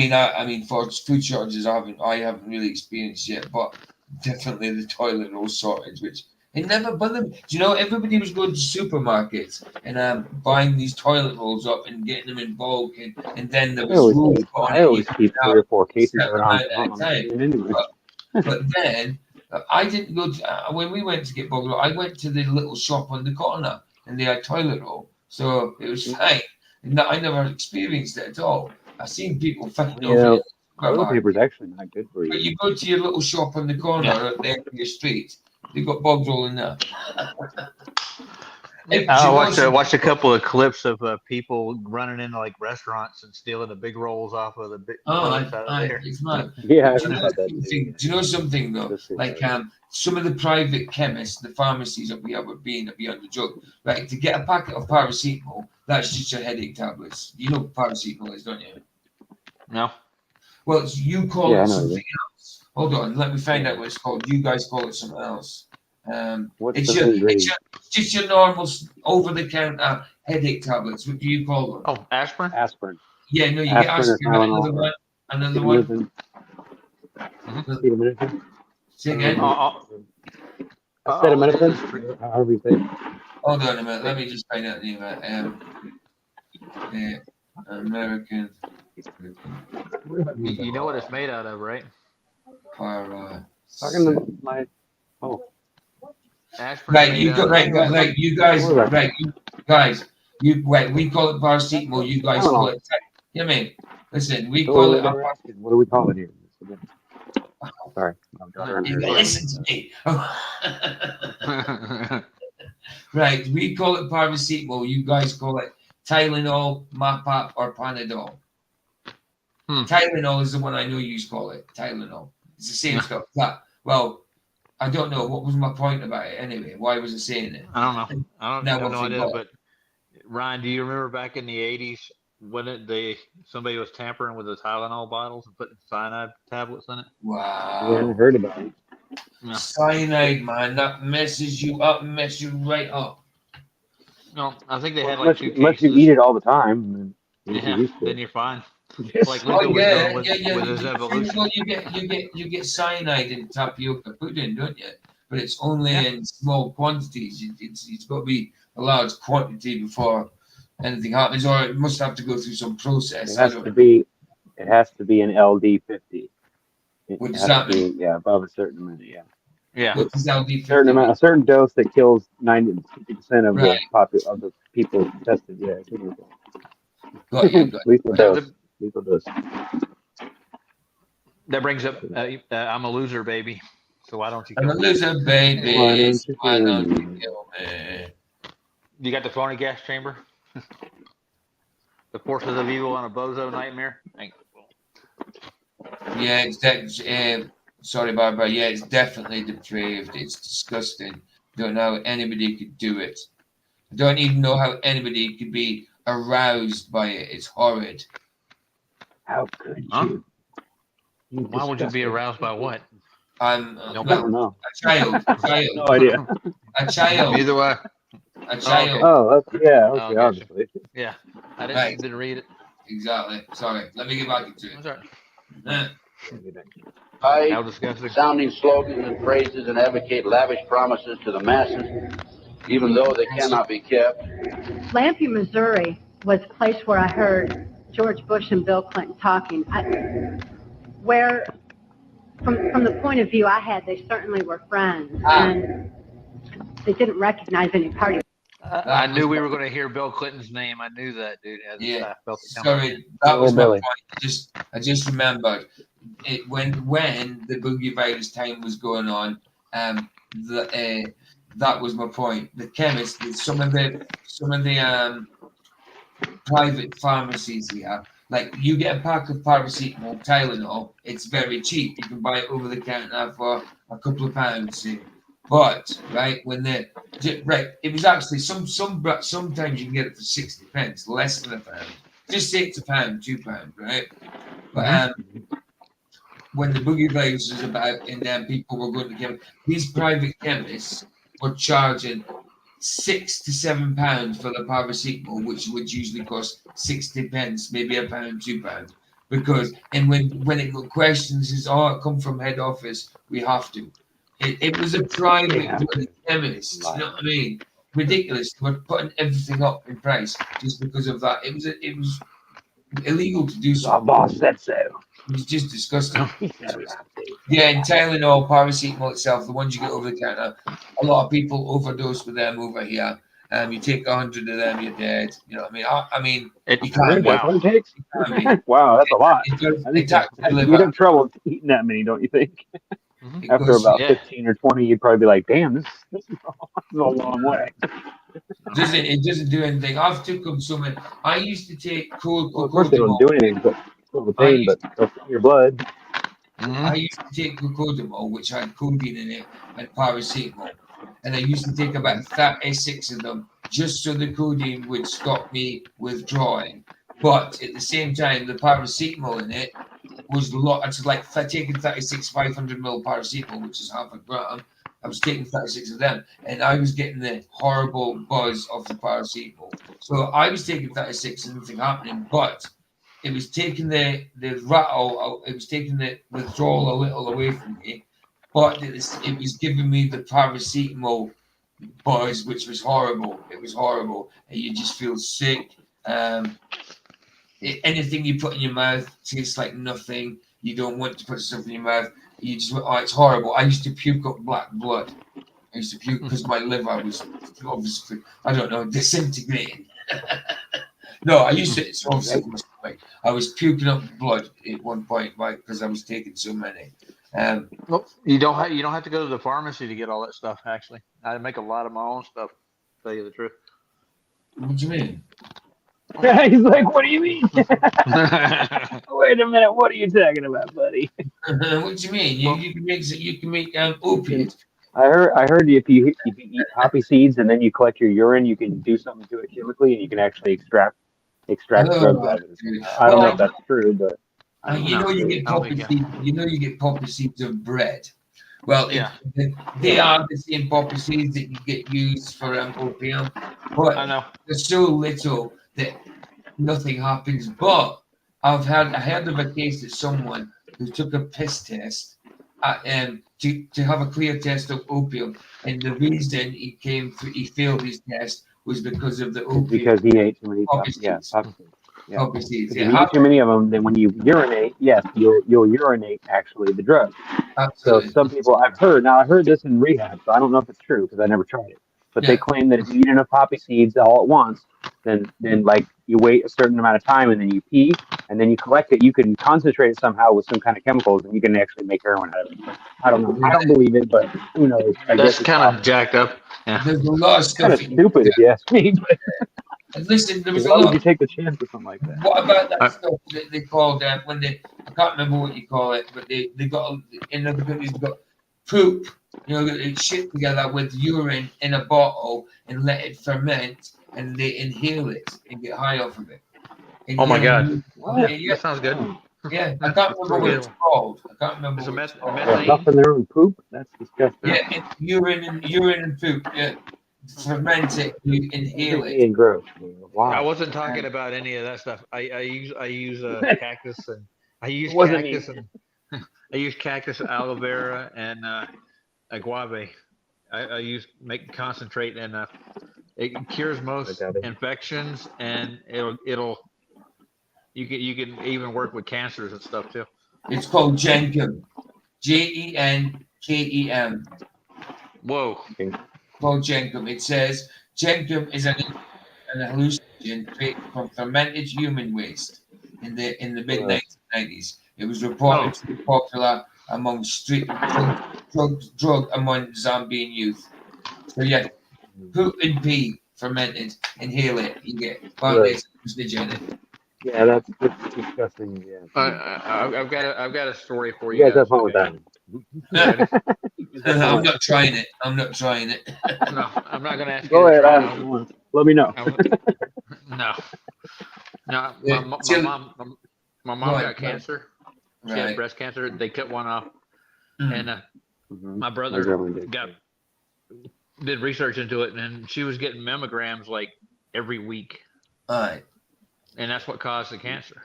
mean, for food shortages, I haven't really experienced yet. But definitely the toilet roll shortage, which it never bothered me. Do you know everybody was going to supermarkets and buying these toilet rolls up and getting them in bulk, and then there was rules on it. I always keep 3 or 4 cases around anyway. But then I didn't go to, when we went to get bog roll, I went to the little shop on the corner and they had toilet roll, so it was fine. And I never experienced it at all. I've seen people fighting over it. Toilet paper is actually not good for you. But you go to your little shop on the corner at the end of your street, they've got bog roll in there. I watched a couple of clips of people running into like restaurants and stealing the big rolls off of the big. It's mad. Yeah, Do you know something though? Like some of the private chemists, the pharmacies up here would be on the drug. Like to get a packet of paracetamol, that's just your headache tablets. You know what paracetamol is, don't you? No. Well, you call it something else. Hold on, let me find out what it's called. You guys call it something else. It's just your normal over-the-counter headache tablets. What do you call them? Oh, aspirin. Aspirin. Yeah, no, you get aspirin. Another one. Say again. Acetaminophen. However you say it. Hold on a minute. Let me just find out the American. You know what it's made out of, right? Talking to my. Oh. Right, you guys. We call it paracetamol. You guys call it. You mean? Listen, we call it. What do we call it here? Sorry, listen to me. Right, we call it paracetamol. You guys call it Tylenol, Mapap, or Panadol. Tylenol is the one I know you call it. Tylenol. It's the same stuff. Well, I don't know. What was my point about it anyway? Why was I saying it? I don't know. I have no idea. But Ryan, do you remember back in the 80s when somebody was tampering with the Tylenol bottles and putting cyanide tablets in it? Wow. Yeah, I heard about it. No. Cyanide, man, that messes you up, mess you right up. No, I think they had like 2 cases. Unless you eat it all the time, then you're fine. Like Luca was doing with his evolution. You get cyanide in tapioca pudding, don't you? But it's only in small quantities. It's got to be a large quantity before anything happens, or it must have to go through some process. It has to be an LD50. What does that mean? Yeah, above a certain amount. Yeah. Yeah. What does LD50 a certain dose that kills 50% of the people tested. Yeah. Lethal dose. Lethal dose. That brings up, I'm a loser, baby. So why don't you kill me? I'm a loser, baby. Why don't you kill me? You got the phony gas chamber? The forces of evil on a bozo nightmare? Yeah, sorry, Barbara. Yeah, it's definitely depraved. It's disgusting. Don't know how anybody could do it. I don't even know how anybody could be aroused by it. It's horrid. How could you? Why would you be aroused by what? I don't know. A child. No idea. A child. Neither way. A child. Oh, yeah. Okay, obviously. Yeah, I didn't read it. Exactly. Sorry. Let me get back into it. Sounding slogans and phrases and advocate lavish promises to the masses, even though they cannot be kept. Lampe, Missouri was a place where I heard George Bush and Bill Clinton talking. Where, from the point of view I had, they certainly were friends, and they didn't recognize any party. I knew we were going to hear Bill Clinton's name. I knew that, dude. Yeah. I felt it Sorry, that was my point. I just remembered it when the boogie virus time was going on. that was my point. The chemist, some of the private pharmacies here, like you get a pack of paracetamol, Tylenol, it's very cheap. You can buy it over the counter for a couple of pounds. But right, it was actually sometimes you can get it for 60 pence, less than a pound. Just say it's a pound, £2, right? But when the boogie virus was about, and then people were going to get these private chemists were charging £6 to £7 for the paracetamol, which would usually cost 60 pence, maybe a pound, £2. Because when it got questions, it says, "Oh, it come from head office, we have to." It was a private chemist, you know what I mean? Ridiculous. They were putting everything up in price just because of that. It was illegal to do so. Our boss said so. It was just disgusting. Yeah, and Tylenol, paracetamol itself, the ones you get over the counter, a lot of people overdose with them over here. You take 100 of them, you're dead. You know what I mean? I mean, you can't. That's what it takes. Wow, that's a lot. I think you'd have trouble eating that many, don't you think? After about 15 or 20, you'd probably be like, "Damn, this is a long way." It doesn't do anything. I've took them so many. I used to take cold. Well, of course, they don't do anything, but feel the pain, but they'll fill your blood. I used to take Cocodamol, which had codeine in it, and paracetamol. And I used to take about 36 of them just so the codeine would stop me withdrawing. But at the same time, the paracetamol in it was a lot. It's like taking 36 500ml paracetamol, which is half a gram. I was taking 36 of them, and I was getting the horrible buzz of the paracetamol. So I was taking 36 and nothing happening, but it was taking the rattle, it was taking the withdrawal a little away from me, but it was giving me the paracetamol buzz, which was horrible. It was horrible, and you just feel sick. Anything you put in your mouth tastes like nothing. You don't want to put stuff in your mouth. You just, it's horrible. I used to puke up black blood. I used to puke because my liver was obviously, I don't know, disintegrating. No, I used to. It's obviously I was puking up blood at one point, right, because I was taking so many. Well, you don't have to go to the pharmacy to get all that stuff. Actually, I make a lot of my own stuff. To tell you the truth. What do you mean? He's like, "What do you mean?" Wait a minute, what are you talking about, buddy? What do you mean? You can make opiates. I heard if you eat poppy seeds and then you collect your urine, you can do something to it chemically, and you can actually extract drugs out of it. I don't know if that's true, but you get poppy seeds. You get poppy seeds of bread. Well, they are the same poppy seeds that you get used for opium, but there's so little that nothing happens. But I heard of a case of someone who took a piss test to have a clear test of opium, and the reason he failed his test was because of the opium. Because he ate too many poppy seeds. Poppy seeds. If you eat too many of them, then when you urinate, you'll urinate actually the drug. Absolutely. So some people I heard this in rehab, so I don't know if it's true because I never tried it. But they claim that if you eat enough poppy seeds all at once, then like you wait a certain amount of time and then you pee and then you collect it. You can concentrate it somehow with some kind of chemicals and you can actually make heroin out of it. But I don't know. I don't believe it, but who knows? That's kind of jacked up. Yeah. There's a lot of stuff. Kind of stupid if you ask me. But and listen, there was why would you take the chance with something like that? What about that stuff that they called when I can't remember what you call it, but they got in other countries got poop. It's shit together with urine in a bottle and let it ferment, and they inhale it and get high off of it. Oh my God! That sounds good. Yeah, I can't remember what it's called. I can't remember. Stuff in their own poop? That's disgusting. Yeah, urine and poop. Yeah, ferment it, you inhale it. And gross. Wow. I wasn't talking about any of that stuff. I use cactus and I use cactus, aloe vera, and agave. I make concentrate, and it cures most infections, and you can even work with cancers and stuff too. It's called Jenkem, Jenkem. Whoa. Called Jenkem. It says Jenkem is an hallucinogen created from fermented human waste in the mid 1990s. It was reported to be popular among street drug among Zambian youth. So yeah, poop and pee fermented, inhale it, you get plant-based hallucinogenic. Yeah, that's disgusting. Yeah. I've got a story for You you guys have fun with okay? that. I'm not trying it. I'm not trying it. No, I'm not going to ask Go you to ahead. try. Let me know. No. No, my mom got cancer. She had breast cancer. They cut one off, and my brother did research into it, and she was getting mammograms like every week. Right. And that's what caused the cancer.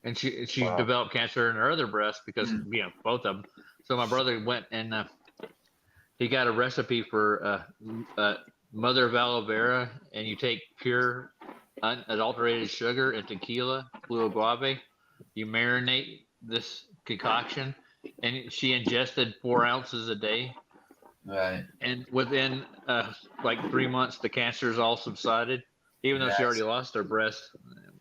And she developed cancer in her other breast because both of them. So my brother went and he got a recipe for mother of aloe vera, and you take pure unadulterated sugar and tequila, blue agave. You marinate this concoction, and she ingested 4 ounces a day. Right. And within like 3 months, the cancer's all subsided, even though she already lost her breast.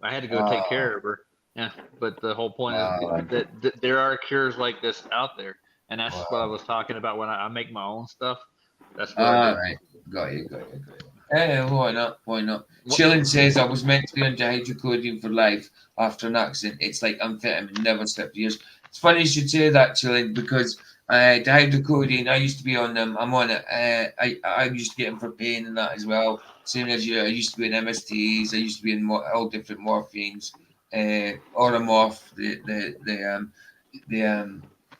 I had to go take care of her. Yeah, but the whole point is that there are cures like this out there, and that's what I was talking about when I make my own stuff. That's what I do. Right. Got you. Yeah, why not? Why not? Chillin says I was meant to be on dihydrocodeine for life after an accident. It's like amphetamine, never slept years. It's funny you should say that, Chillin, because dihydrocodeine, I used to be on them. I'm on it. I used to get them for pain and that as well. Same as you. I used to be in MSTs. I used to be in all different morphines. Oromorph, the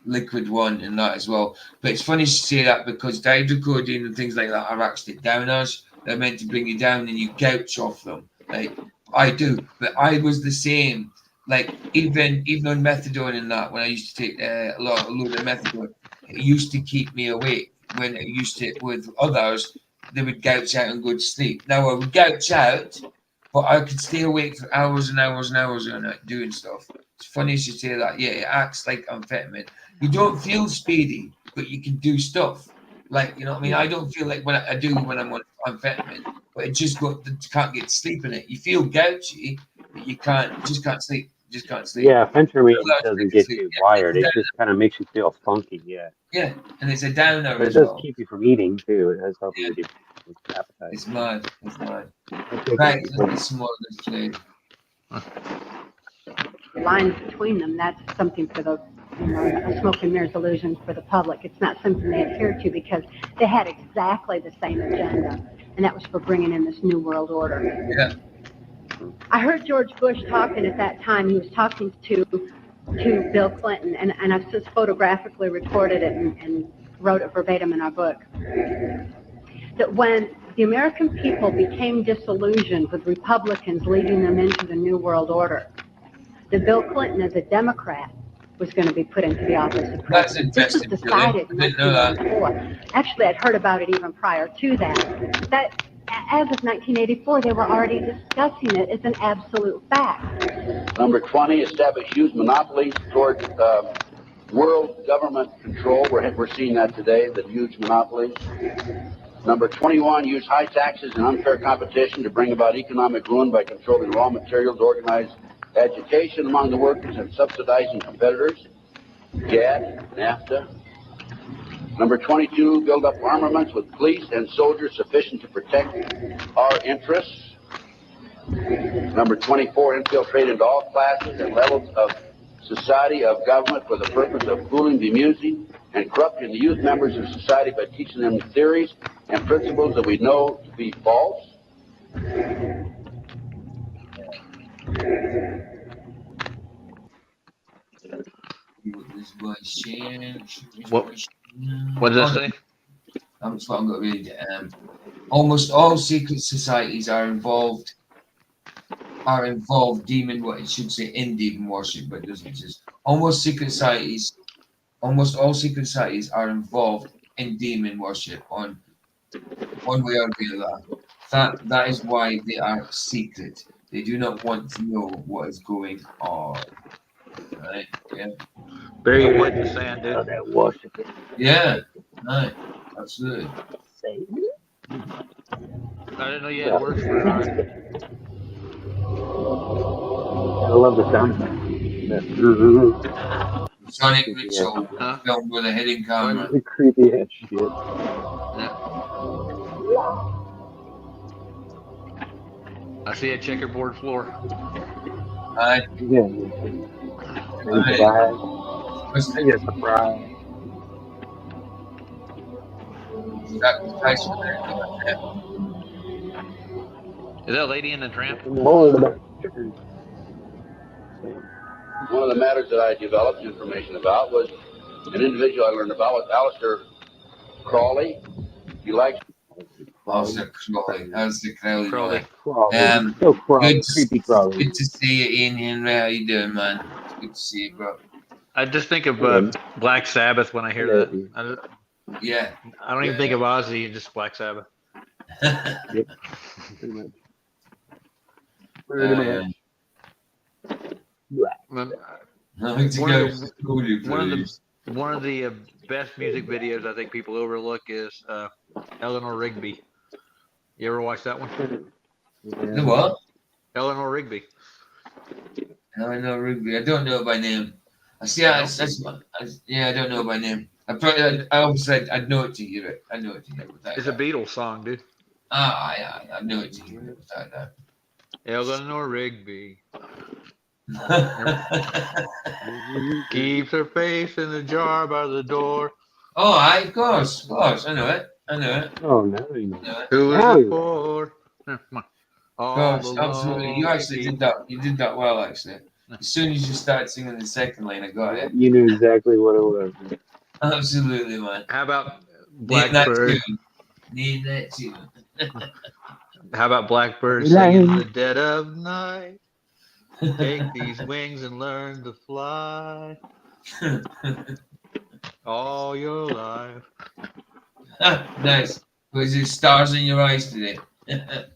liquid one, and that as well. But it's funny to say that because dihydrocodeine and things like that are actually downers. They're meant to bring you down, and you gouge off them. Like I do, but I was the same. Like even on methadone and that, when I used to take a load of methadone, it used to keep me awake. When it used to with others, they would gouge out and go to sleep. Now I would gouge out, but I could stay awake for hours and hours and hours on it doing stuff. It's funny you should say that. Yeah, it acts like amphetamine. You don't feel speedy, but you can do stuff. Like, you know what I mean? I don't feel like when I do when I'm on amphetamine, but it just can't get sleep in it. You feel gouchy, but you just can't sleep. Just can't sleep. Yeah, phentermine doesn't get you wired. It just kind of makes you feel funky. Yeah. Yeah, and it's a downer but as it does well. keep you from eating too. It has something to do with appetite. It's mad. Right, let's get some more of this today. The lines between them, that's something for the, a smoke and mirrors illusion for the public. It's not something they adhere to because they had exactly the same agenda, and that was for bringing in this new world order. Yeah. I heard George Bush talking at that time. He was talking to Bill Clinton, and I've just photographically recorded it and wrote it verbatim in our book. That when the American people became disillusioned with Republicans leading them into the New World Order, that Bill Clinton, as a Democrat, was going to be put into the office of president. This was decided in 1984. Actually, I'd heard about it even prior to that. That, as of 1984, they were already discussing it as an absolute fact. Number 20, establish huge monopolies towards world government control. We're seeing that today, the huge monopolies. Number 21, use high taxes and unfair competition to bring about economic ruin by controlling raw materials, organize agitation among the workers, and subsidizing competitors. GATT, NAFTA. Number 22, build up armaments with police and soldiers sufficient to protect our interests. Number 24, infiltrate into all classes and levels of society, of government, for the purpose of fooling, bemusing, and corrupting the youth members of society by teaching them theories and principles that we know to be false. What does that say? That's what I'm going to read. Almost all secret societies are involved demon, what it should say, in demon worship, but it doesn't just. Almost all secret societies are involved in demon worship on one way or the other. That is why they are secret. They do not want to know what is going on. Right? Yeah. Bury your head in the sand, dude. That worship. Yeah. Right. Absolutely. I didn't know you had words for it. I love the sound. Sonic Ritual film with a hidden camera. Creepy ass shit. I see a checkerboard floor. Yeah. Surprise. I get a surprise. Is that Lady in the Tramp? More about chickens. One of the matters that I developed information about was an individual I learned about with Aleister Crowley. He likes Aleister Crowley. Aleister Crowley. So Crowley. Creepy Crowley. Good to see you, Ian Henry. How you doing, man? It's good to see you, bro. I just think of Black Sabbath when I hear that. I don't even think of Ozzy, just Black Sabbath. Yep. Pretty much. Pretty much. One of the best music videos I think people overlook is Eleanor Rigby. You ever watch that one? The what? Eleanor Rigby. Eleanor Rigby. I don't know by name. I don't know by name. I'd know it to hear it. I know it to hear it without It's a Beatles song, dude. I know it to hear it without that. Eleanor Rigby. Keeps her face in the jar by the door. Oh, of course. I know it. Oh, no, you know. Who is it for? Gosh, absolutely. You actually did that. You did that well, actually. As soon as you started singing the second line, I got it. You knew exactly what it was. Absolutely, man. How about Blackbird? Need that tune. How about Blackbird singing in the dead of night? Take these wings and learn to fly all your life. Nice. Was it stars in your eyes today? Have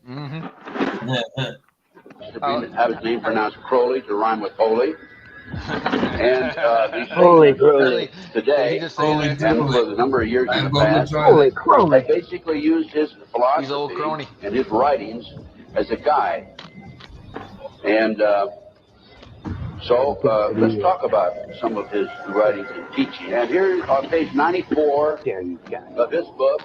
his name pronounced Crowley to rhyme with holy. And Holy Crowley. Today, and for the number of years in the past, Holy Crowley. I basically used his philosophy and his writings as a guide. And so let's talk about some of his writings and teaching. And here on page 94 of his book,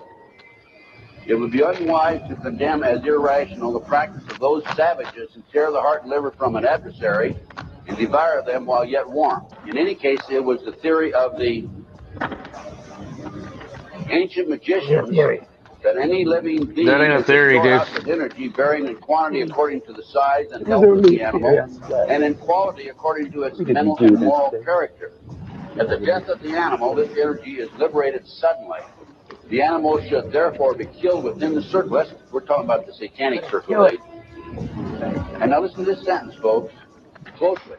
it would be unwise to condemn as irrational the practice of those savages who tear the heart and liver from an adversary and devour them while yet warm. In any case, it was the theory of the ancient magicians that any living being that ain't a theory, dude. With energy varying in quantity according to the size and health of the animal, and in quality according to its mental and moral character. At the death of the animal, this energy is liberated suddenly. The animal should therefore be killed within the circle. We're talking about the satanic circle. And now listen to this sentence, folks, closely.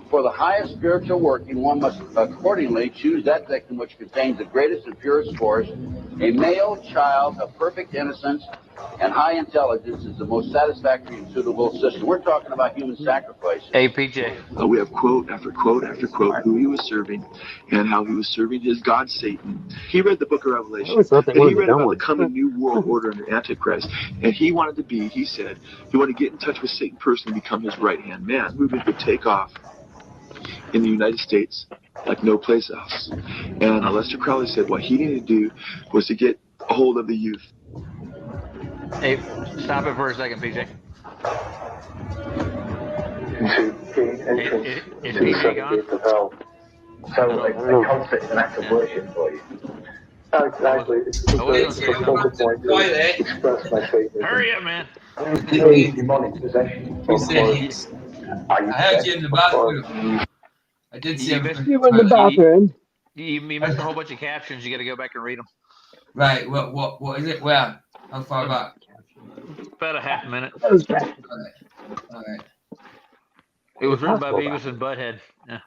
For the highest spiritual working, one must accordingly choose that victim which contains the greatest and purest force. A male child of perfect innocence and high intelligence is the most satisfactory and suitable system. We're talking about human sacrifice. Hey, PJ. We have quote after quote after quote who he was serving and how he was serving his god Satan. He read the book of Revelation and he read about the coming new world order under Antichrist. And he wanted to be, he said, he wanted to get in touch with Satan personally and become his right-hand man. Movement would take off in the United States like no place else. And Aleister Crowley said what he needed to do was to get a hold of the youth. Hey, stop it for a second, PJ. Is PJ gone? So a concert is an act of worship for you. Oh, exactly. It's a focal point to express my faith. Hurry up, man. Demonic possession. I heard you in the bathroom. I did see you were in the bathroom. You missed a whole bunch of captions. You got to go back and read them. Right. What is it? Where? How far back? About a half a minute. All right. It was written by Beavis and Butthead. Yeah.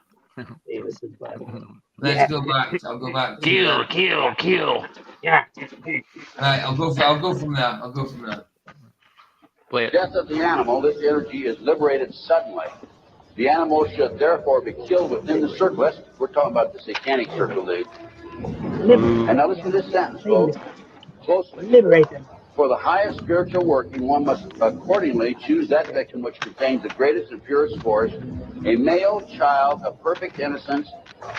Let's go back. I'll go back. Kill. Yeah. Right. I'll go from there. Play it. Death of the animal, this energy is liberated suddenly. The animal should therefore be killed within the circle. We're talking about the satanic circle, Dave. And now listen to this sentence, folks, closely. Liberate them. For the highest spiritual working, one must accordingly choose that victim which contains the greatest and purest force. A male child of perfect innocence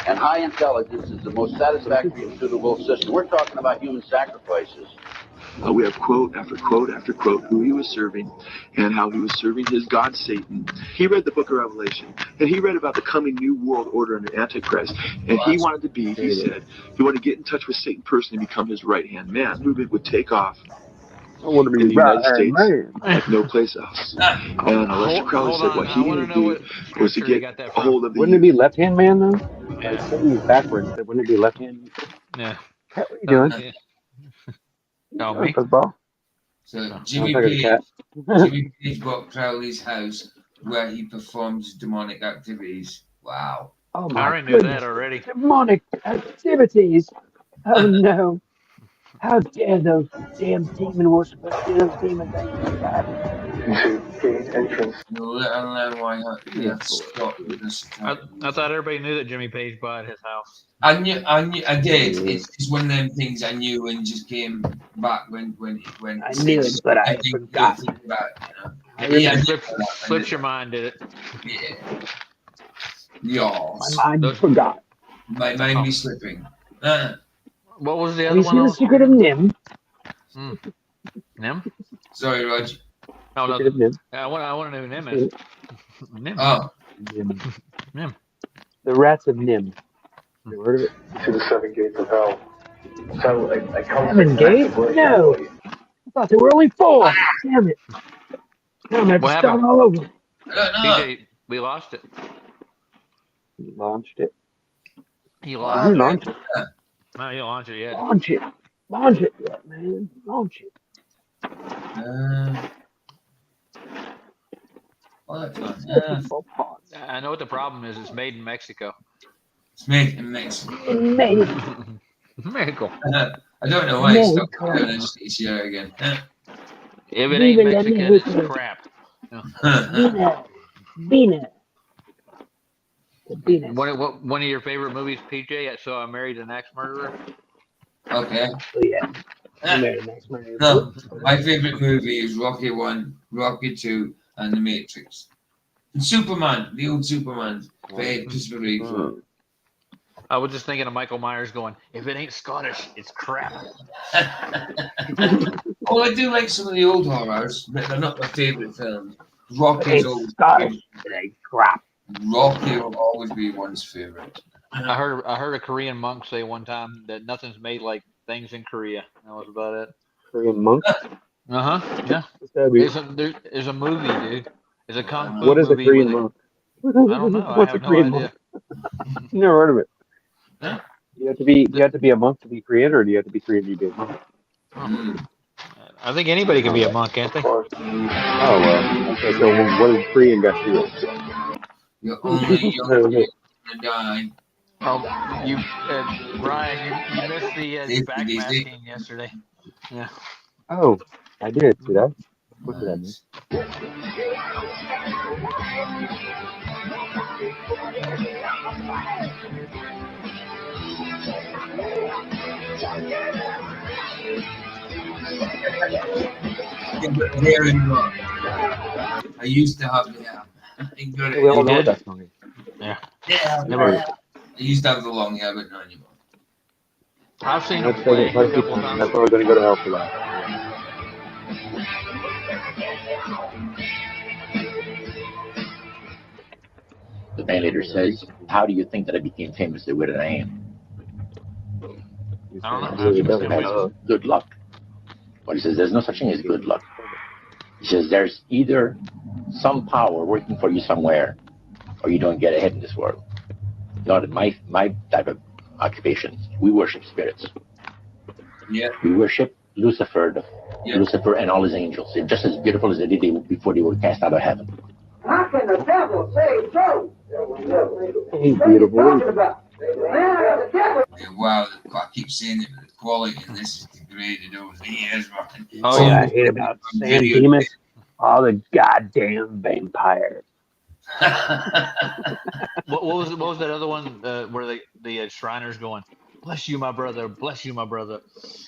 and high intelligence is the most satisfactory and suitable system. We're talking about human sacrifices. We have quote after quote after quote who he was serving and how he was serving his god Satan. He read the book of Revelation and he read about the coming new world order under Antichrist. And he wanted to be, he said, he wanted to get in touch with Satan personally and become his right-hand man who would take off I want to be in the United right, States man. like no place else. And Lester Crowley said what he needed to do was to get a hold of the Wouldn't it be left-hand man, though? Yeah. Like, Satan's backwards, but wouldn't it be left-hand? Yeah. Cat, what are you doing? Yeah. Oh, me? Football. So Jimmy Page bought Crowley's house where he performs demonic activities. Wow. Oh I my already knew goodness. that already. Demonic activities. Oh no. How dare those damn demon worshippers do those demon things like that? Let alone why they have Scott with this. I thought everybody knew that Jimmy Page bought his house. I did. It's just one of them things I knew and just came back when I knew it, but I forgot. Slipped your mind, did it? Yeah. Yes. My mind forgot. My mind be slipping. What was the Have other you one? seen The Secret of Nim? Nim? Sorry, Roger. Oh, no. Secret of Nim. I want to know who Nim is. Nim. Oh. Nim. The Rats of Nim. You heard of it? To the 7 gates of hell. So, 7 gates? No. I thought there were only 4. Damn it. Now I'm going to have to start all over. PJ, we lost it. You launched it. You lost You launched it. No, you launched it yet. Launch it. Launch it, man. Launch it. I know what the problem is. It's made in Mexico. It's made in Mexico. Mexico. I don't know why it's stopped doing this year again. If it ain't Mexican, it's crap. Vina. One of your favorite movies, PJ? I saw I Married an Axe Murderer. Okay. Oh, yeah. I Married an Axe Murderer. No, my favorite movie is Rocky 1, Rocky 2, and The Matrix. And Superman, the old Superman. I was just thinking of Michael Myers going, if it ain't Scottish, it's crap. Oh, I do like some of the old horrors, but they're not my favorite films. Rocky's always Scottish. It ain't crap. Rocky will always be one's favorite. I heard a Korean monk say one time that nothing's made like things in Korea. That was about it. Korean monk? Yeah. There's a movie, dude. There's a kung fu What is a movie. Korean monk? I don't know. What's I have a Korean no monk? idea. Never heard of it. Yeah. Do you have to be a monk to be Korean, or do you have to be Korean to be a monk? I think anybody can be a monk, can't they? Oh well. Okay, so what does Korean got to do with it? You're only gonna die. Oh, you, Brian, you missed the backmasking yesterday. Yeah. Oh, I did. Did I? What did I miss? Very wrong. I used to have the We all know that song. Yeah. Never. I used to have the long hair, but not anymore. I've seen That's it play a why couple times. we're going to go to hell for that. The band leader says, "How do you think that I became famous the way that I am?" I don't know. Good luck. But he says, there's no such thing as good luck. He says, there's either some power working for you somewhere, or you don't get ahead in this world. Not my type of occupation. We worship spirits. Yeah. We worship Lucifer, Lucifer and all his angels. They're just as beautiful as they did before they were cast out of heaven. How can the devil say so? He's beautiful. Wow, I keep saying it, but the quality in this is degraded over the years, man. Oh, yeah, I hate about San Demas. All the goddamn vampires. What was that other one where the Shriners going, bless you, my brother, bless you, my brother.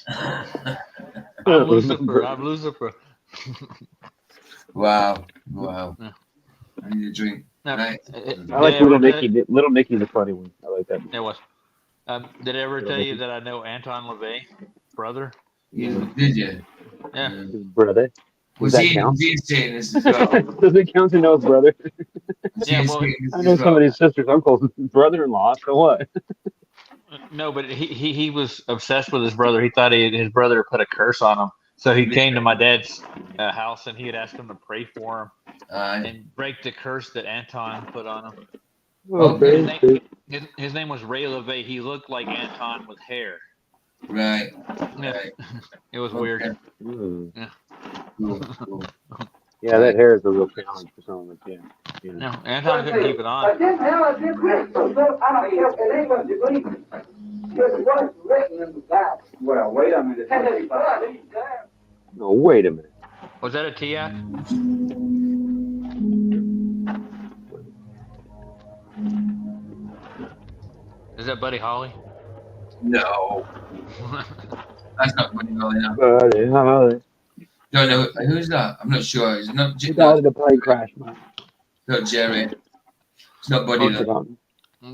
I'm Lucifer. Wow. I need a drink. No, Right. I like Little Nicky. Little Nicky's a funny one. I like that. It was. Did I ever tell you that I know Anton LaVey, brother? Did you? Yeah. His brother. Was Does that he count? Satanist as well? Does it count to know his brother? Yeah, well, I know somebody's sister's uncle's brother-in-law. So what? No, but he was obsessed with his brother. He thought his brother put a curse on him. So he came to my dad's house and he had asked him to pray for him and break the curse that Anton put on him. Okay. His name was Ray LaVey. He looked like Anton with hair. Right. Yeah. Right. It was weird. Yeah. Cool. Yeah, that hair is a real challenge for someone like that. Yeah. No, Anton couldn't keep it on. Well, wait a minute. No, wait a minute. Was that a T-app? Is that Buddy Holly? No. That's not Buddy Holly. No. Buddy Holly. Don't know who's that. I'm not sure. It's not. He died in a plane crash, man. Not Jerry. It's not Buddy.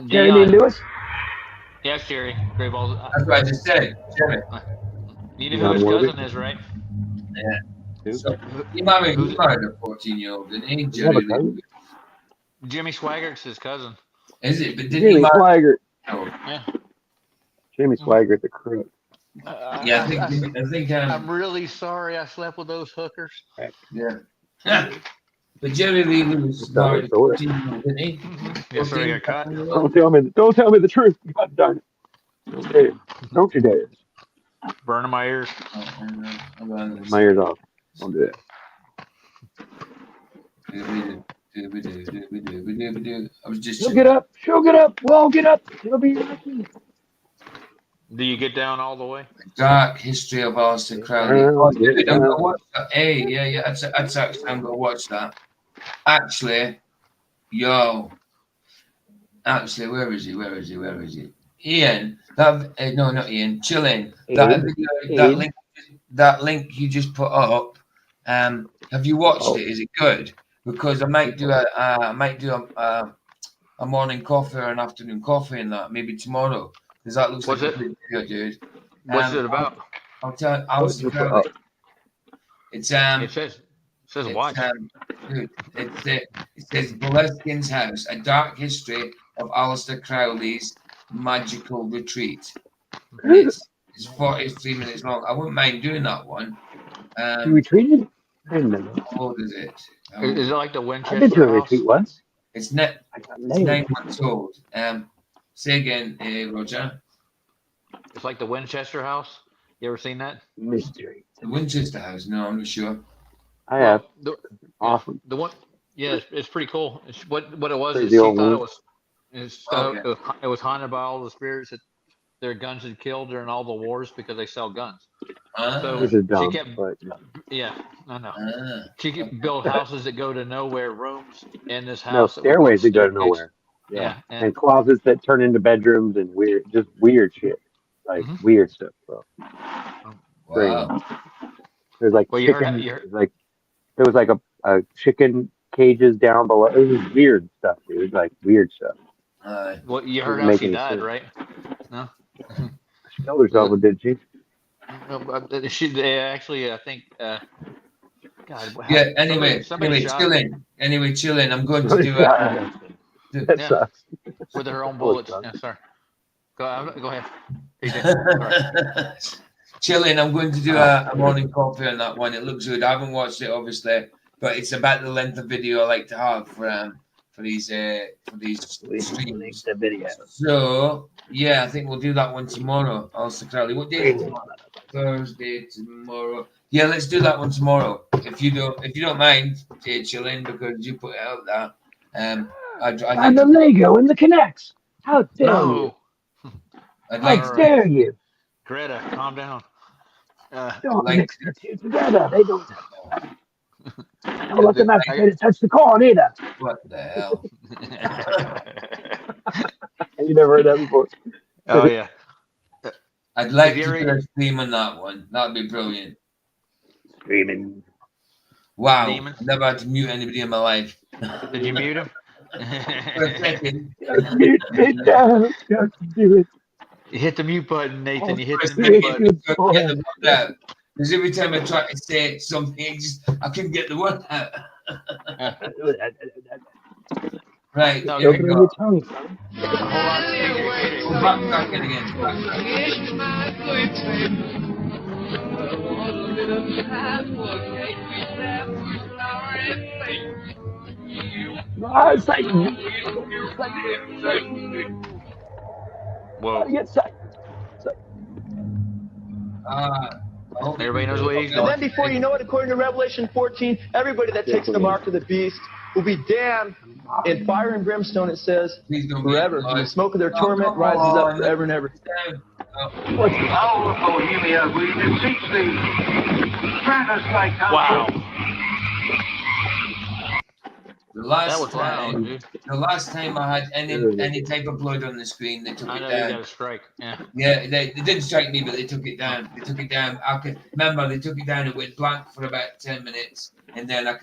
Jerry Lewis. Yes, Jerry. Great balls. That's what I just said. Jerry. You know who his cousin is, right? Yeah. So, he married a 14-year-old, didn't he? Jerry Lewis. Jimmy Swaggart's his cousin. Is it? But didn't Jimmy Swaggart. Yeah. Jimmy Swaggart, the crook. Yeah, I think. I'm really sorry I slept with those hookers. Yeah. But Jerry Lee Lewis married a 14-year-old, didn't he? Yes, sir. He got caught. Don't tell me the truth. God darn it. Don't you dare. Burning my ears. My ears off. Don't do that. I was just. She'll get up. Well, get up. It'll be lucky. Do you get down all the way? Dark History of Aleister Crowley. I'm gonna watch that. Hey, yeah. That's actually. I'm gonna watch that. Actually, where is he? Ian. No, not Ian. Chilling. That link you just put up. Have you watched it? Is it good? Because I might do a morning coffee or an afternoon coffee in that maybe tomorrow. Because that looks like a good video, dude. What's it about? I'll tell you. Aleister Crowley. It says watch. Dude, it says Boleskин's House: A Dark History of Aleister Crowley's Magical Retreat. It's 43 minutes long. I wouldn't mind doing that one. You retreated? I didn't know. How old is it? Is it like the Winchester I've been to a House? retreat once. It's 9 months old. Say again, Roger. It's like the Winchester House. You ever seen that? Mystery. The Winchester House? No, I'm not sure. I have. Awesome. The one, yeah, it's pretty cool. What it was Crazy is she old thought one. it was haunted by all the spirits that their guns had killed during all the wars because they sell guns. So This is dumb, she kept, but yeah, I know. She could build houses that go to nowhere, rooms in this no house. stairways that go to nowhere. Yeah, and closets that turn into bedrooms and weird shit, like weird stuff, bro. Wow. There's like Well, chicken, there was like a chicken cages down below. It was just weird stuff, dude. Like weird stuff. Well, you heard how she died, right? No. She killed herself, did she? She actually, I think. God. Yeah. Anyway, chilling. I'm going to do it. That sucks. With her own bullets. Yeah, sorry. Go ahead. PJ. Chilling. I'm going to do a morning coffee on that one. It looks good. I haven't watched it, obviously, but it's about the length of video I like to have for these streams. The video. So yeah, I think we'll do that one tomorrow. Aleister Crowley. What day is it? Thursday tomorrow. Yeah, let's do that one tomorrow. If you don't mind, chilling, because you put it out there. I'm the Lego and the Connects. How dare you? How dare you? Greta, calm down. Don't mix the two together. They don't. Don't let the masturbator touch the corn either. What the hell? You never heard that before? Oh yeah. I'd like to do a stream on that one. That'd be brilliant. Streaming. Wow. Demons? I've never had to mute anybody in my life. Did you mute him? For a second. Mute me down. Got to do it. You hit the mute button, Nathan. You hit For a the mute second, button. Because every time I tried to say something, I couldn't get the word out. Right, no, here we go. Tongue, son. Hold on. We're backtracking again. Ah, Satan. Whoa. Get Satan. Everybody knows what he's And doing. then before you know it, according to Revelation 14, everybody that takes the mark of the beast will be damned in fire and brimstone, it says, forever. And the smoke of their torment rises up forever and ever. All of Bohemia, we beseech thee, grant us thy counsel. Wow. The last That was loud, time, dude. the last time I had any type of blood on the screen, they took I it know down. you got a strike. Yeah. Yeah, they didn't strike me, but they took it down. They took it down. I could remember they took it down. It went blank for about 10 minutes, and then I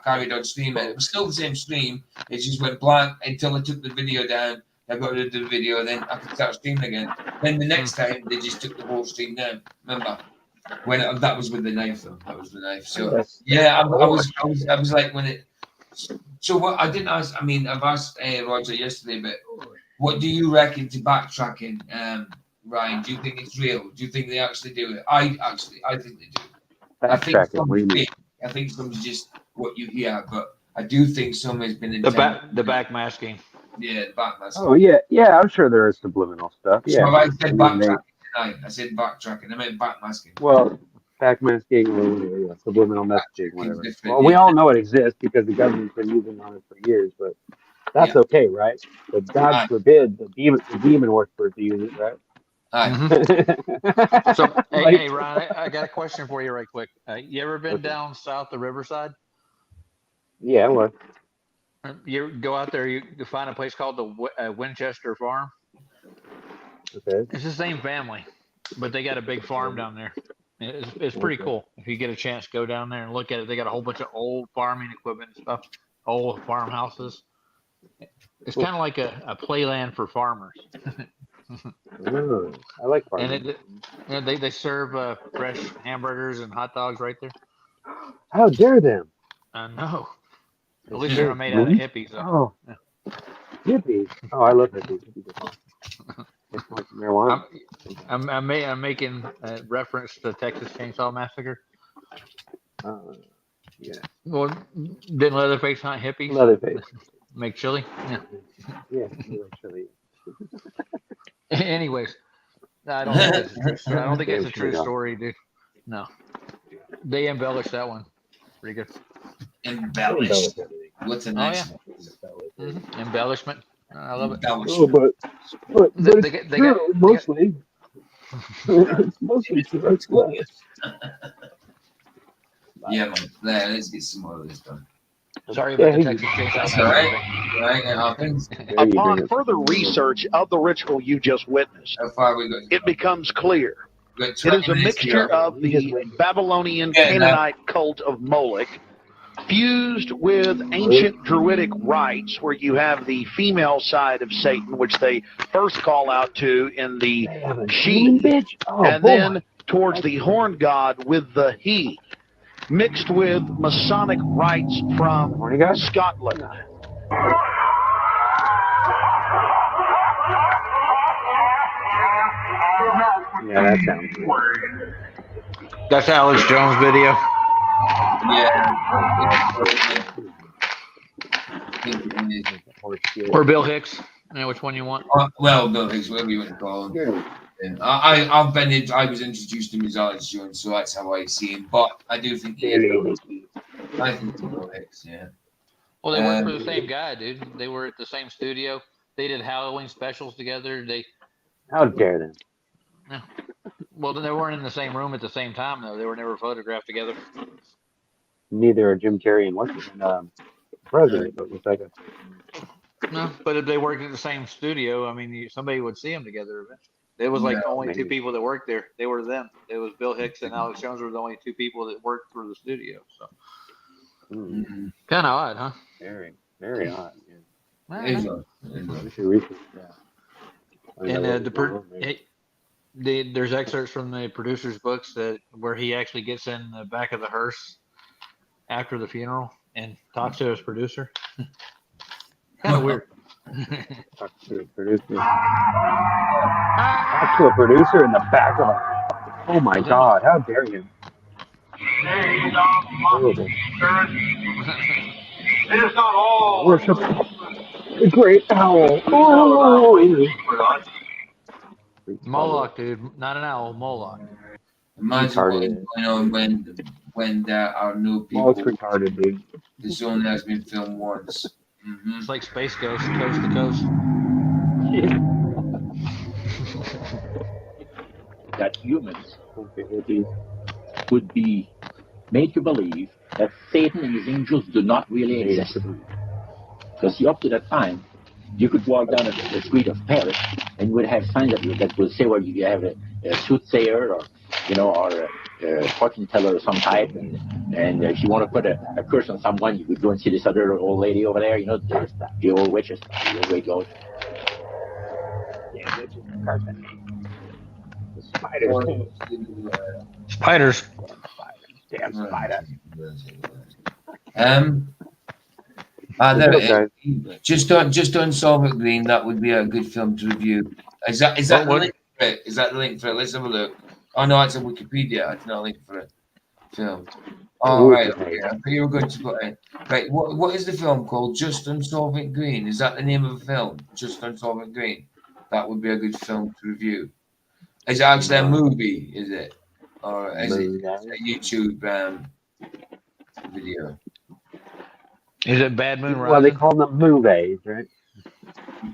carried on streaming. It was still the same stream. It just went blank until I took the video down. I got rid of the video, then I could start streaming again. Then the next time they just took the whole stream down. Remember when that was with the knife though? That was the knife. So yeah, I was like when it. So what I didn't ask. I mean, I've asked Roger yesterday, but what do you reckon to backtracking, Ryan? Do you think it's real? Do you think they actually do it? I think they do. I think some is just what you hear, but I do think some has been intended. The back masking. Yeah, the back masking. Oh yeah. I'm sure there is subliminal stuff. Yeah. So I said backtracking tonight. I said backtracking. I meant back masking. Well, backmasking or subliminal messaging, whatever. Well, we all know it exists because the government's been using on it for years, but that's okay, right? But God forbid the demon worshippers to use it, right? So, hey, Ryan, I got a question for you right quick. You ever been down south of Riverside? Yeah, what? You go out there, you find a place called the Winchester Farm. Okay. It's the same family, but they got a big farm down there. It's pretty cool. If you get a chance, go down there and look at it. They got a whole bunch of old farming equipment and stuff, old farmhouses. It's kind of like a playland for farmers. I like farming. And they serve fresh hamburgers and hot dogs right there. How dare them? I know. At least they're not made out of hippies. Oh, hippies! Oh, I love hippies. Marijuana. I'm making reference to the Texas Chainsaw Massacre. Yeah. Well, didn't Leatherface hunt hippies? Leatherface. Make chili? Yeah. Yeah, make chili. Anyways, I don't think it's a true story, dude. No. They embellished that one. Pretty good. Embellished. What's a nice embellishment? I love it. Oh, but it's true, mostly. It's mostly true. Yeah, man. Let's get some more of this done. Sorry about the Texas Chainsaw. Upon further research of the ritual you just witnessed, it becomes clear it is a mixture of the Babylonian Canaanite cult of Moloch fused with ancient Druidic rites, where you have the female side of Satan, which they first call out to in the she, and then towards the horn god with the he, mixed with Masonic rites from Scotland. Yeah, that sounds good. That's Alex Jones' video. Yeah. Or Bill Hicks. Which one you want? Well, Bill Hicks, whatever you want to call him. I was introduced to him as Alex Jones, so that's how I see him. But I do think I think Bill Hicks, yeah. Well, they work for the same guy, dude. They were at the same studio. They did Halloween specials together. How dare them? Yeah. Well, they weren't in the same room at the same time, though. They were never photographed together. Neither are Jim Carrey and Washington president, but it's like no. But if they worked at the same studio, I mean, somebody would see them together eventually. It was like only two people that worked there. They were them. It was Bill Hicks and Alex Jones were the only two people that worked for the studio. So kind of odd, huh? Very, very odd. Yeah. There's excerpts from the producer's books where he actually gets in the back of the hearse after the funeral and talks to his producer. Kind of weird. Talk to a producer in the back of a. Oh my God! How dare you! Horrible. It is not all. Worship the great owl. Oh, Moloch, dude, not an owl. Moloch. Imagine what is going on when there are no people. It's retarded, dude. This only has been filmed once. Mm-hmm. It's like Space Ghost, coast to coast. That humans would be made to believe that Satan and his angels do not really exist. Because up to that time, you could walk down the street of Paris and you would have signs that would say, well, you have a soothsayer or a fortune teller of some type, and if you want to put a curse on someone, you could go and see this other old lady over there, the old witches, the old great ghost. Yeah, witches and carpet. The spiders. Spiders. Damn spiders. Just on Soviet Green, that would be a good film to review. Is that the link for it? Is that the link for it? Let's have a look. Oh no, it's on Wikipedia. It's not a link for a film. Oh right, okay. I thought you were going to put it. Right, what is the film called? Just on Soviet Green. Is that the name of the film? Just on Soviet Green. That would be a good film to review. Is it actually a movie? Is it, or is it a YouTube video? Is it Bad Moon Rising? Well, they call them movies, right?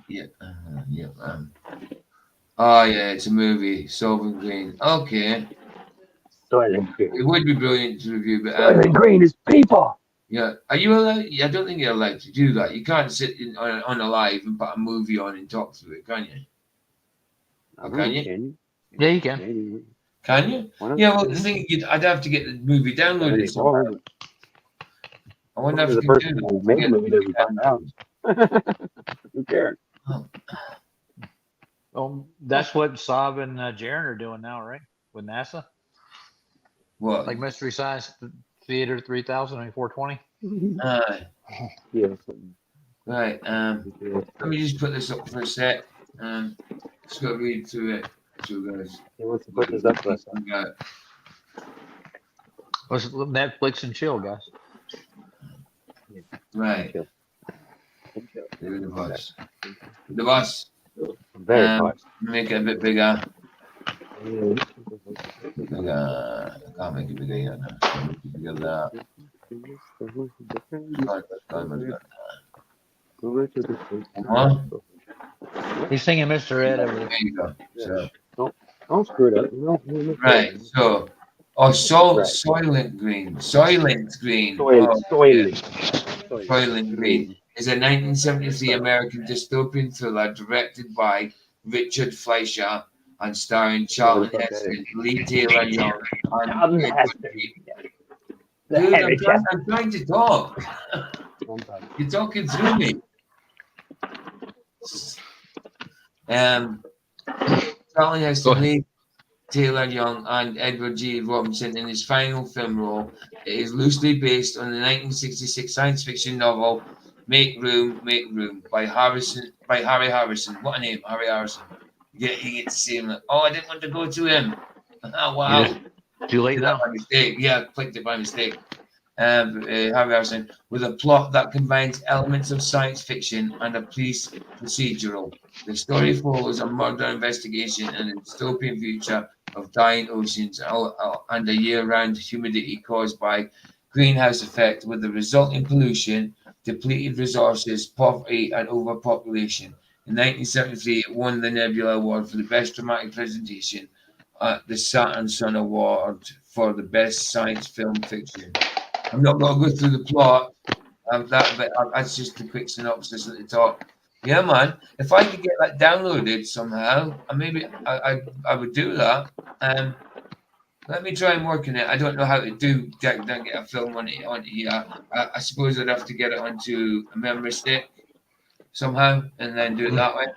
Yeah. Oh yeah, it's a movie. Soviet Green. Okay. It would be brilliant to review, but Soylent Green is people. Yeah. Are you allowed? I don't think you're allowed to do that. You can't sit on a live and put a movie on and talk through it, can you? Can you? Yeah, you can. Can you? Yeah. Well, the thing I'd have to get the movie downloaded somewhere. I wonder if the person who made the movie doesn't find out. Who cares? Well, that's what Saab and Jaren are doing now, right? With NASA. What? Like Mystery Science Theater 3000 and 420. Yeah. Right. Let me just put this up for a sec. Just got to read through it. So guys. He wants to put this up for us. What's Netflix and chill, guys? Right. The bus. The bus. Very fast. Make it a bit bigger. I can't make it bigger yet. Make it bigger that. He's singing Mr. Ed over there. There you go. So. Don't screw it up. No, right. So. Oh, Soylent Green. Soylent Green. Soylent Green is a 1973 American dystopian thriller directed by Richard Fleischer and starring Charlton Heston, Lee Taylor Young, and Dude, I'm trying to talk. You're talking through me. Charlton Heston, Lee Taylor Young, and Edward G. Robinson in his final film role. It is loosely based on the 1966 science fiction novel Make Room, by Harry Harrison. What a name, Harry Harrison. You get to see him. Oh, I didn't want to go to him. Oh, wow. Too late now. By mistake. Yeah, I clicked it by mistake. Harry Harrison, with a plot that combines elements of science fiction and a police procedural. The story follows a murder investigation and a dystopian future of dying oceans and a year-round humidity caused by greenhouse effect, with the resulting pollution, depleted resources, poverty, and overpopulation. In 1973, it won the Nebula Award for the Best Dramatic Presentation at the Saturn Sun Award for the Best Science Film Fiction. I'm not going to go through the plot of that, but that's just a quick synopsis at the top. Yeah, man. If I could get that downloaded somehow, maybe I would do that. Let me try and work on it. I don't know how to get a film on here. I suppose I'd have to get it onto a memory stick. somehow, and then do it that way.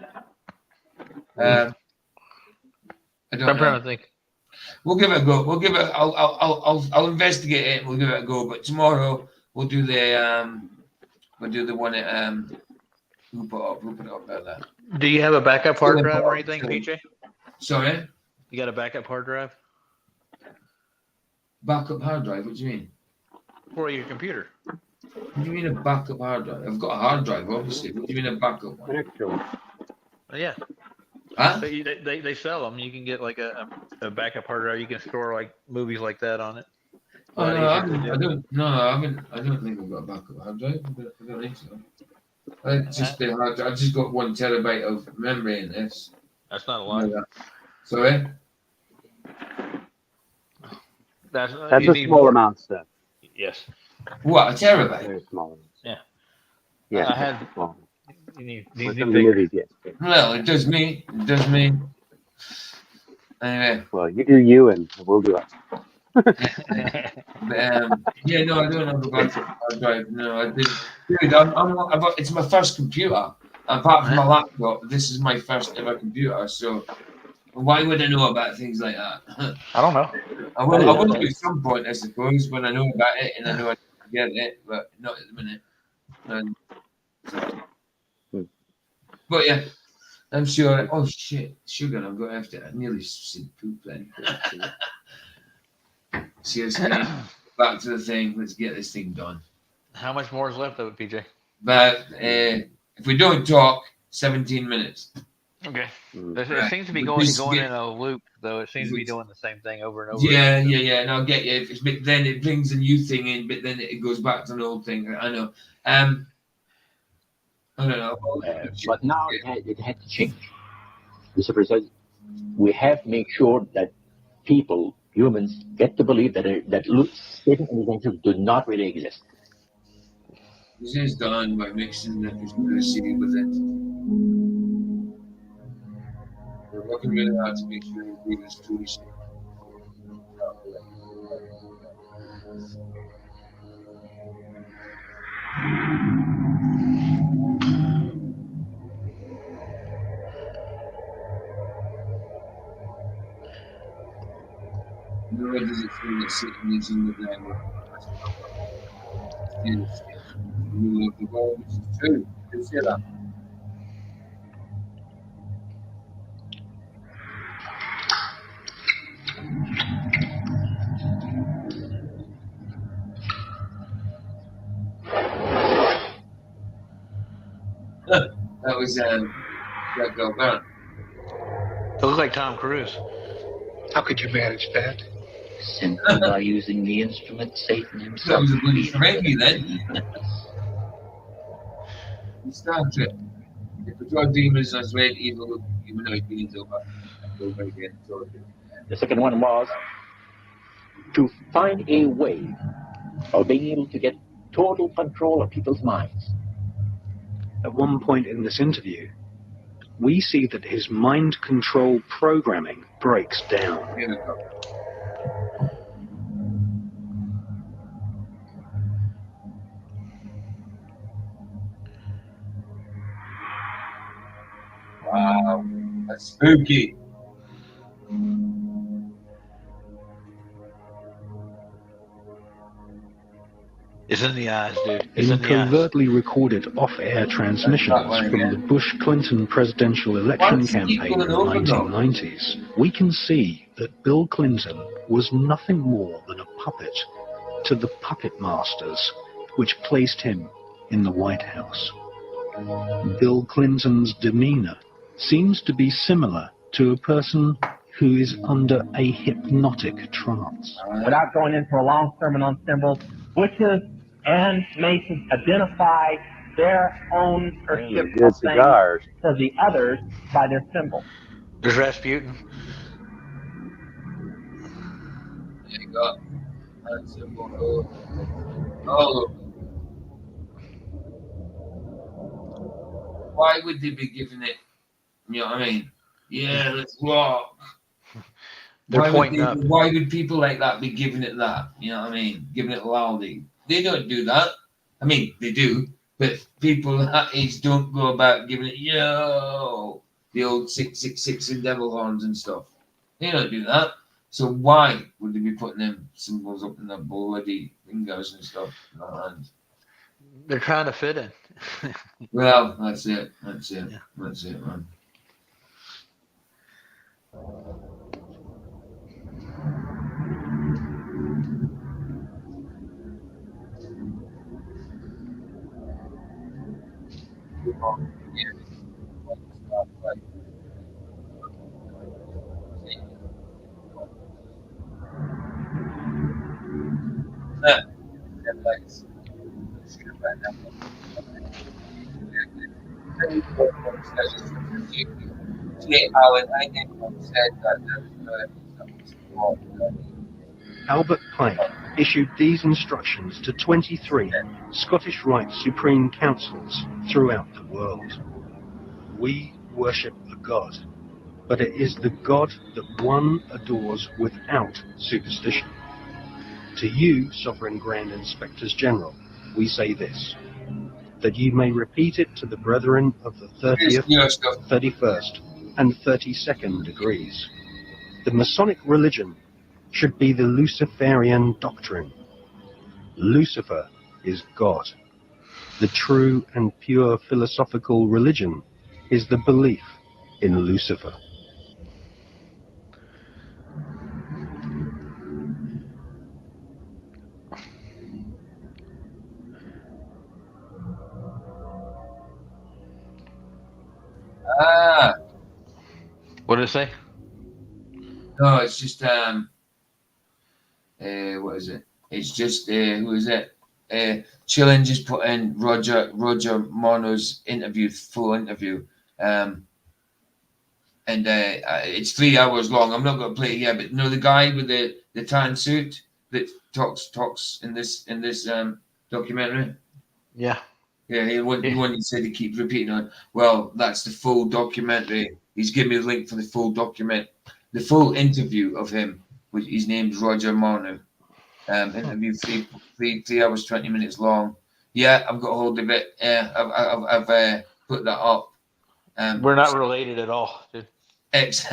I don't I'm know. trying to think. We'll give it a go. We'll give it. I'll investigate it. And we'll give it a go. But tomorrow we'll do the one at who put it up there. Do you have a backup hard drive or anything, PJ? Sorry? You got a backup hard drive? Backup hard drive? What do you mean? For your computer. What do you mean a backup hard drive? I've got a hard drive, obviously. What do you mean a backup one? Yeah. Huh? They sell them. You can get like a backup hard drive. You can store like movies like that on it. Oh, no, I don't think I've got a backup hard drive. I don't think so. I've just got 1 terabyte of memory in this. That's not a lot. Sorry? That's a small amount, sir. Yes. What, a terabyte? Very small. Yeah. Yeah. I had. Small. You need Movies, yes. Well, it does me. Anyway. Well, you do you, and we'll do us. Yeah, no, I don't have a backup hard drive. No, I didn't. Dude, it's my first computer. Apart from my laptop, this is my first ever computer. So why would I know about things like that? I don't know. I will do at some point, I suppose, when I know about it and I know I can get it, but not at the minute. But yeah, I'm sure. Oh shit, sugar! I've got after. I nearly said poop then. Seriously, back to the thing. Let's get this thing done. How much more is left of it, PJ? But if we don't talk, 17 minutes. Okay. It seems to be going in a loop, though. It seems to be doing the same thing over and over. Yeah. And I'll get you. Then it brings a new thing in, but then it goes back to an old thing. I know. I don't know. But now it had to change. Lucifer says we have to make sure that people, humans, get to believe that Satan and his angels do not really exist. This is done by mixing the conspiracy with it. We're working really hard to make sure we believe it's truly safe. Nor does it feel that Satan is in the ground. Rule of the world, which is true. You can say that. That was that girl Baron. It looks like Tom Cruise. How could you manage that? Simply by using the instrument Satan himself. That was a bloody Frankie then. Star Trek. If the drug demons as red evil humanoid beings over again. The second one was to find a way of being able to get total control of people's minds. At one point in this interview, we see that his mind control programming breaks down. Wow, that's spooky. It's in the eyes, dude. It's in covertly recorded off-air transmissions from the Bush-Clinton presidential election campaign in the 1990s, we can see that Bill Clinton was nothing more than a puppet to the puppet masters, which placed him in the White House. Bill Clinton's demeanor seems to be similar to a person who is under a hypnotic trance. Without going into a long sermon on symbols, Bushes and Masons identify their ownership of things to the others by their symbols. There's Rasputin. There you go. That's symbol. Oh. Why would they be giving it? You know what I mean? Yeah, let's walk. They're pointing up. Why would people like that be giving it that? You know what I mean? Giving it loudly. They don't do that. I mean, they do, But people that age don't go about giving it, the old 666 and devil horns and stuff. They don't do that. So why would they be putting them symbols up in their bloody fingers and stuff? They're trying to fit in. Well, that's it. That's it. Yeah. That's it, man. Albert Pike issued these instructions to 23 Scottish Rite Supreme Councils throughout the world. We worship a God, but it is the God that one adores without superstition. To you, Sovereign Grand Inspectors General, we say this, that you may repeat it to the brethren of the 30th, 31st, and 32nd degrees. The Masonic religion should be the Luciferian doctrine. Lucifer is God. The true and pure philosophical religion is the belief in Lucifer. What did it say? No, it's just what is it? It's just who is it? Chillin just put in Roger Mono's interview, full interview, and it's 3 hours long. I'm not going to play it here, but you know the guy with the tan suit that talks in this documentary. Yeah. Yeah, he one said he keeps repeating on. Well, that's the full documentary. He's given me the link for the full document, the full interview of him. Which his name's Roger Mono. Interview 3 hours 20 minutes long. Yeah, I've got a hold of it. Yeah, I've put that up. We're not related at all, dude. Ex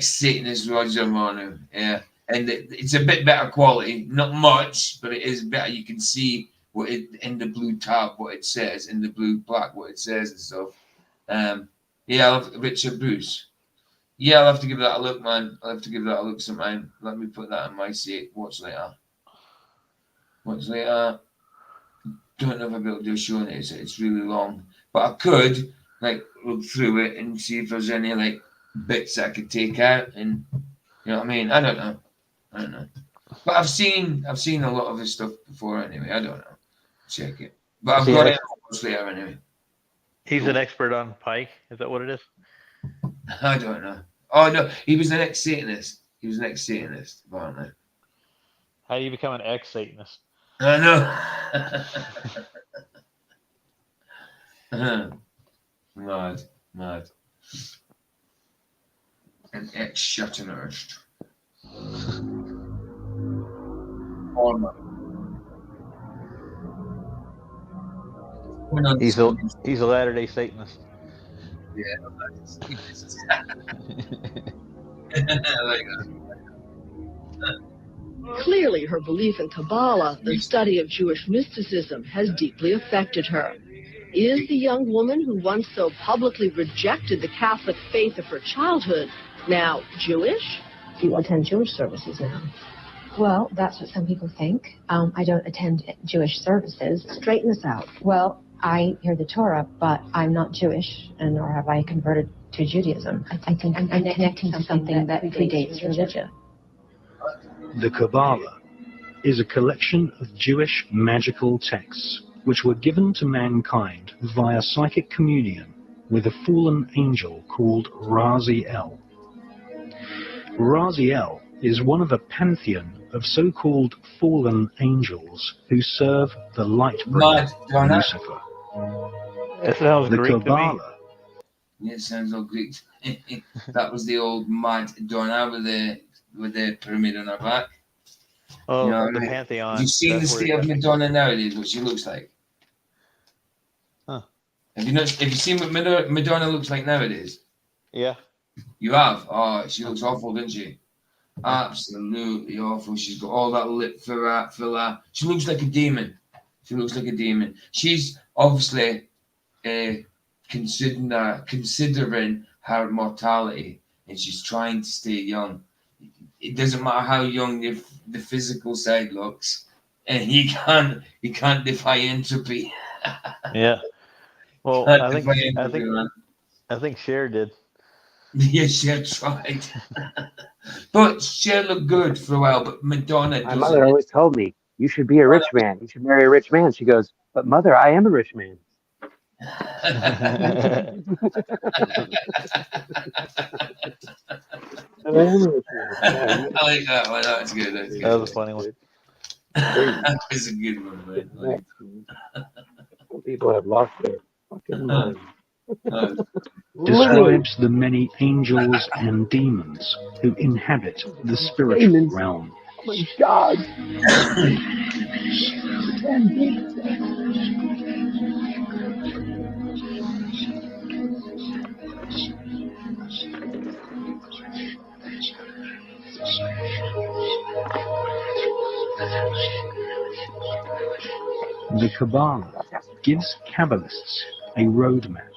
Satanist Roger Mono. Yeah, and it's a bit better quality. Not much, but it is better. You can see what it in the blue tab, what it says in the blue black, what it says and stuff. Yeah, I love Richard Bruce. Yeah, I'll have to give that a look, man. I'll have to give that a look sometime. Let me put that in my seat. Watch later. Don't know if I'll be able to do a show on it. It's really long, but I could like look through it and see if there's any like bits that I could take out, and you know what I mean. I don't know, but I've seen a lot of this stuff before anyway. I don't know. Check it, but I've got it later anyway. He's an expert on Pike. Is that what it is? I don't know. Oh no, he was an ex-Satanist. Apparently. How do you become an ex-Satanist? I know. Mad. An ex-Satanist. He's a Latter-day Satanist. Yeah, I like that. Clearly, her belief in Kabbalah, the study of Jewish mysticism, has deeply affected her. Is the young woman who once so publicly rejected the Catholic faith of her childhood now Jewish? You attend Jewish services now. Well, that's what some people think. I don't attend Jewish services. Straighten this out. Well, I hear the Torah, but I'm not Jewish, and nor have I converted to Judaism. I think I'm connecting to something that predates religion. The Kabbalah is a collection of Jewish magical texts which were given to mankind via psychic communion with a fallen angel called Raziel. Raziel is one of a pantheon of so-called fallen angels who serve the light bringer Lucifer. It sounds Greek Kabbalah, to me. Yeah, it sounds all Greek. That was the old Mad Donna with the pyramid on her back. Oh, you know the Pantheon. Have you seen the state of Madonna nowadays? What she looks like? Have you seen what Madonna looks like nowadays? Yeah. You have? Oh, she looks awful, doesn't she? Absolutely awful. She's got all that lip filler. She looks like a demon. She's obviously considering her mortality, and she's trying to stay young. It doesn't matter how young the physical side looks, and you can't defy entropy. Yeah. Well, I think Cher did. Yeah, Cher tried. But Cher looked good for a while, but Madonna My mother always told me, you should be a rich man. You should marry a rich man. She goes, but mother, I am a rich man. I like that one. That's good. That was a funny one. That was a good one, man. Some people have lost their fucking mind. Describes the many angels and demons who inhabit the spiritual realm. Oh my God. The Kabbalah gives Kabbalists a roadmap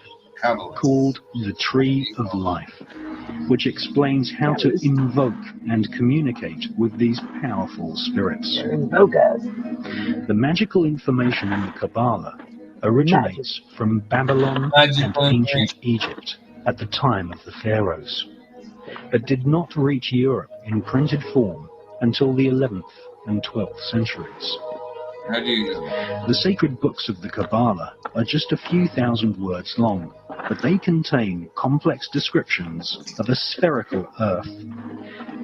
called the Tree of Life, which explains how to invoke and communicate with these powerful spirits. The magical information in the Kabbalah originates from Babylon and ancient Egypt at the time of the pharaohs, but did not reach Europe in printed form until the 11th and 12th centuries. How do you know? The sacred books of the Kabbalah are just a few thousand words long, but they contain complex descriptions of a spherical Earth,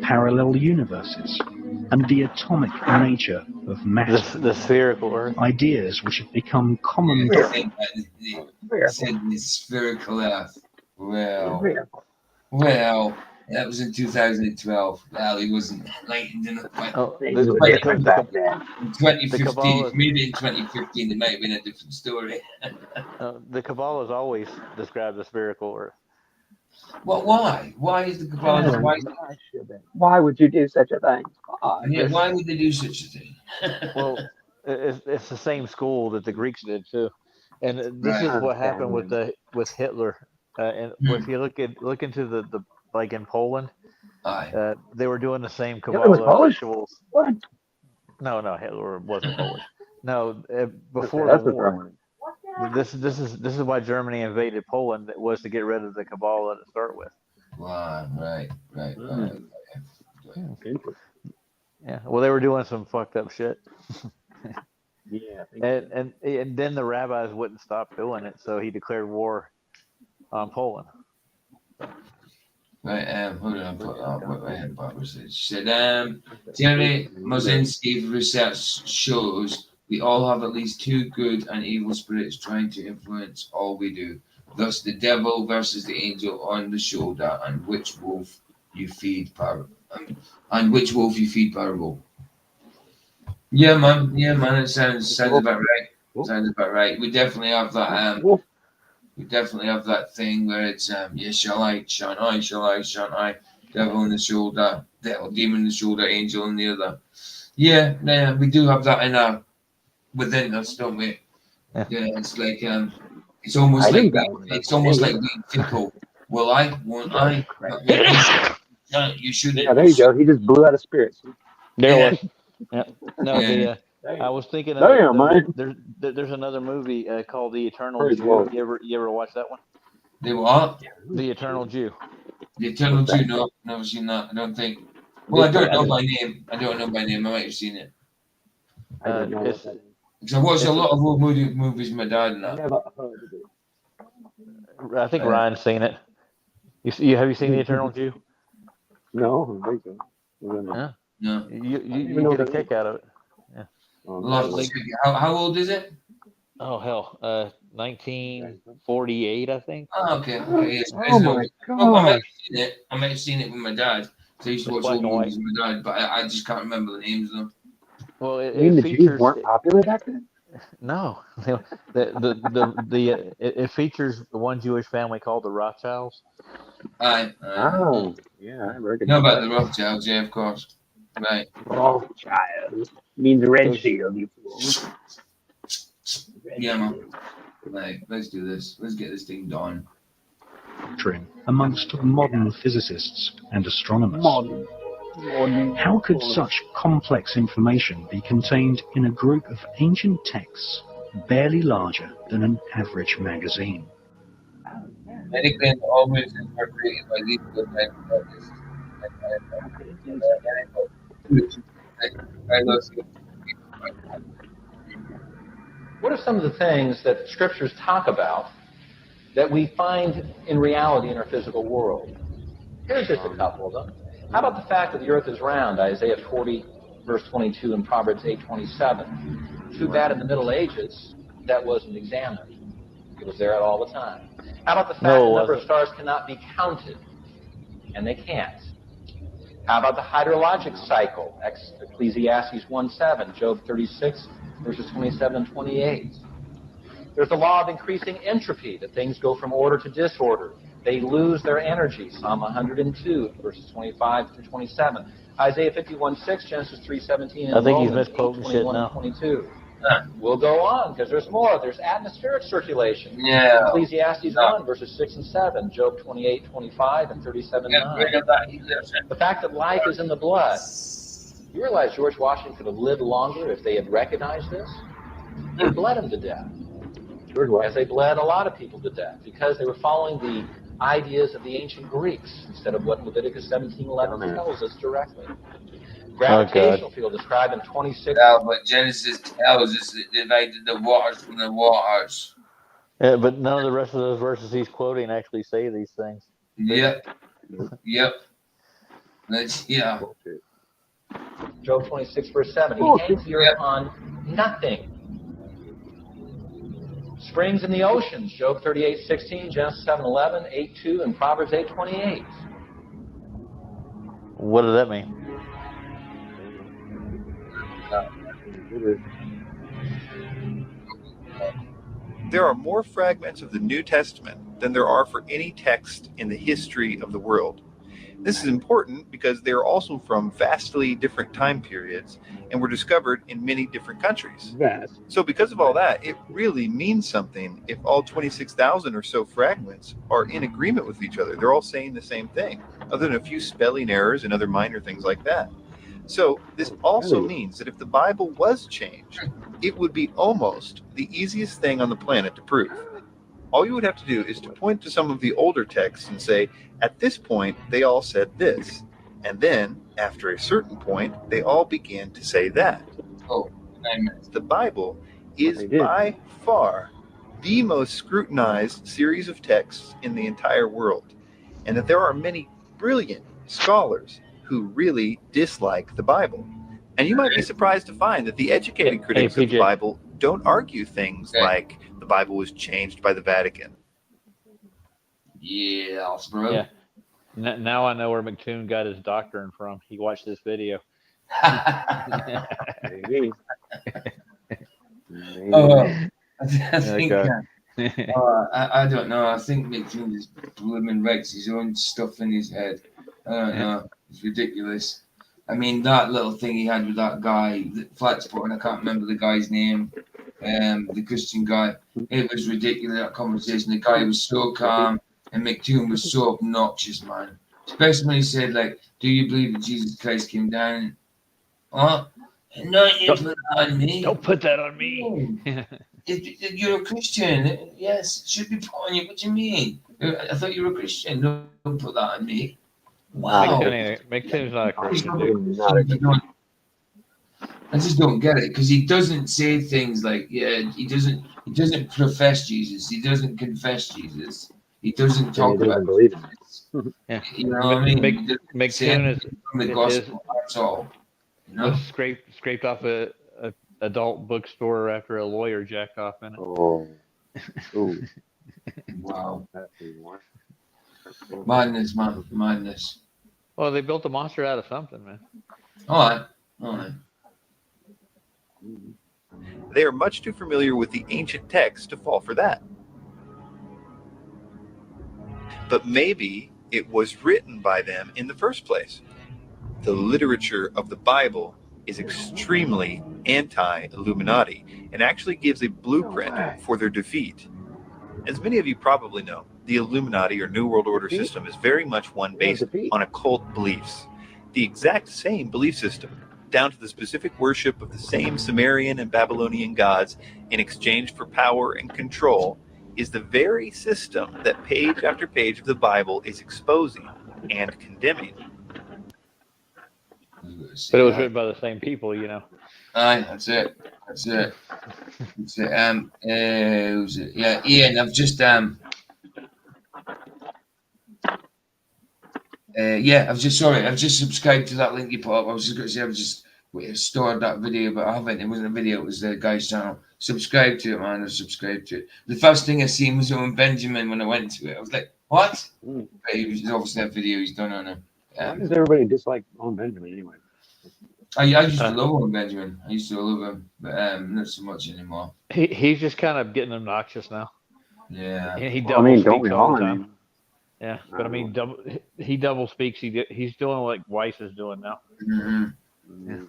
parallel universes, and the atomic nature of matter. The spherical Earth. Ideas which have become common. The spherical Earth. Well, that was in 2012. Well, he wasn't like in 2015. Maybe in 2015 it might have been a different story. The Kabbalah has always described the spherical Earth. Well, why? Why is the Kabbalah? Why would you do such a thing? Yeah, why would they do such a thing? Well, it's the same school that the Greeks did too, and this is what happened with Hitler. And if you look into the like in Poland, they were doing the same Kabbalah rituals. What? No, Hitler wasn't Polish. No, before the war. This is why Germany invaded Poland. It was to get rid of the Kabbalah to start with. Wow, right. Yeah, well, they were doing some fucked up shit. Yeah. And then the rabbis wouldn't stop doing it, so he declared war on Poland. Right, hold on, what I had Barbara said. She said, Jeremy Mozinski's research shows we all have at least two good and evil spirits trying to influence all we do. Thus, the devil versus the angel on the shoulder, and which wolf you feed parable. Yeah, man. It sounds about right. Sounds about right. We definitely have that. We definitely have that thing where it's shall I, shan't I, devil in the shoulder, devil, demon in the shoulder, angel in the other. Yeah, we do have that within us, don't we? Yeah, it's like it's almost like being fickle. Will I? Won't I? No, you shouldn't. Yeah, there you go. He just blew out of spirits. There was. Yeah. No, I was thinking there's another movie called The Eternal Jew. You ever watch that one? The what? The Eternal Jew. The Eternal Jew, no, never seen that. I don't think. Well, I don't know by name. I might have seen it. Because I watched a lot of old movies with my dad and that. I think Ryan's seen it. Have you seen The Eternal Jew? No, I think so. No. You get a kick out of it. Yeah. How old is it? Oh hell, 1948, I think. Oh, okay. Yes. Oh my God. I might have seen it with my dad. So I used to watch old movies with my dad, but I just can't remember the names of them. Well, the Jews weren't popular back then? No, it features the one Jewish family called the Rothschilds. Oh, yeah, I recognize. Know about the Rothschilds, yeah, of course. Right. Rothschild means red shield. Yeah, man. Right, let's do this. Let's get this thing done. Amongst modern physicists and astronomers. How could such complex information be contained in a group of ancient texts barely larger than an average magazine? Many claims always were created by these good men. What are some of the things that scriptures talk about that we find in reality in our physical world? Here's just a couple of them. How about the fact that the earth is round, Isaiah 40, verse 22, and Proverbs 8:27? Too bad in the Middle Ages that wasn't examined. It was there all the time. How about the fact that the number of stars cannot be counted? And they can't. How about the hydrologic cycle? Ecclesiastes 1:7, Job 36, verses 27 and 28. There's the law of increasing entropy, that things go from order to disorder. They lose their energy, Psalm 102, verses 25 through 27. Isaiah 51:6, Genesis 3:17, and Romans 8:21 and 22. We'll go on, because there's more. There's atmospheric circulation. Yeah. Ecclesiastes 1, verses 6 and 7, Job 28:25, and 37:9. The fact that life is in the blood. You realize George Washington could have lived longer if they had recognized this? They bled him to death. As they bled a lot of people to death, because they were following the ideas of the ancient Greeks instead of what Leviticus 17:11 tells us directly. Gravitational field described in 26. Yeah, but Genesis tells us that they divided the waters from the waters. Yeah, but none of the rest of those verses he's quoting actually say these things. Yep. Yep. Yeah. Job 26, verse 7. He hangs the earth on nothing. Springs in the oceans, Job 38:16, Genesis 7:11, 8:2, and Proverbs 8:28. What does that mean? There are more fragments of the New Testament than there are for any text in the history of the world. This is important because they are also from vastly different time periods and were discovered in many different countries. So because of all that, it really means something if all 26,000 or so fragments are in agreement with each other. They're all saying the same thing, other than a few spelling errors and other minor things like that. So this also means that if the Bible was changed, it would be almost the easiest thing on the planet to prove. All you would have to do is to point to some of the older texts and say, at this point, they all said this. And then, after a certain point, they all began to say that. The Bible is by far the most scrutinized series of texts in the entire world. And that there are many brilliant scholars who really dislike the Bible. And you might be surprised to find that the educated critics of the Bible don't argue things like the Bible was changed by the Vatican. Yeah, bro. Yeah. Now I know where McToon got his doctrine from. He watched this video. Maybe. I think. I don't know. I think McToon just blooming writes his own stuff in his head. I don't know. It's ridiculous. I mean, that little thing he had with that guy, Flatspot, and I can't remember the guy's name, the Christian guy. It was ridiculous, that conversation. The guy was so calm, and McToon was so obnoxious, man. Especially when he said, like, do you believe that Jesus Christ came down? No, you put that on me. Don't put that on me. You're a Christian. Yes, it should be put on you. What do you mean? I thought you were a Christian. No, don't put that on me. Wow. McToon's not a Christian, dude. I just don't get it, because he doesn't say things like, he doesn't profess Jesus. He doesn't confess Jesus. He doesn't talk about believe in it. Yeah. You know what I mean? McToon is from the gospel. That's all. You know? Was scraped off a adult bookstore after a lawyer jacked off in it. Oh. Wow. Madness, man. Madness. Well, they built a monster out of something, man. All right. They are much too familiar with the ancient texts to fall for that. But maybe it was written by them in the first place. The literature of the Bible is extremely anti-Illuminati and actually gives a blueprint for their defeat. As many of you probably know, the Illuminati or New World Order system is very much one based on occult beliefs. The exact same belief system, down to the specific worship of the same Sumerian and Babylonian gods in exchange for power and control, is the very system that page after page of the Bible is exposing and condemning. But it was written by the same people, you know. Aye, that's it. That's it. That's it. Who's it? Yeah, Ian. I've just I've just subscribed to that link you put up. I was just going to say I've just stored that video, but I haven't. It wasn't a video. It was the guy's channel. Subscribe to it, man. I subscribed to it. The first thing I seen was Owen Benjamin when I went to it. I was like, what? But it was obviously a video he's done on it. Why does everybody dislike Owen Benjamin anyway? I used to love Owen Benjamin. I used to love him, but not so much anymore. He's just kind of getting obnoxious now. Yeah. He double speaks all the time. Yeah, but I mean, he double speaks. He's doing like Weiss is doing now. Mm-hmm. Yeah.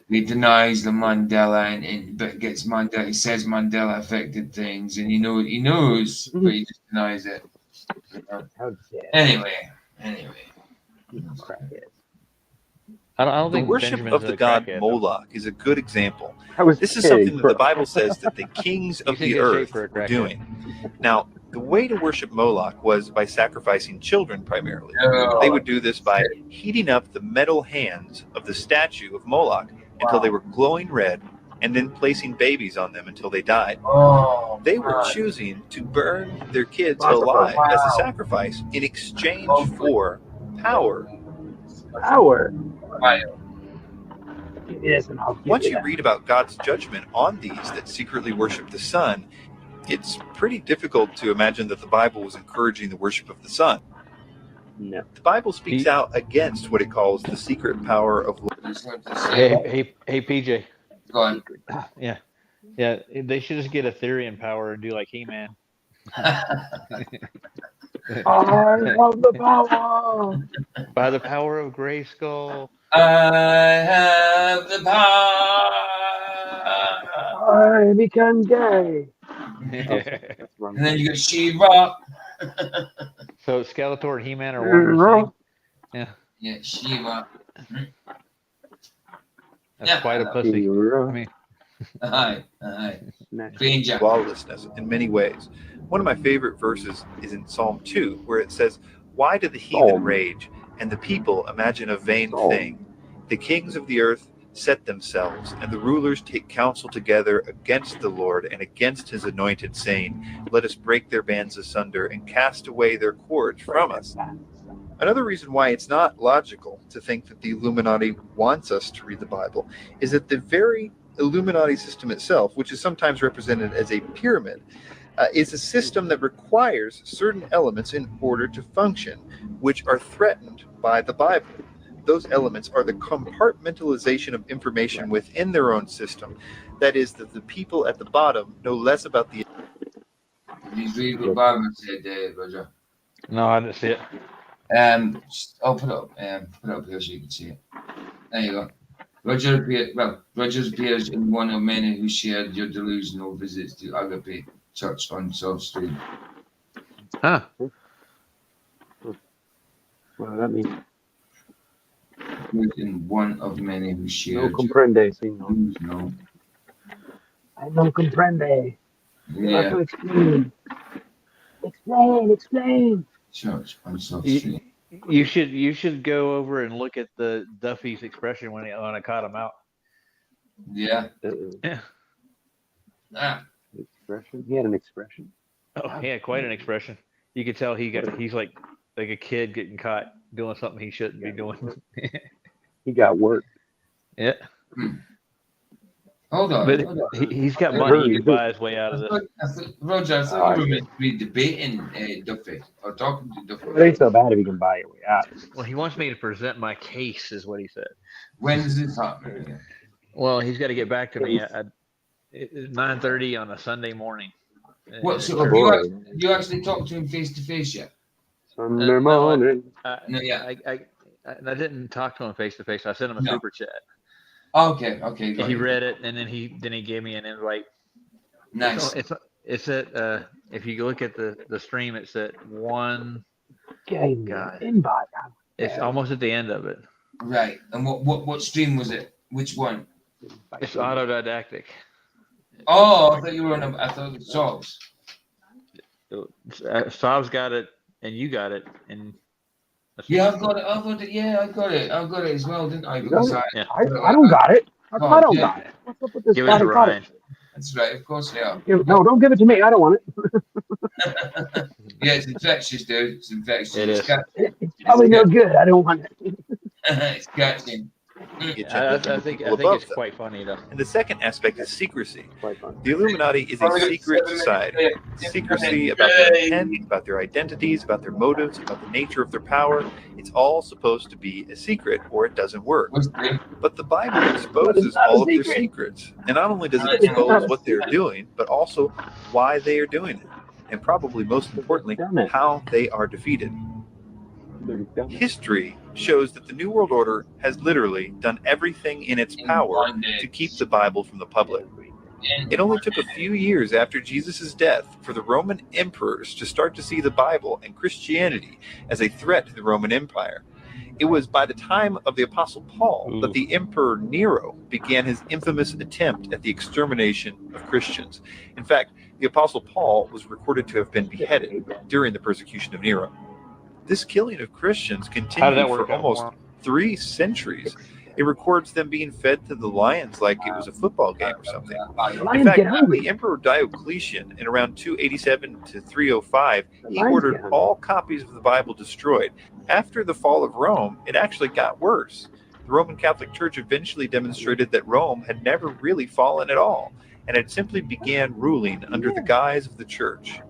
He denies the Mandela, but gets Mandela. He says Mandela affected things, and he knows, but he just denies it. Anyway. I don't the think worship Benjamin's of the god Moloch is a good example. This is something that the Bible says that the kings of the earth were doing. Now, the way to worship Moloch was by sacrificing children primarily. They would do this by heating up the metal hands of the statue of Moloch until they were glowing red, and then placing babies on them until they died. They were choosing to burn their kids alive as a sacrifice in exchange for power. Yes, and once you read about God's judgment on these that secretly worship the sun, it's pretty difficult to imagine that the Bible was encouraging the worship of the sun. No. The Bible speaks out against what it calls the secret power of Hey, PJ. Go on. Yeah. They should just get Ethereum power and do like He-Man. I have the power. By the power of Grayskull. I have the power. I become gay. And then you got She-Ra. So Skeletor and He-Man are one. Yeah, She-Ra. That's quite a pussy. I mean, aye. Lawlessness in many ways. One of my favorite verses is in Psalm 2, where it says, "Why do the heathen rage, and the people imagine a vain thing? The kings of the earth set themselves, and the rulers take counsel together against the Lord and against his anointed, saying, let us break their bands asunder and cast away their cords from us." Another reason why it's not logical to think that the Illuminati wants us to read the Bible is that the very Illuminati system itself, which is sometimes represented as a pyramid, is a system that requires certain elements in order to function, which are threatened by the Bible. Those elements are the compartmentalization of information within their own system. That is, that the people at the bottom know less about the... Did you read what Barbara said there, Roger? No, I didn't see it. I'll put it up here so you can see it. There you go. Roger appears in one of many who shared your delusional visits to Agape Church on South Street. Huh. Well, that means in one of many who shared. No comprende, señor. No. I no comprende. You Yeah. have to explain. Explain. Church on South Street. You should go over and look at the Duffy's expression when I caught him out. Yeah. Yeah. Expression. He had an expression. Oh, he had quite an expression. You could tell he's like a kid getting caught doing something he shouldn't be doing. He got work. Yeah. Hold on. But he's got money. He can buy his way out of this. Roger, I thought you were meant to be debating Duffy or talking to Duffy. It ain't so bad if you can buy your way out. Well, he wants me to present my case, is what he said. When does this happen? Well, he's got to get back to me at 9:30 on a Sunday morning. What? So you actually talked to him face to face yet? Sunday morning. No, yeah. I didn't talk to him face to face. I sent him a super chat. Okay. He read it, and then he gave me an invite. Nice. It's at if you look at the stream, it's at 1. God, invite. it's almost at the end of it. Right. And what stream was it? Which one? It's autodidactic. Oh, I thought you were on. I thought it was Sobs. Sobs got it, and you got it, and yeah, I've got it. Yeah, I got it as well, didn't I? Because I don't got it. I don't got it. What's up with this? Give it to Ryan. That's right. Of course they are. No, don't give it to me. I don't want it. Yeah, it's infectious, dude. It's infectious. It is. It's probably no good. I don't want it. It's catching. I think it's quite funny though. And the second aspect is secrecy. The Illuminati is a secret society. Secrecy about their intent, about their identities, about their motives, about the nature of their power. It's all supposed to be a secret or it doesn't work. But the Bible exposes all of their secrets. And not only does it expose what they're doing, but also why they are doing it. And probably most importantly, how they are defeated. History shows that the New World Order has literally done everything in its power to keep the Bible from the public. It only took a few years after Jesus' death for the Roman emperors to start to see the Bible and Christianity as a threat to the Roman Empire. It was by the time of the Apostle Paul that the Emperor Nero began his infamous attempt at the extermination of Christians. In fact, the Apostle Paul was recorded to have been beheaded during the persecution of Nero. This killing of Christians continued for almost 3 centuries. It records them being fed to the lions like it was a football game or something. In fact, the Emperor Diocletian, in around 287 to 305, he ordered all copies of the Bible destroyed. After the fall of Rome, it actually got worse. The Roman Catholic Church eventually demonstrated that Rome had never really fallen at all, and had simply began ruling under the guise of the Church.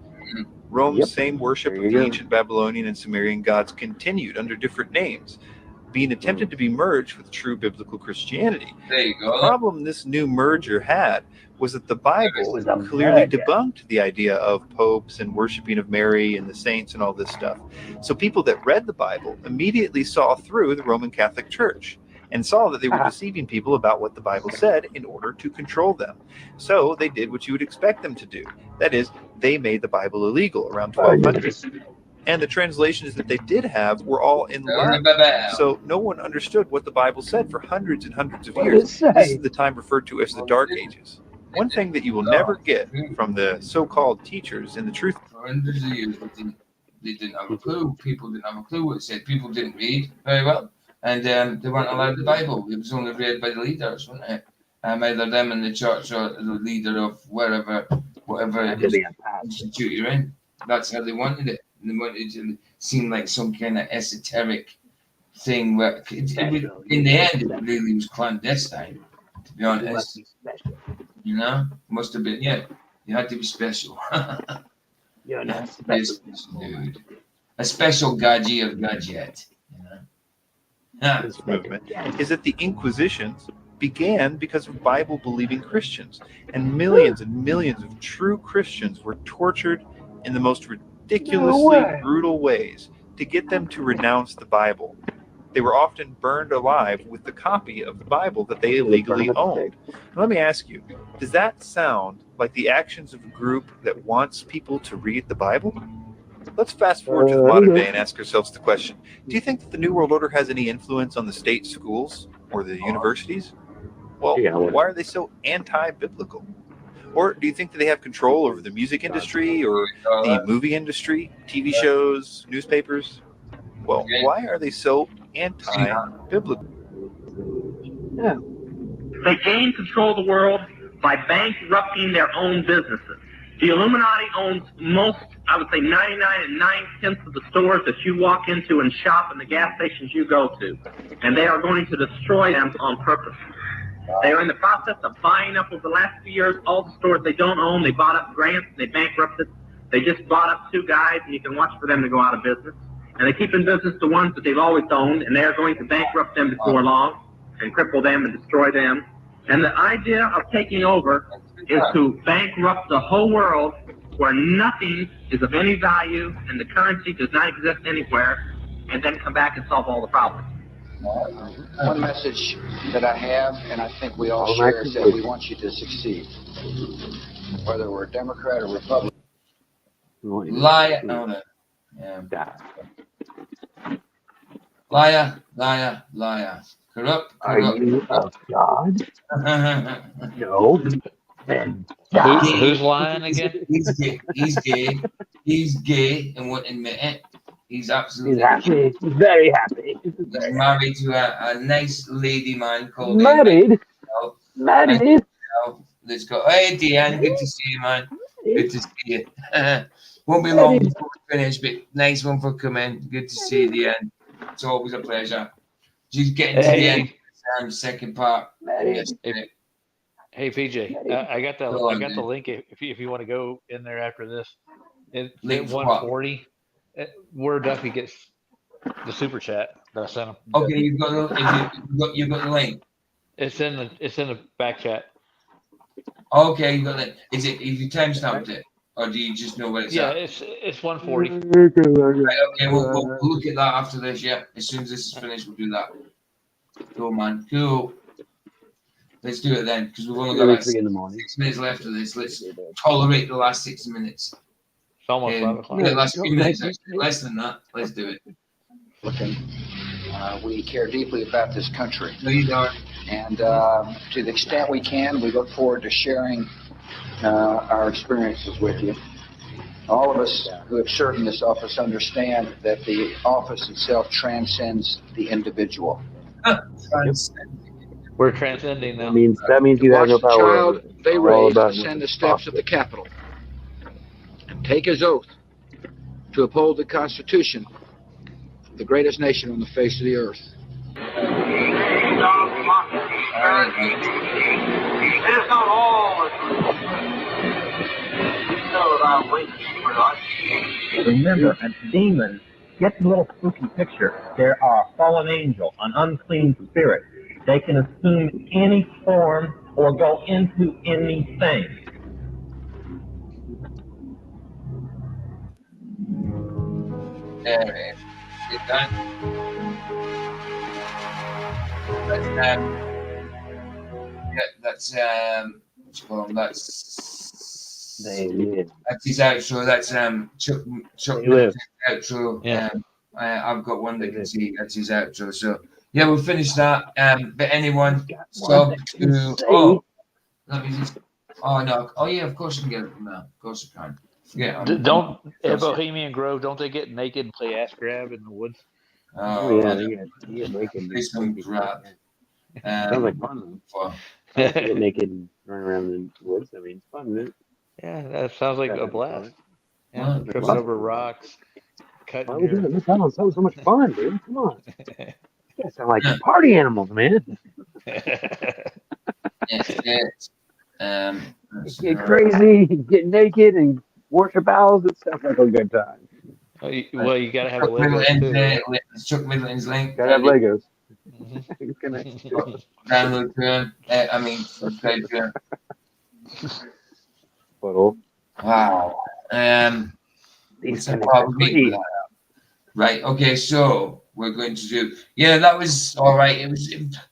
Rome's same worship of the ancient Babylonian and Sumerian gods continued under different names, being attempted to be merged with true biblical Christianity. There you go. The problem this new merger had was that the Bible clearly debunked the idea of popes and worshiping of Mary and the saints and all this stuff. So people that read the Bible immediately saw through the Roman Catholic Church and saw that they were deceiving people about what the Bible said in order to control them. So they did what you would expect them to do. That is, they made the Bible illegal around 1200. And the translations that they did have were all in Latin. So no one understood what the Bible said for hundreds and hundreds of years. This is the time referred to as the Dark Ages. One thing that you will never get from the so-called teachers in the truth. For hundreds of years, they didn't have a clue. People didn't have a clue what it said. People didn't read very well. And they weren't allowed the Bible. It was only read by the leaders, wasn't it? Either them in the church or the leader of whatever institute you're in. That's how they wanted it. They wanted it to seem like some kind of esoteric thing. Where in the end, it really was clandestine, to be honest. You know? Must have been, yeah. You had to be special. You're not special, dude. A special gadget of gadget. This movement is that the Inquisitions began because of Bible-believing Christians, and millions of true Christians were tortured in the most ridiculously brutal ways to get them to renounce the Bible. They were often burned alive with the copy of the Bible that they illegally owned. Now, let me ask you, does that sound like the actions of a group that wants people to read the Bible? Let's fast forward to the modern day and ask ourselves the question, do you think that the New World Order has any influence on the state schools or the universities? Well, why are they so anti-biblical? Or do you think that they have control over the music industry or the movie industry, TV shows, newspapers? Well, why are they so anti-biblical? They gain control of the world by bankrupting their own businesses. The Illuminati owns most, I would say 99 9/10 of the stores that you walk into and shop and the gas stations you go to. And they are going to destroy them on purpose. They are in the process of buying up over the last few years all the stores they don't own. They bought up grants and they bankrupted. They just bought up 2 guys and you can watch for them to go out of business. And they keep in business the ones that they've always owned, and they are going to bankrupt them before long and cripple them and destroy them. And the idea of taking over is to bankrupt the whole world where nothing is of any value and the currency does not exist anywhere, and then come back and solve all the problems. One message that I have, and I think we all share, is that we want you to succeed. Whether we're Democrat or Republican. Liar. Oh, no. Liar, liar, liar. Corrupt. Are you a god? No. Who's lying again? He's gay. He's gay. He's gay and won't admit it. He's absolutely happy. He's very happy. He's married to a nice lady man called Married? Married? Let's go. Hey, Deanne. Good to see you, man. Good to see you. Won't be long before we finish, but nice one for coming. Good to see you, Deanne. It's always a pleasure. Just getting to the end of the second part. Hey PJ, I got the link if you want to go in there after this. It's link 140. Where Duffy gets the super chat that I sent him. Okay, you've got the link. It's in the back chat. Okay, you got it. Have you timestamped it, or do you just know where it's at? Yeah, it's 140. Right, okay, we'll look at that after this. Yeah, as soon as this is finished, we'll do that. Cool, man. Cool. Let's do it then, because we've only got like 6 minutes left of this. Let's tolerate the last 6 minutes. It's almost 5 o'clock. Yeah, last few minutes, actually. Less than that. Let's do it. We care deeply about this country. No, you don't. And to the extent we can, we look forward to sharing our experiences with you. All of us who have served in this office understand that the office itself transcends the individual. We're transcending now. That means you have no power. Child they raised ascend the steps of the Capitol and take his oath to uphold the Constitution of the greatest nation on the face of the earth. It is not all about waiting for us. Remember, a demon, get the little spooky picture. There are a fallen angel, an unclean spirit. They can assume any form or go into anything. There it is. It's done. That's what's it called? That's his outro. That's Chuck Middleton's outro. Yeah. I've got one that can see that's his outro. So yeah, we'll finish that. But anyone sub to let me just no. Oh yeah, of course you can get it from there. Of course you can. Don't at Bohemian Grove, don't they get naked and play ass grab in the woods? Oh yeah, they get naked. Play some grab. Sounds like fun. Get naked and run around in the woods. I mean, it's fun, isn't it? Yeah, that sounds like a blast. Yeah, tripping over rocks, cutting. Why are we doing this? That sounds so much fun, dude. Come on. You guys sound like party animals, man. Get crazy, get naked, and worship owls. It sounds like a good time. Well, you gotta have a Legos too. Chuck Middleton's link. Gotta have Legos. Download to subscribe to him. Wow. Right. Okay. So we're going to do. Yeah, that was all right.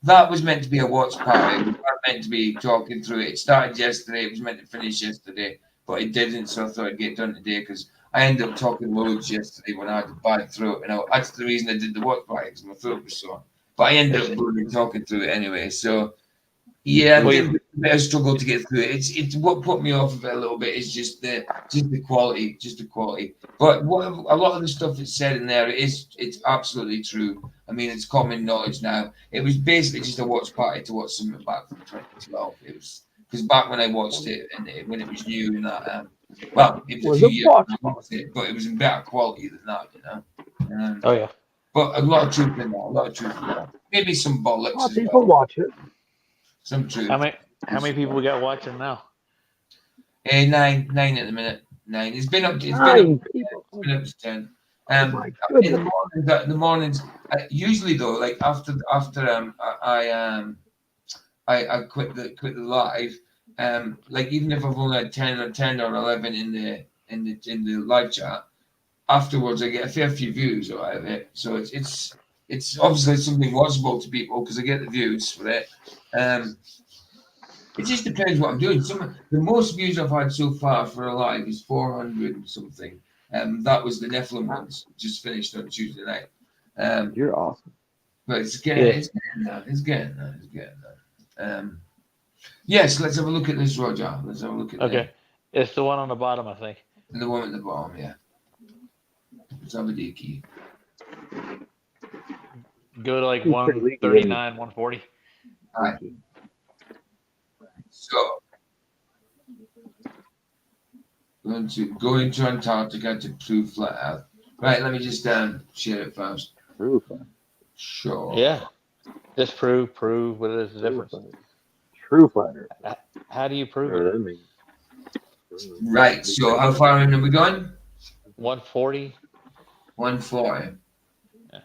That was meant to be a watch party. We weren't meant to be talking through it. It started yesterday. It was meant to finish yesterday, but it didn't. So I thought I'd get it done today because I ended up talking loads yesterday when I had a bad throat, and that's the reason I did the watch party because my throat was sore. But I ended up talking through it anyway. So yeah, I did a bit of struggle to get through it. It's what put me off of it a little bit is just the quality, But what a lot of the stuff that's said in there it's absolutely true. I mean, it's common knowledge now. It was basically just a watch party to watch something back from 2012. It was because back when I watched it and when it was new and that. Well, it was a few years ago, but it was in better quality than that, you know. Oh yeah. But a lot of truth in that. Maybe some bollocks. Oh, people watch it. Some truth. How many people we got watching now? 9 at the minute. 9. It's been up to 10. In the mornings. Usually though, like after I I quit the live. Like even if I've only had 10 or 11 in the live chat, afterwards I get a fair few views out of it. So it's obviously something watchable to people because I get the views for it. It just depends what I'm doing. The most views I've had so far for a live is 400 and something. That was the Nephilim ones, just finished on Tuesday night. You're awesome. But it's getting there. Yes, let's have a look at this, Roger. Let's have a look at Okay. It's the one on the bottom, I think. the one at the bottom, yeah. Let's have a key. Go to like 139, 140. All right. So, go into Antarctica to prove flat Earth. Right, let me just share it first. Proof. Sure. Yeah. Just prove. What is the difference? True flat Earth. How do you prove it? Right. So, how far in are we going? 140. 140. Yeah.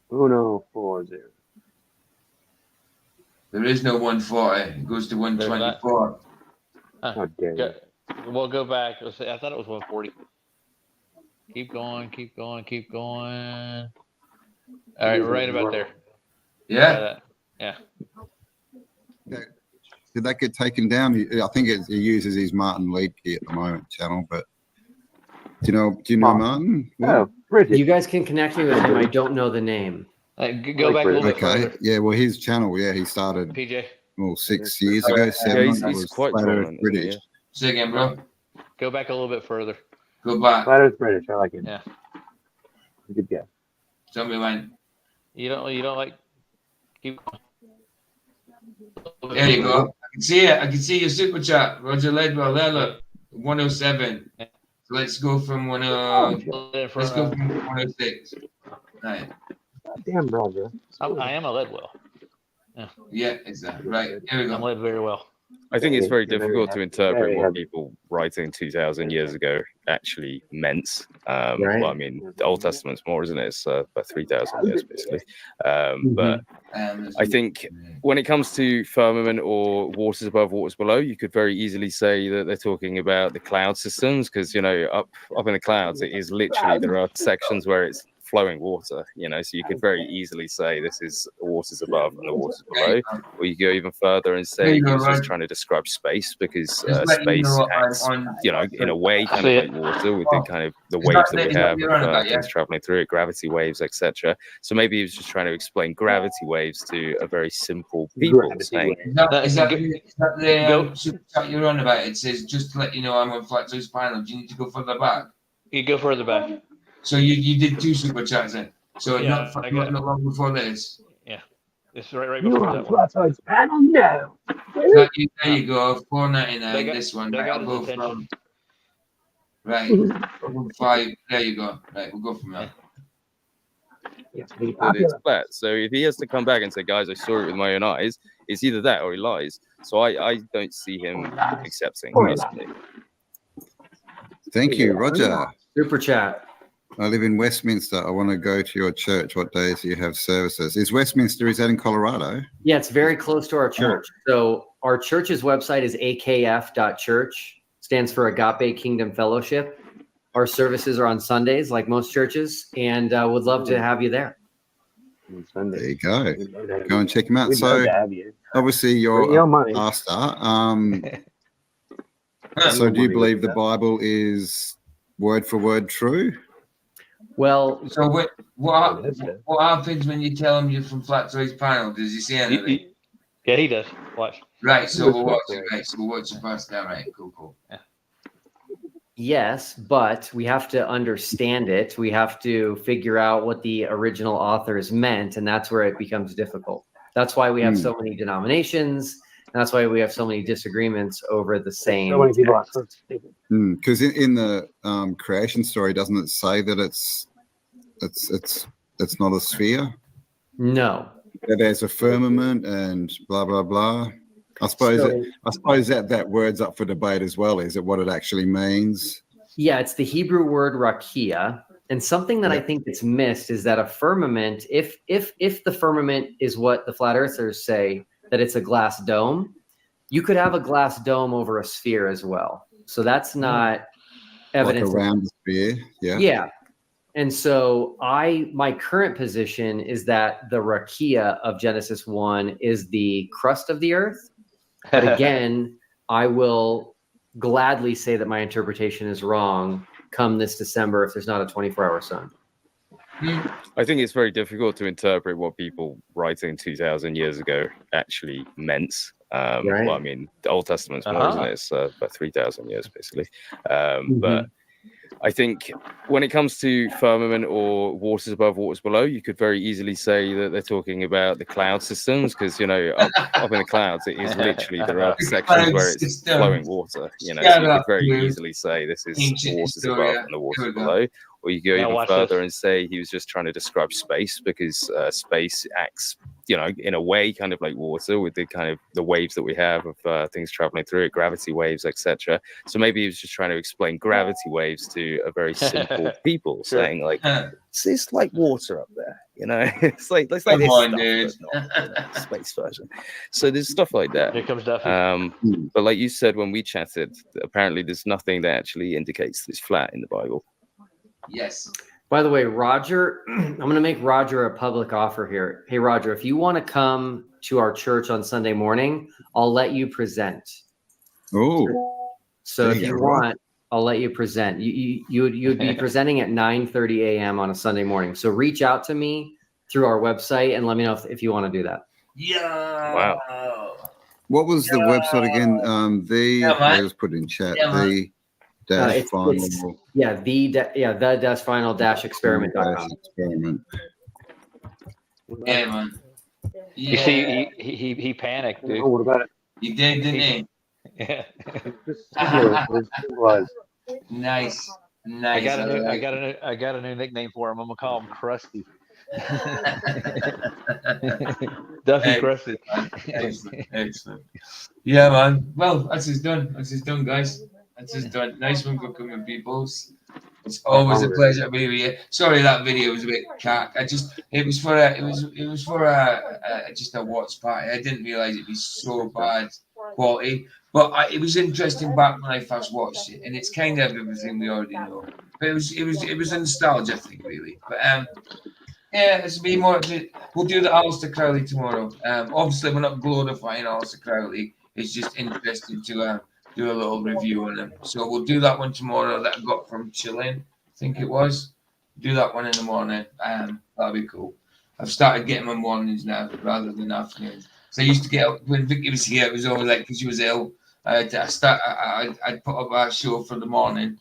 140. There is no 140. It goes to 124. Okay. We'll go back. I thought it was 140. Keep going. All right, right about there. Yeah. Yeah. Did that get taken down? I think he uses his Martin Lead key at the moment channel, but do you know Martin? No, you guys can connect me with him. I don't know the name. Go back a little bit further. Yeah, well, his channel, he started PJ. Well, 6 years ago, 7. He's quite prominent, British. Say again, bro. Go back a little bit further. Go back. Flat Earth British. I like it. Yeah. Good guess. Tell me when. You don't like. Keep going. There you go. I can see it. I can see your super chat. Roger Ledwell. There, look. 107. So let's go from 10. Let's go from 106. Right. Damn, Roger. I am a Ledwell. Yeah, exactly. Right. Here we go. I'm led very well. I think it's very difficult to interpret what people writing 2,000 years ago actually meant. Well, I mean, the Old Testament's more, isn't it? It's about 3,000 years, basically. But I think when it comes to firmament or waters above, waters below, you could very easily say that they're talking about the cloud systems because, up in the clouds, it is literally, there are sections where it's flowing water, so you could very easily say this is the waters above and the waters below, or you go even further and say he's just trying to describe space because space acts, in a way kind of like water with the kind of the waves that we have of things traveling through it, gravity waves, etc. So maybe he was just trying to explain gravity waves to a very simple people saying. Is that the super chat you're on about? It says, just to let you know, I'm on Flat Joe's panel. Do you need to go further back? You go further back. So you did 2 super chats then. So Yeah, not long before this. Yeah. It's right before that one. Flatside's panel? No. There you go. $4.99. This one. They Right, got I'll his go attention. from. Right. 5. There you go. Right, we'll go from there. That it's flat. So if he has to come back and say, guys, I saw it with my own eyes, it's either that or he lies. So I don't see him accepting personally. Thank you, Roger. Super chat. I live in Westminster. I want to go to your church. What days do you have services? Is that in Colorado? Yeah, it's very close to our church. So our church's website is akf.church, stands for Agape Kingdom Fellowship. Our services are on Sundays, like most churches, and would love to have you there. There you go. Go and check them out. So obviously you're a pastor. So do you believe the Bible is word for word true? Well, so what happens when you tell him you're from Flat Joe's panel? Does he say anything? Yeah, he does. Watch. Right, so we'll watch it. Right, so we'll watch it first. All right, cool. Yeah. Yes, but we have to understand it. We have to figure out what the original authors meant, and that's where it becomes difficult. That's why we have so many denominations. And that's why we have so many disagreements over the same. So many people because in the creation story, doesn't it say that it's not a sphere? No. That there's a firmament and blah blah blah. I suppose that word's up for debate as well. Is it what it actually means? Yeah, it's the Hebrew word rakia, and something that I think that's missed is that a firmament, if the firmament is what the flat earthers say, that it's a glass dome. You could have a glass dome over a sphere as well. So that's not evidence. Like around the sphere, yeah. Yeah. And so my current position is that the rakia of Genesis 1 is the crust of the earth. But again, I will gladly say that my interpretation is wrong come this December if there's not a 24-hour sun. I think it's very difficult to interpret what people writing 2,000 years ago actually meant. Right. Well, I mean, the Old Testament's more, isn't it? It's about 3,000 years, basically. But I think when it comes to firmament or waters above, waters below, you could very easily say that they're talking about the cloud systems because, you know, up in the clouds, it is literally, there are sections where it's flowing water, you know, so you could very easily say this is the waters above and the waters below. Or you go even further and say he was just trying to describe space because space acts, you know, in a way, kind of like water with the kind of the waves that we have of things traveling through it, gravity waves, etc. So maybe he was just trying to explain gravity waves to a very simple people, saying like, it's like water up there, you know, it's like this stuff, but not, you know, space version. So there's stuff like that. Here comes Duffy. But like you said when we chatted, apparently there's nothing that actually indicates it's flat in the Bible. Yes. By the way, Roger, I'm going to make Roger a public offer here. Hey, Roger, if you want to come to our church on Sunday morning, I'll let you present. Oh. So if you want, I'll let you present. You'd be presenting at 9:30 a.m. on a Sunday morning. So reach out to me through our website and let me know if you want to do that. Yeah. Wow. What was the website again? I just put it in chat. The dash final. The dash final dash experiment.com. Experiment. Yeah, man. Yeah. You see, he panicked, dude. Oh, what about it? He did, didn't he? Yeah. Nice. I got a new nickname for him. I'm gonna call him Krusty. Duffy Krusty. Excellent. Yeah, man. Well, that's just done. That's just done, guys. That's just done. Nice one for coming, peoples. It's always a pleasure to be with you. Sorry that video was a bit cack. It was for just a watch party. I didn't realize it'd be so bad quality, but it was interesting back when I first watched it, and it's kind of everything we already know. But it was a nostalgia thing, really. But yeah, it's be more. We'll do the Aleister Crowley tomorrow. Obviously, we're not glorifying Aleister Crowley. It's just interesting to do a little review on him. So we'll do that one tomorrow that I got from Chilean, I think it was. Do that one in the morning. That'll be cool. I've started getting my mornings now rather than afternoons. So I used to get up when Vicky was here. It was always like because she was ill. I'd put up our show for the morning,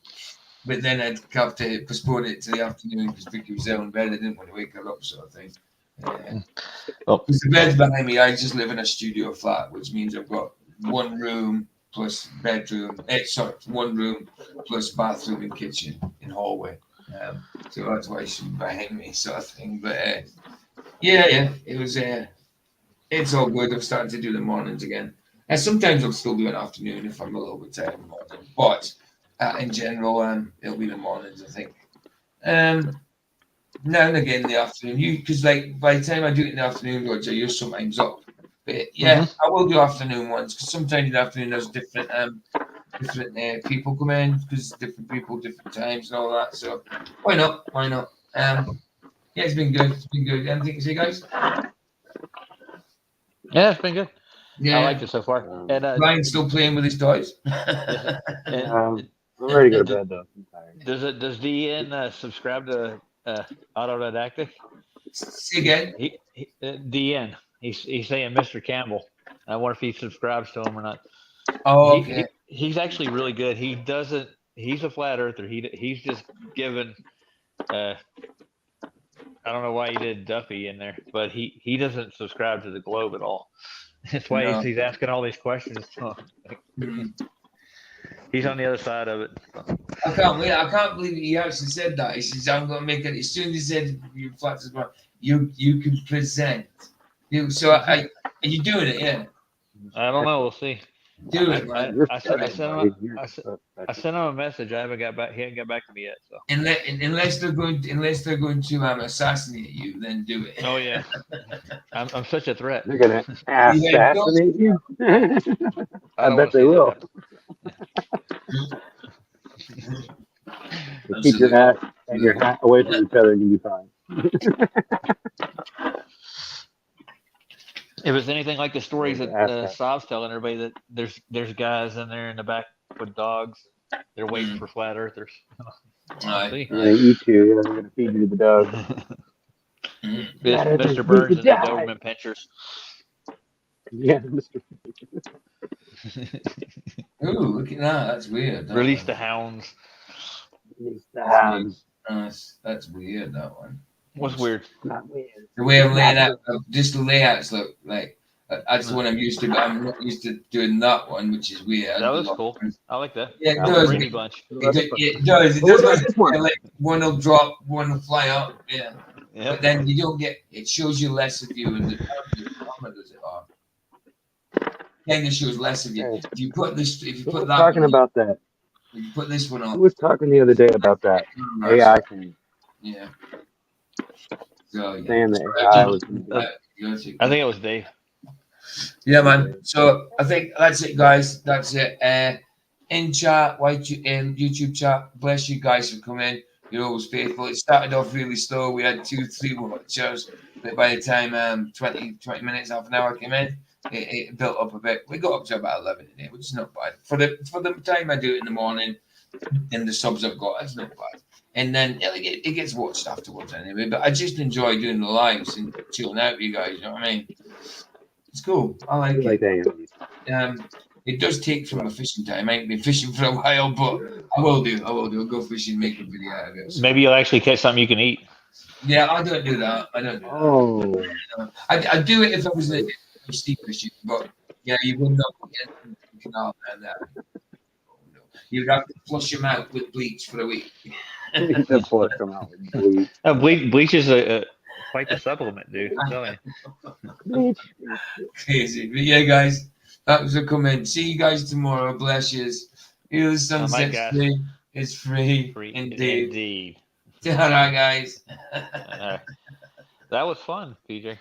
but then I'd have to postpone it to the afternoon because Vicky was ill in bed. I didn't want to wake her up, sort of thing. Because the bed's behind me. I just live in a studio flat, which means I've got one room plus bedroom. One room plus bathroom and kitchen and hallway. So that's why she's behind me, sort of thing. But yeah, it was. It's all good. I'm starting to do the mornings again. And sometimes I'll still do an afternoon if I'm a little bit tired in the morning. But in general, it'll be the mornings, I think. Now and again in the afternoon, because like by the time I do it in the afternoon, Roger, you're sometimes up. But yeah, I will do afternoon ones because sometimes in the afternoon there's different people come in because different people, different times and all that. So why not? Yeah, it's been good. Anything to say, guys? Yeah, it's been good. Yeah, I liked it so far. And Ryan's still playing with his toys. I'm ready to go to bed though. I'm tired. Does DN subscribe to Autodidactic? Say again. DN. He's saying Mr. Campbell. I wonder if he subscribes to him or not. Oh, okay. He's actually really good. He's a flat earther. He's just given. I don't know why he did Duffy in there, but he doesn't subscribe to the Globe at all. That's why he's asking all these questions. He's on the other side of it. I can't believe he actually said that. He says, "I'm going to make it." As soon as he said, "You flat as well," you can present. So are you doing it? Yeah. I don't know. We'll see. Do it, man. I sent him a message. He hasn't got back to me yet. So unless they're going to assassinate you, then do it. Oh yeah. I'm such a threat. They're gonna assassinate you. I bet they will. Keep your ass and your hat away from each other, and you'll be fine. If it's anything like the stories that Sav's telling everybody, that there's guys in there in the back with dogs, they're waiting for flat earthers. They're gonna eat you. Yeah, they're gonna feed you to the dogs. Mr. Burns and the Doberman pinchers. Yeah, Mr. Ooh, look at that. That's weird. Release the hounds. Release the hounds. That's weird. That one. What's weird? Not weird. The way I'm laying out, just the layouts look like that's the one I'm used to, but I'm not used to doing that one, which is weird. That was cool. I like that. Yeah, it does. Brady bunch. It does. It does. Like one will drop, one will fly up. Yeah. Yep. But then you don't get. It shows you less of you, and the camera does it off. Kind of shows less of you. If you put this, if you put that. Talking about that. If you put this one on. Who was talking the other day about that AI thing? Yeah. So, yeah. Saying that AI was. I think it was Dave. Yeah, man. So I think that's it, guys. That's it. In chat, YouTube chat. Bless you guys for coming. You're always faithful. It started off really slow. We had 2-3 watchers, but by the time 20 minutes, half an hour came in, it built up a bit. We got up to about 11 today, which is not bad for the time I do it in the morning. And the subs I've got, it's not bad. And then it gets watched afterwards anyway. But I just enjoy doing the lives and chilling out with you guys. You know what I mean? It's cool. I like it. It does take from a fishing time. I ain't been fishing for a while, but I will do. I'll go fishing, make a video out of it. So. Maybe you'll actually catch something you can eat. Yeah, I don't do that. I don't do that. I'd do it if I was a steep fishing, but yeah, you would not get the canal down there. You'd have to flush them out with bleach for a week. Flush them out with bleach. Bleach is quite the supplement, dude. I'm telling you. Crazy. But yeah, guys, that was a comment. See you guys tomorrow. Bless yous. Here the sunset's free. It's free. Indeed. All right, guys. That was fun, PJ.